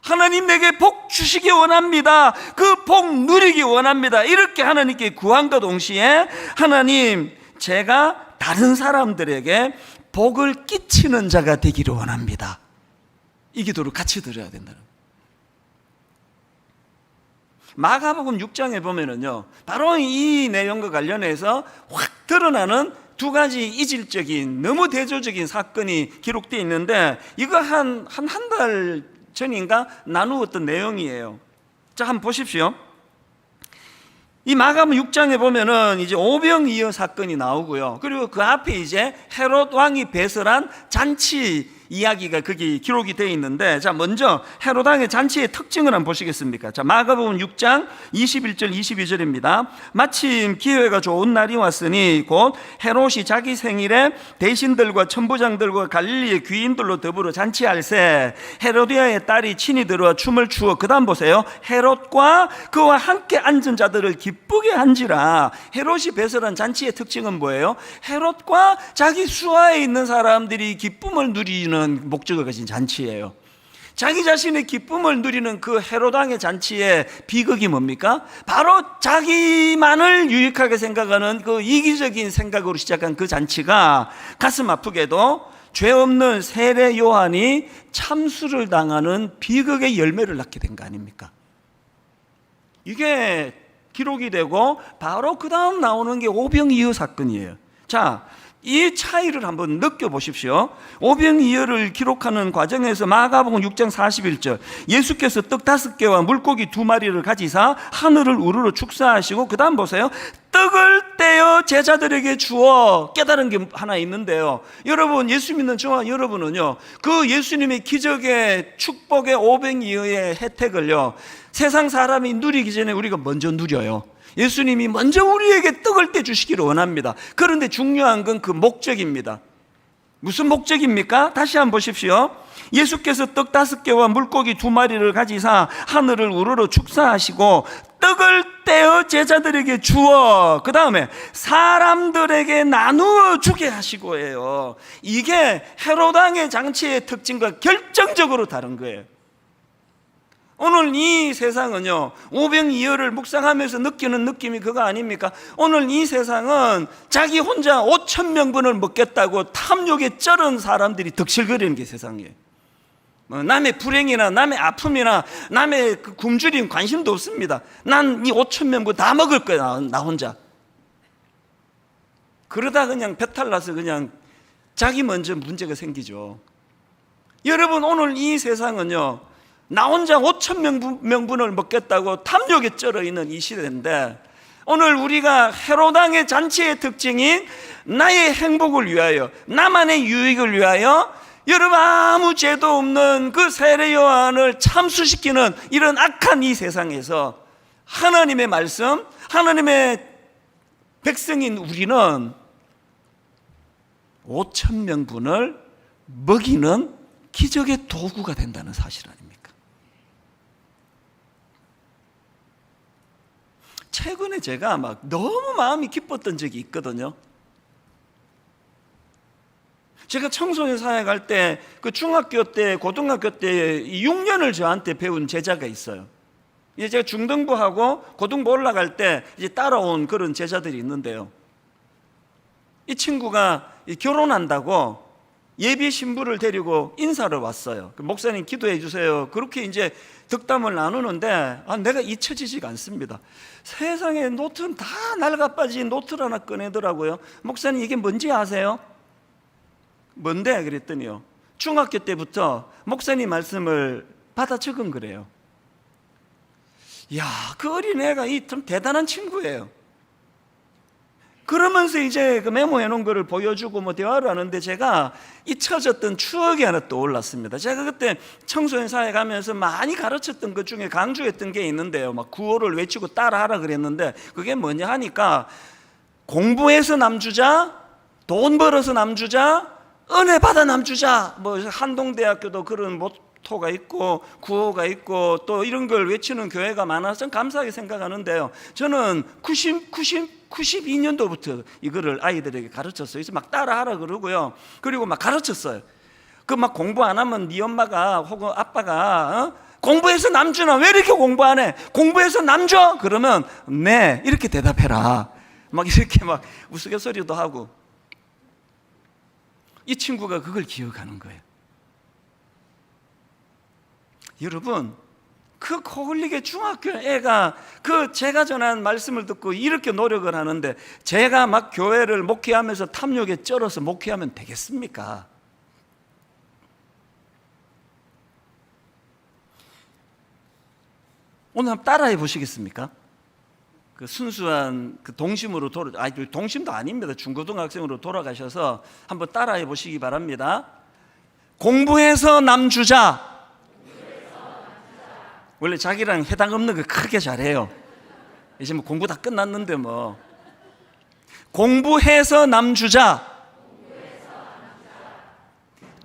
하나님 내게 복 주시기 원합니다. 그 복 누리기 원합니다. 이렇게 하나님께 구한과 동시에 하나님 제가 다른 사람들에게 복을 끼치는 자가 되기를 원합니다. 이 기도를 같이 드려야 된다는 거예요. 마가복음 6장에 보면은요, 바로 이 내용과 관련해서 확 드러나는 두 가지 이질적인 너무 대조적인 사건이 기록되어 있는데, 이거 한 달 전인가 나누었던 내용이에요. 자, 한번 보십시오. 이 마가복음 6장에 보면은 이제 오병이어 사건이 나오고요. 그리고 그 앞에 이제 헤롯 왕이 배설한 잔치 이야기가 거기 기록이 되어 있는데, 자, 먼저 헤롯 왕의 잔치의 특징을 한번 보시겠습니까? 자, 마가복음 6장 21절 22절입니다. 마침 기회가 좋은 날이 왔으니 곧 헤롯이 자기 생일에 대신들과 천부장들과 갈릴리의 귀인들로 더불어 잔치할세 헤로디아의 딸이 친히 들어와 춤을 추어, 그 다음 보세요. 헤롯과 그와 함께 앉은 자들을 기쁘게 한지라. 헤롯이 배설한 잔치의 특징은 뭐예요? 헤롯과 자기 수하에 있는 사람들이 기쁨을 누리는 목적을 가진 잔치예요. 자기 자신의 기쁨을 누리는 그 헤롯 왕의 잔치의 비극이 뭡니까? 바로 자기만을 유익하게 생각하는 그 이기적인 생각으로 시작한 그 잔치가 가슴 아프게도 죄 없는 세례 요한이 참수를 당하는 비극의 열매를 낳게 된 거 아닙니까? 이게 기록이 되고 바로 그 다음 나오는 게 오병이어 사건이에요. 자, 이 차이를 한번 느껴보십시오. 오병이어를 기록하는 과정에서 마가복음 6장 41절, 예수께서 떡 5개와 물고기 2마리를 가지사 하늘을 우러러 축사하시고, 그 다음 보세요. 떡을 떼어 제자들에게 주어. 깨달은 게 하나 있는데요, 여러분, 예수 믿는 저와 여러분은요, 그 예수님의 기적의 축복의 오병이어의 혜택을요, 세상 사람이 누리기 전에 우리가 먼저 누려요. 예수님이 먼저 우리에게 떡을 떼주시기를 원합니다. 그런데 중요한 건 그 목적입니다. 무슨 목적입니까? 다시 한번 보십시오. 예수께서 떡 5개와 물고기 2마리를 가지사 하늘을 우러러 축사하시고 떡을 떼어 제자들에게 주어, 그 다음에 사람들에게 나누어 주게 하시고 해요. 이게 헤롯 왕의 잔치의 특징과 결정적으로 다른 거예요. 오늘 이 세상은요, 오병이어를 묵상하면서 느끼는 느낌이 그거 아닙니까? 오늘 이 세상은 자기 혼자 5,000명분을 먹겠다고 탐욕에 쩔은 사람들이 득실거리는 게 세상이에요. 남의 불행이나 남의 아픔이나 남의 그 굶주림 관심도 없습니다. 난 이 5,000명분 다 먹을 거야, 나 혼자. 그러다 그냥 배탈 나서 그냥 자기 먼저 문제가 생기죠. 여러분, 오늘 이 세상은요, 나 혼자 5,000명분을 먹겠다고 탐욕에 쩔어 있는 이 시대인데, 오늘 우리가 헤롯 왕의 잔치의 특징인 나의 행복을 위하여, 나만의 유익을 위하여 여러분 아무 죄도 없는 그 세례 요한을 참수시키는 이런 악한 이 세상에서 하나님의 말씀, 하나님의 백성인 우리는 5,000명분을 먹이는 기적의 도구가 된다는 사실 아닙니까? 최근에 제가 막 너무 마음이 기뻤던 적이 있거든요. 제가 청소년 사역할 때, 그 중학교 때, 고등학교 때 6년을 저한테 배운 제자가 있어요. 이제 제가 중등부하고 고등부 올라갈 때 이제 따라온 그런 제자들이 있는데요, 이 친구가 결혼한다고 예비 신부를 데리고 인사를 왔어요. 목사님 기도해 주세요. 그렇게 이제 덕담을 나누는데 내가 잊혀지지가 않습니다. 세상에 노트는 다 낡아빠진 노트를 하나 꺼내더라고요. 목사님 이게 뭔지 아세요? 뭔데? 그랬더니요, 중학교 때부터 목사님 말씀을 받아 적은 거래요. 이야, 그 어린애가 참 대단한 친구예요. 그러면서 이제 그 메모해 놓은 거를 보여주고 뭐 대화를 하는데 제가 잊혀졌던 추억이 하나 떠올랐습니다. 제가 그때 청소년 사회 가면서 많이 가르쳤던 것 중에 강조했던 게 있는데요, 막 구호를 외치고 따라하라 그랬는데 그게 뭐냐 하니까 공부해서 남주자, 돈 벌어서 남주자, 은혜 받아 남주자. 뭐 한동대학교도 그런 모토가 있고 구호가 있고 또 이런 걸 외치는 교회가 많아서 감사하게 생각하는데요, 저는 92년도부터 이거를 아이들에게 가르쳤어요. 그래서 막 따라하라 그러고요, 그리고 막 가르쳤어요. 그 막 공부 안 하면 네 엄마가 혹은 아빠가 공부해서 남주나 왜 이렇게 공부 안 해? 공부해서 남줘? 그러면 네 이렇게 대답해라. 막 이렇게 막 우스갯소리도 하고. 이 친구가 그걸 기억하는 거예요. 여러분, 그 코흘리게 중학교 애가 그 제가 전한 말씀을 듣고 이렇게 노력을 하는데 제가 막 교회를 목회하면서 탐욕에 쩔어서 목회하면 되겠습니까? 오늘 한번 따라해 보시겠습니까? 그 순수한 그 동심으로 동심도 아닙니다. 중고등학생으로 돌아가셔서 한번 따라해 보시기 바랍니다. 공부해서 남주자. 원래 자기랑 해당 없는 거 크게 잘해요. 이제 뭐 공부 다 끝났는데 뭐. 공부해서 남주자.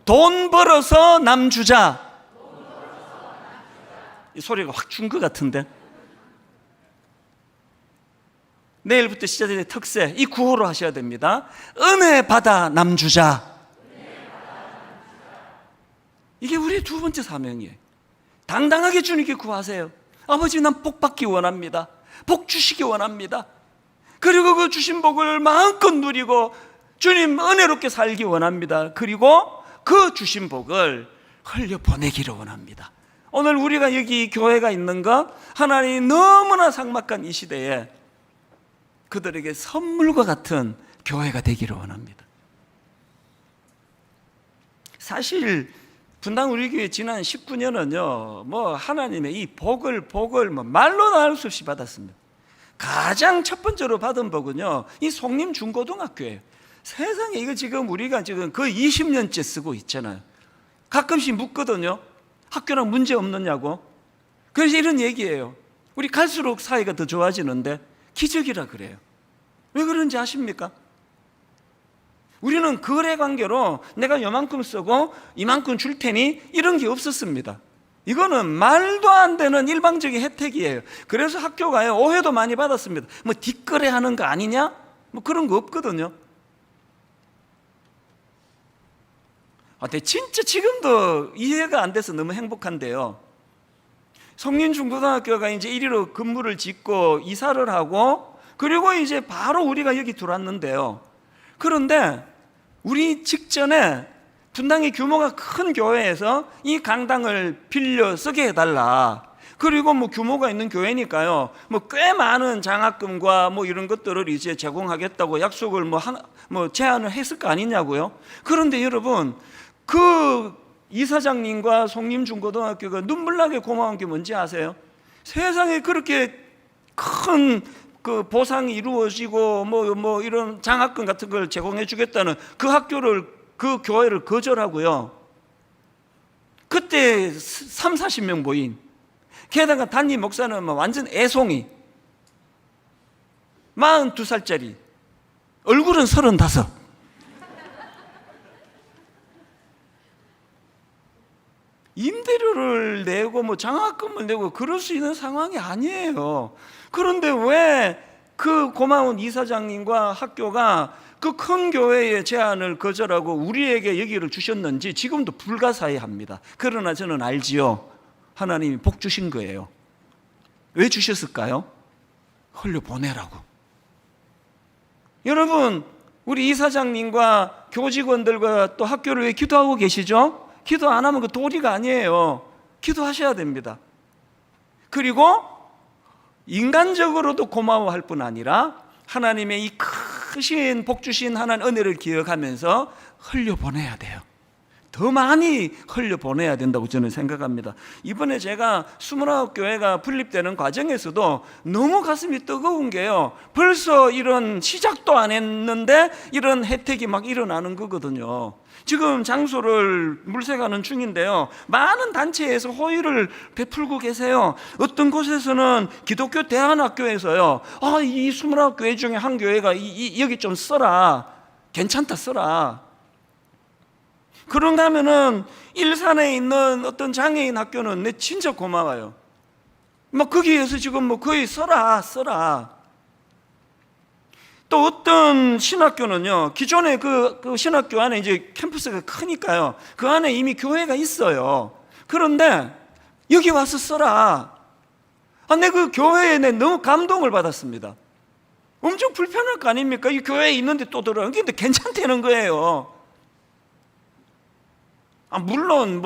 돈 벌어서 남주자. 이 소리가 확 준 것 같은데. 내일부터 시작될 특세, 이 구호로 하셔야 됩니다. 은혜 받아 남주자. 이게 우리의 두 번째 사명이에요. 당당하게 주님께 구하세요. 아버지, 난 복 받기 원합니다. 복 주시기 원합니다. 그리고 그 주신 복을 마음껏 누리고 주님 은혜롭게 살기 원합니다. 그리고 그 주신 복을 흘려 보내기를 원합니다. 오늘 우리가 여기 교회가 있는 것, 하나님 너무나 삭막한 이 시대에 그들에게 선물과 같은 교회가 되기를 원합니다. 사실 분당 우리 교회 지난 19년은요, 뭐 하나님의 이 복을 뭐 말로 나눌 수 없이 받았습니다. 가장 첫 번째로 받은 복은요, 이 송림 중고등학교예요. 세상에 이거 지금 우리가 지금 거의 20년째 쓰고 있잖아요. 가끔씩 묻거든요. 학교랑 문제 없느냐고. 그래서 이런 얘기예요. 우리 갈수록 사이가 더 좋아지는데 기적이라 그래요. 왜 그런지 아십니까? 우리는 거래 관계로 내가 요만큼 쓰고 이만큼 줄 테니 이런 게 없었습니다. 이거는 말도 안 되는 일방적인 혜택이에요. 그래서 학교가요, 오해도 많이 받았습니다. 뭐 뒷거래 하는 거 아니냐? 뭐 그런 거 없거든요. 근데 진짜 지금도 이해가 안 돼서 너무 행복한데요, 성린중고등학교가 이제 이리로 건물을 짓고 이사를 하고 그리고 이제 바로 우리가 여기 들어왔는데요, 그런데 우리 직전에 분당의 규모가 큰 교회에서 이 강당을 빌려 쓰게 해달라. 그리고 뭐 규모가 있는 교회니까요, 뭐 꽤 많은 장학금과 뭐 이런 것들을 이제 제공하겠다고 약속을 뭐 제안을 했을 거 아니냐고요. 그런데 여러분, 그 이사장님과 송림중고등학교가 눈물나게 고마운 게 뭔지 아세요? 세상에 그렇게 큰 그 보상이 이루어지고 뭐 이런 장학금 같은 걸 제공해 주겠다는 그 학교를, 그 교회를 거절하고요, 그때 30-40명 모인, 게다가 담임 목사는 뭐 완전 애송이 42살짜리, 얼굴은 35. 임대료를 내고 뭐 장학금을 내고 그럴 수 있는 상황이 아니에요. 그런데 왜 그 고마운 이사장님과 학교가 그 큰 교회의 제안을 거절하고 우리에게 여기를 주셨는지 지금도 불가사의합니다. 그러나 저는 알지요, 하나님이 복 주신 거예요. 왜 주셨을까요? 흘려 보내라고. 여러분, 우리 이사장님과 교직원들과 또 학교를 왜 기도하고 계시죠? 기도 안 하면 그 도리가 아니에요. 기도하셔야 됩니다. 그리고 인간적으로도 고마워할 뿐 아니라 하나님의 이 크신 복 주신 하나님 은혜를 기억하면서 흘려보내야 돼요. 더 많이 흘려보내야 된다고 저는 생각합니다. 이번에 제가 29교회가 분립되는 과정에서도 너무 가슴이 뜨거운 게요, 벌써 이런 시작도 안 했는데 이런 혜택이 막 일어나는 거거든요. 지금 장소를 물색하는 중인데요, 많은 단체에서 호의를 베풀고 계세요. 어떤 곳에서는 기독교 대안학교에서요, 이 29교회 중에 한 교회가 여기 좀 써라, 괜찮다 써라. 그런가 하면은 일산에 있는 어떤 장애인 학교는 내 진짜 고마워요. 막 거기에서 지금 뭐 거의 써라. 또 어떤 신학교는요, 기존에 그 신학교 안에 이제 캠퍼스가 크니까요, 그 안에 이미 교회가 있어요. 그런데 여기 와서 써라. 내 그 교회에 너무 감동을 받았습니다. 엄청 불편할 거 아닙니까? 이 교회에 있는데 또 들어가. 근데 괜찮다는 거예요. 물론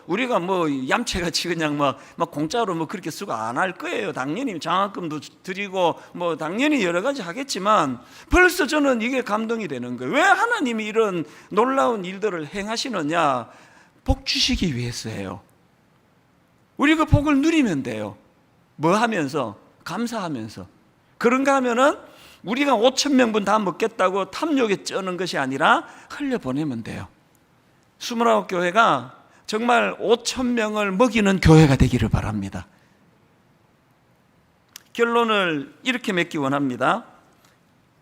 우리가 얌체같이 그냥 막 공짜로 그렇게 쓰고 안 할 거예요. 당연히 장학금도 드리고 당연히 여러 가지 하겠지만, 벌써 저는 이게 감동이 되는 거예요. 왜 하나님이 이런 놀라운 일들을 행하시느냐? 복 주시기 위해서예요. 우리 그 복을 누리면 돼요. 뭐 하면서? 감사하면서. 그런가 하면은 우리가 5,000명분 다 먹겠다고 탐욕에 쩌는 것이 아니라 흘려보내면 돼요. 29교회가 정말 5,000명을 먹이는 교회가 되기를 바랍니다. 결론을 이렇게 맺기 원합니다.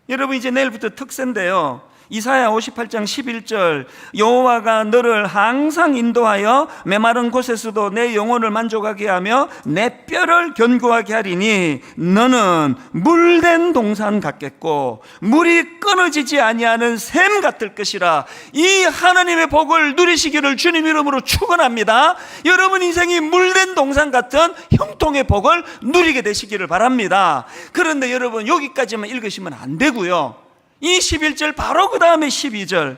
여러분, 이제 내일부터 특세인데요, 이사야 58장 11절, 여호와가 너를 항상 인도하여 메마른 곳에서도 내 영혼을 만족하게 하며 내 뼈를 견고하게 하리니 너는 물된 동산 같겠고 물이 끊어지지 아니하는 샘 같을 것이라. 이 하나님의 복을 누리시기를 주님 이름으로 축원합니다. 여러분 인생이 물된 동산 같은 형통의 복을 누리게 되시기를 바랍니다. 그런데 여러분, 여기까지만 읽으시면 안 되고요, 이 11절 바로 그 다음에 12절,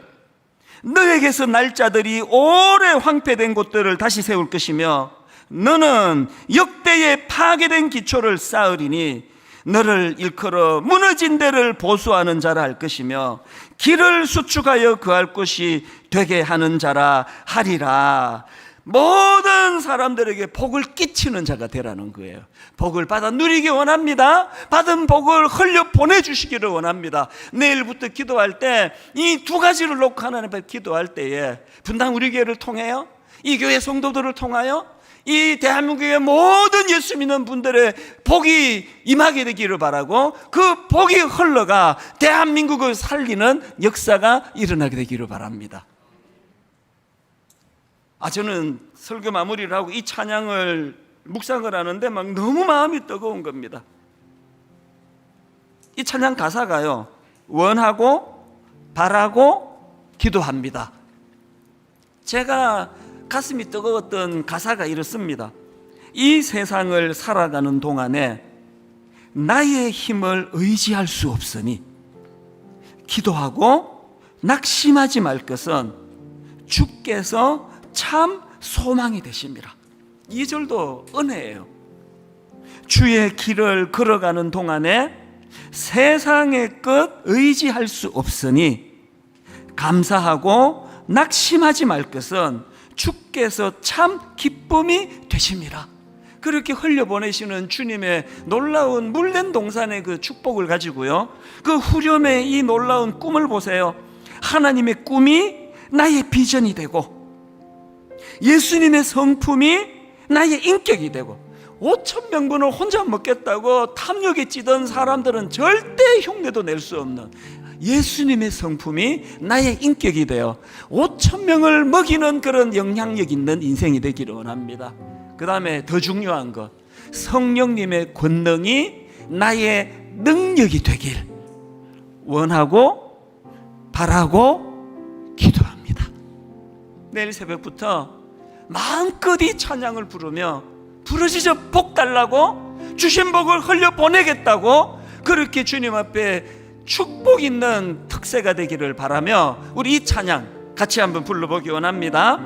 너에게서 날짜들이 오래 황폐된 곳들을 다시 세울 것이며 너는 역대의 파괴된 기초를 쌓으리니 너를 일컬어 무너진 데를 보수하는 자라 할 것이며 길을 수축하여 거할 곳이 되게 하는 자라 하리라. 모든 사람들에게 복을 끼치는 자가 되라는 거예요. 복을 받아 누리기 원합니다. 받은 복을 흘려 보내주시기를 원합니다. 내일부터 기도할 때 이 두 가지를 놓고 하나님 앞에 기도할 때에, 분당 우리 교회를 통해요, 이 교회 성도들을 통하여 이 대한민국의 모든 예수 믿는 분들의 복이 임하게 되기를 바라고, 그 복이 흘러가 대한민국을 살리는 역사가 일어나게 되기를 바랍니다. 저는 설교 마무리를 하고 이 찬양을 묵상을 하는데 막 너무 마음이 뜨거운 겁니다. 이 찬양 가사가요, 원하고 바라고 기도합니다. 제가 가슴이 뜨거웠던 가사가 이렇습니다. 이 세상을 살아가는 동안에 나의 힘을 의지할 수 없으니 기도하고 낙심하지 말 것은 주께서 참 소망이 되십니다. 2절도 은혜예요. 주의 길을 걸어가는 동안에 세상의 것 의지할 수 없으니 감사하고 낙심하지 말 것은 주께서 참 기쁨이 되십니다. 그렇게 흘려보내시는 주님의 놀라운 물된 동산의 그 축복을 가지고요, 그 후렴의 이 놀라운 꿈을 보세요. 하나님의 꿈이 나의 비전이 되고 예수님의 성품이 나의 인격이 되고 5,000명분을 혼자 먹겠다고 탐욕에 찌던 사람들은 절대 흉내도 낼 수 없는 예수님의 성품이 나의 인격이 되어 5,000명을 먹이는 그런 영향력 있는 인생이 되기를 원합니다. 그 다음에 더 중요한 것, 성령님의 권능이 나의 능력이 되길 원하고 바라고 기도합니다. 내일 새벽부터 마음껏 이 찬양을 부르며 부르짖어 복 달라고, 주신 복을 흘려보내겠다고 그렇게 주님 앞에 축복 있는 특세가 되기를 바라며 우리 이 찬양 같이 한번 불러보기 원합니다.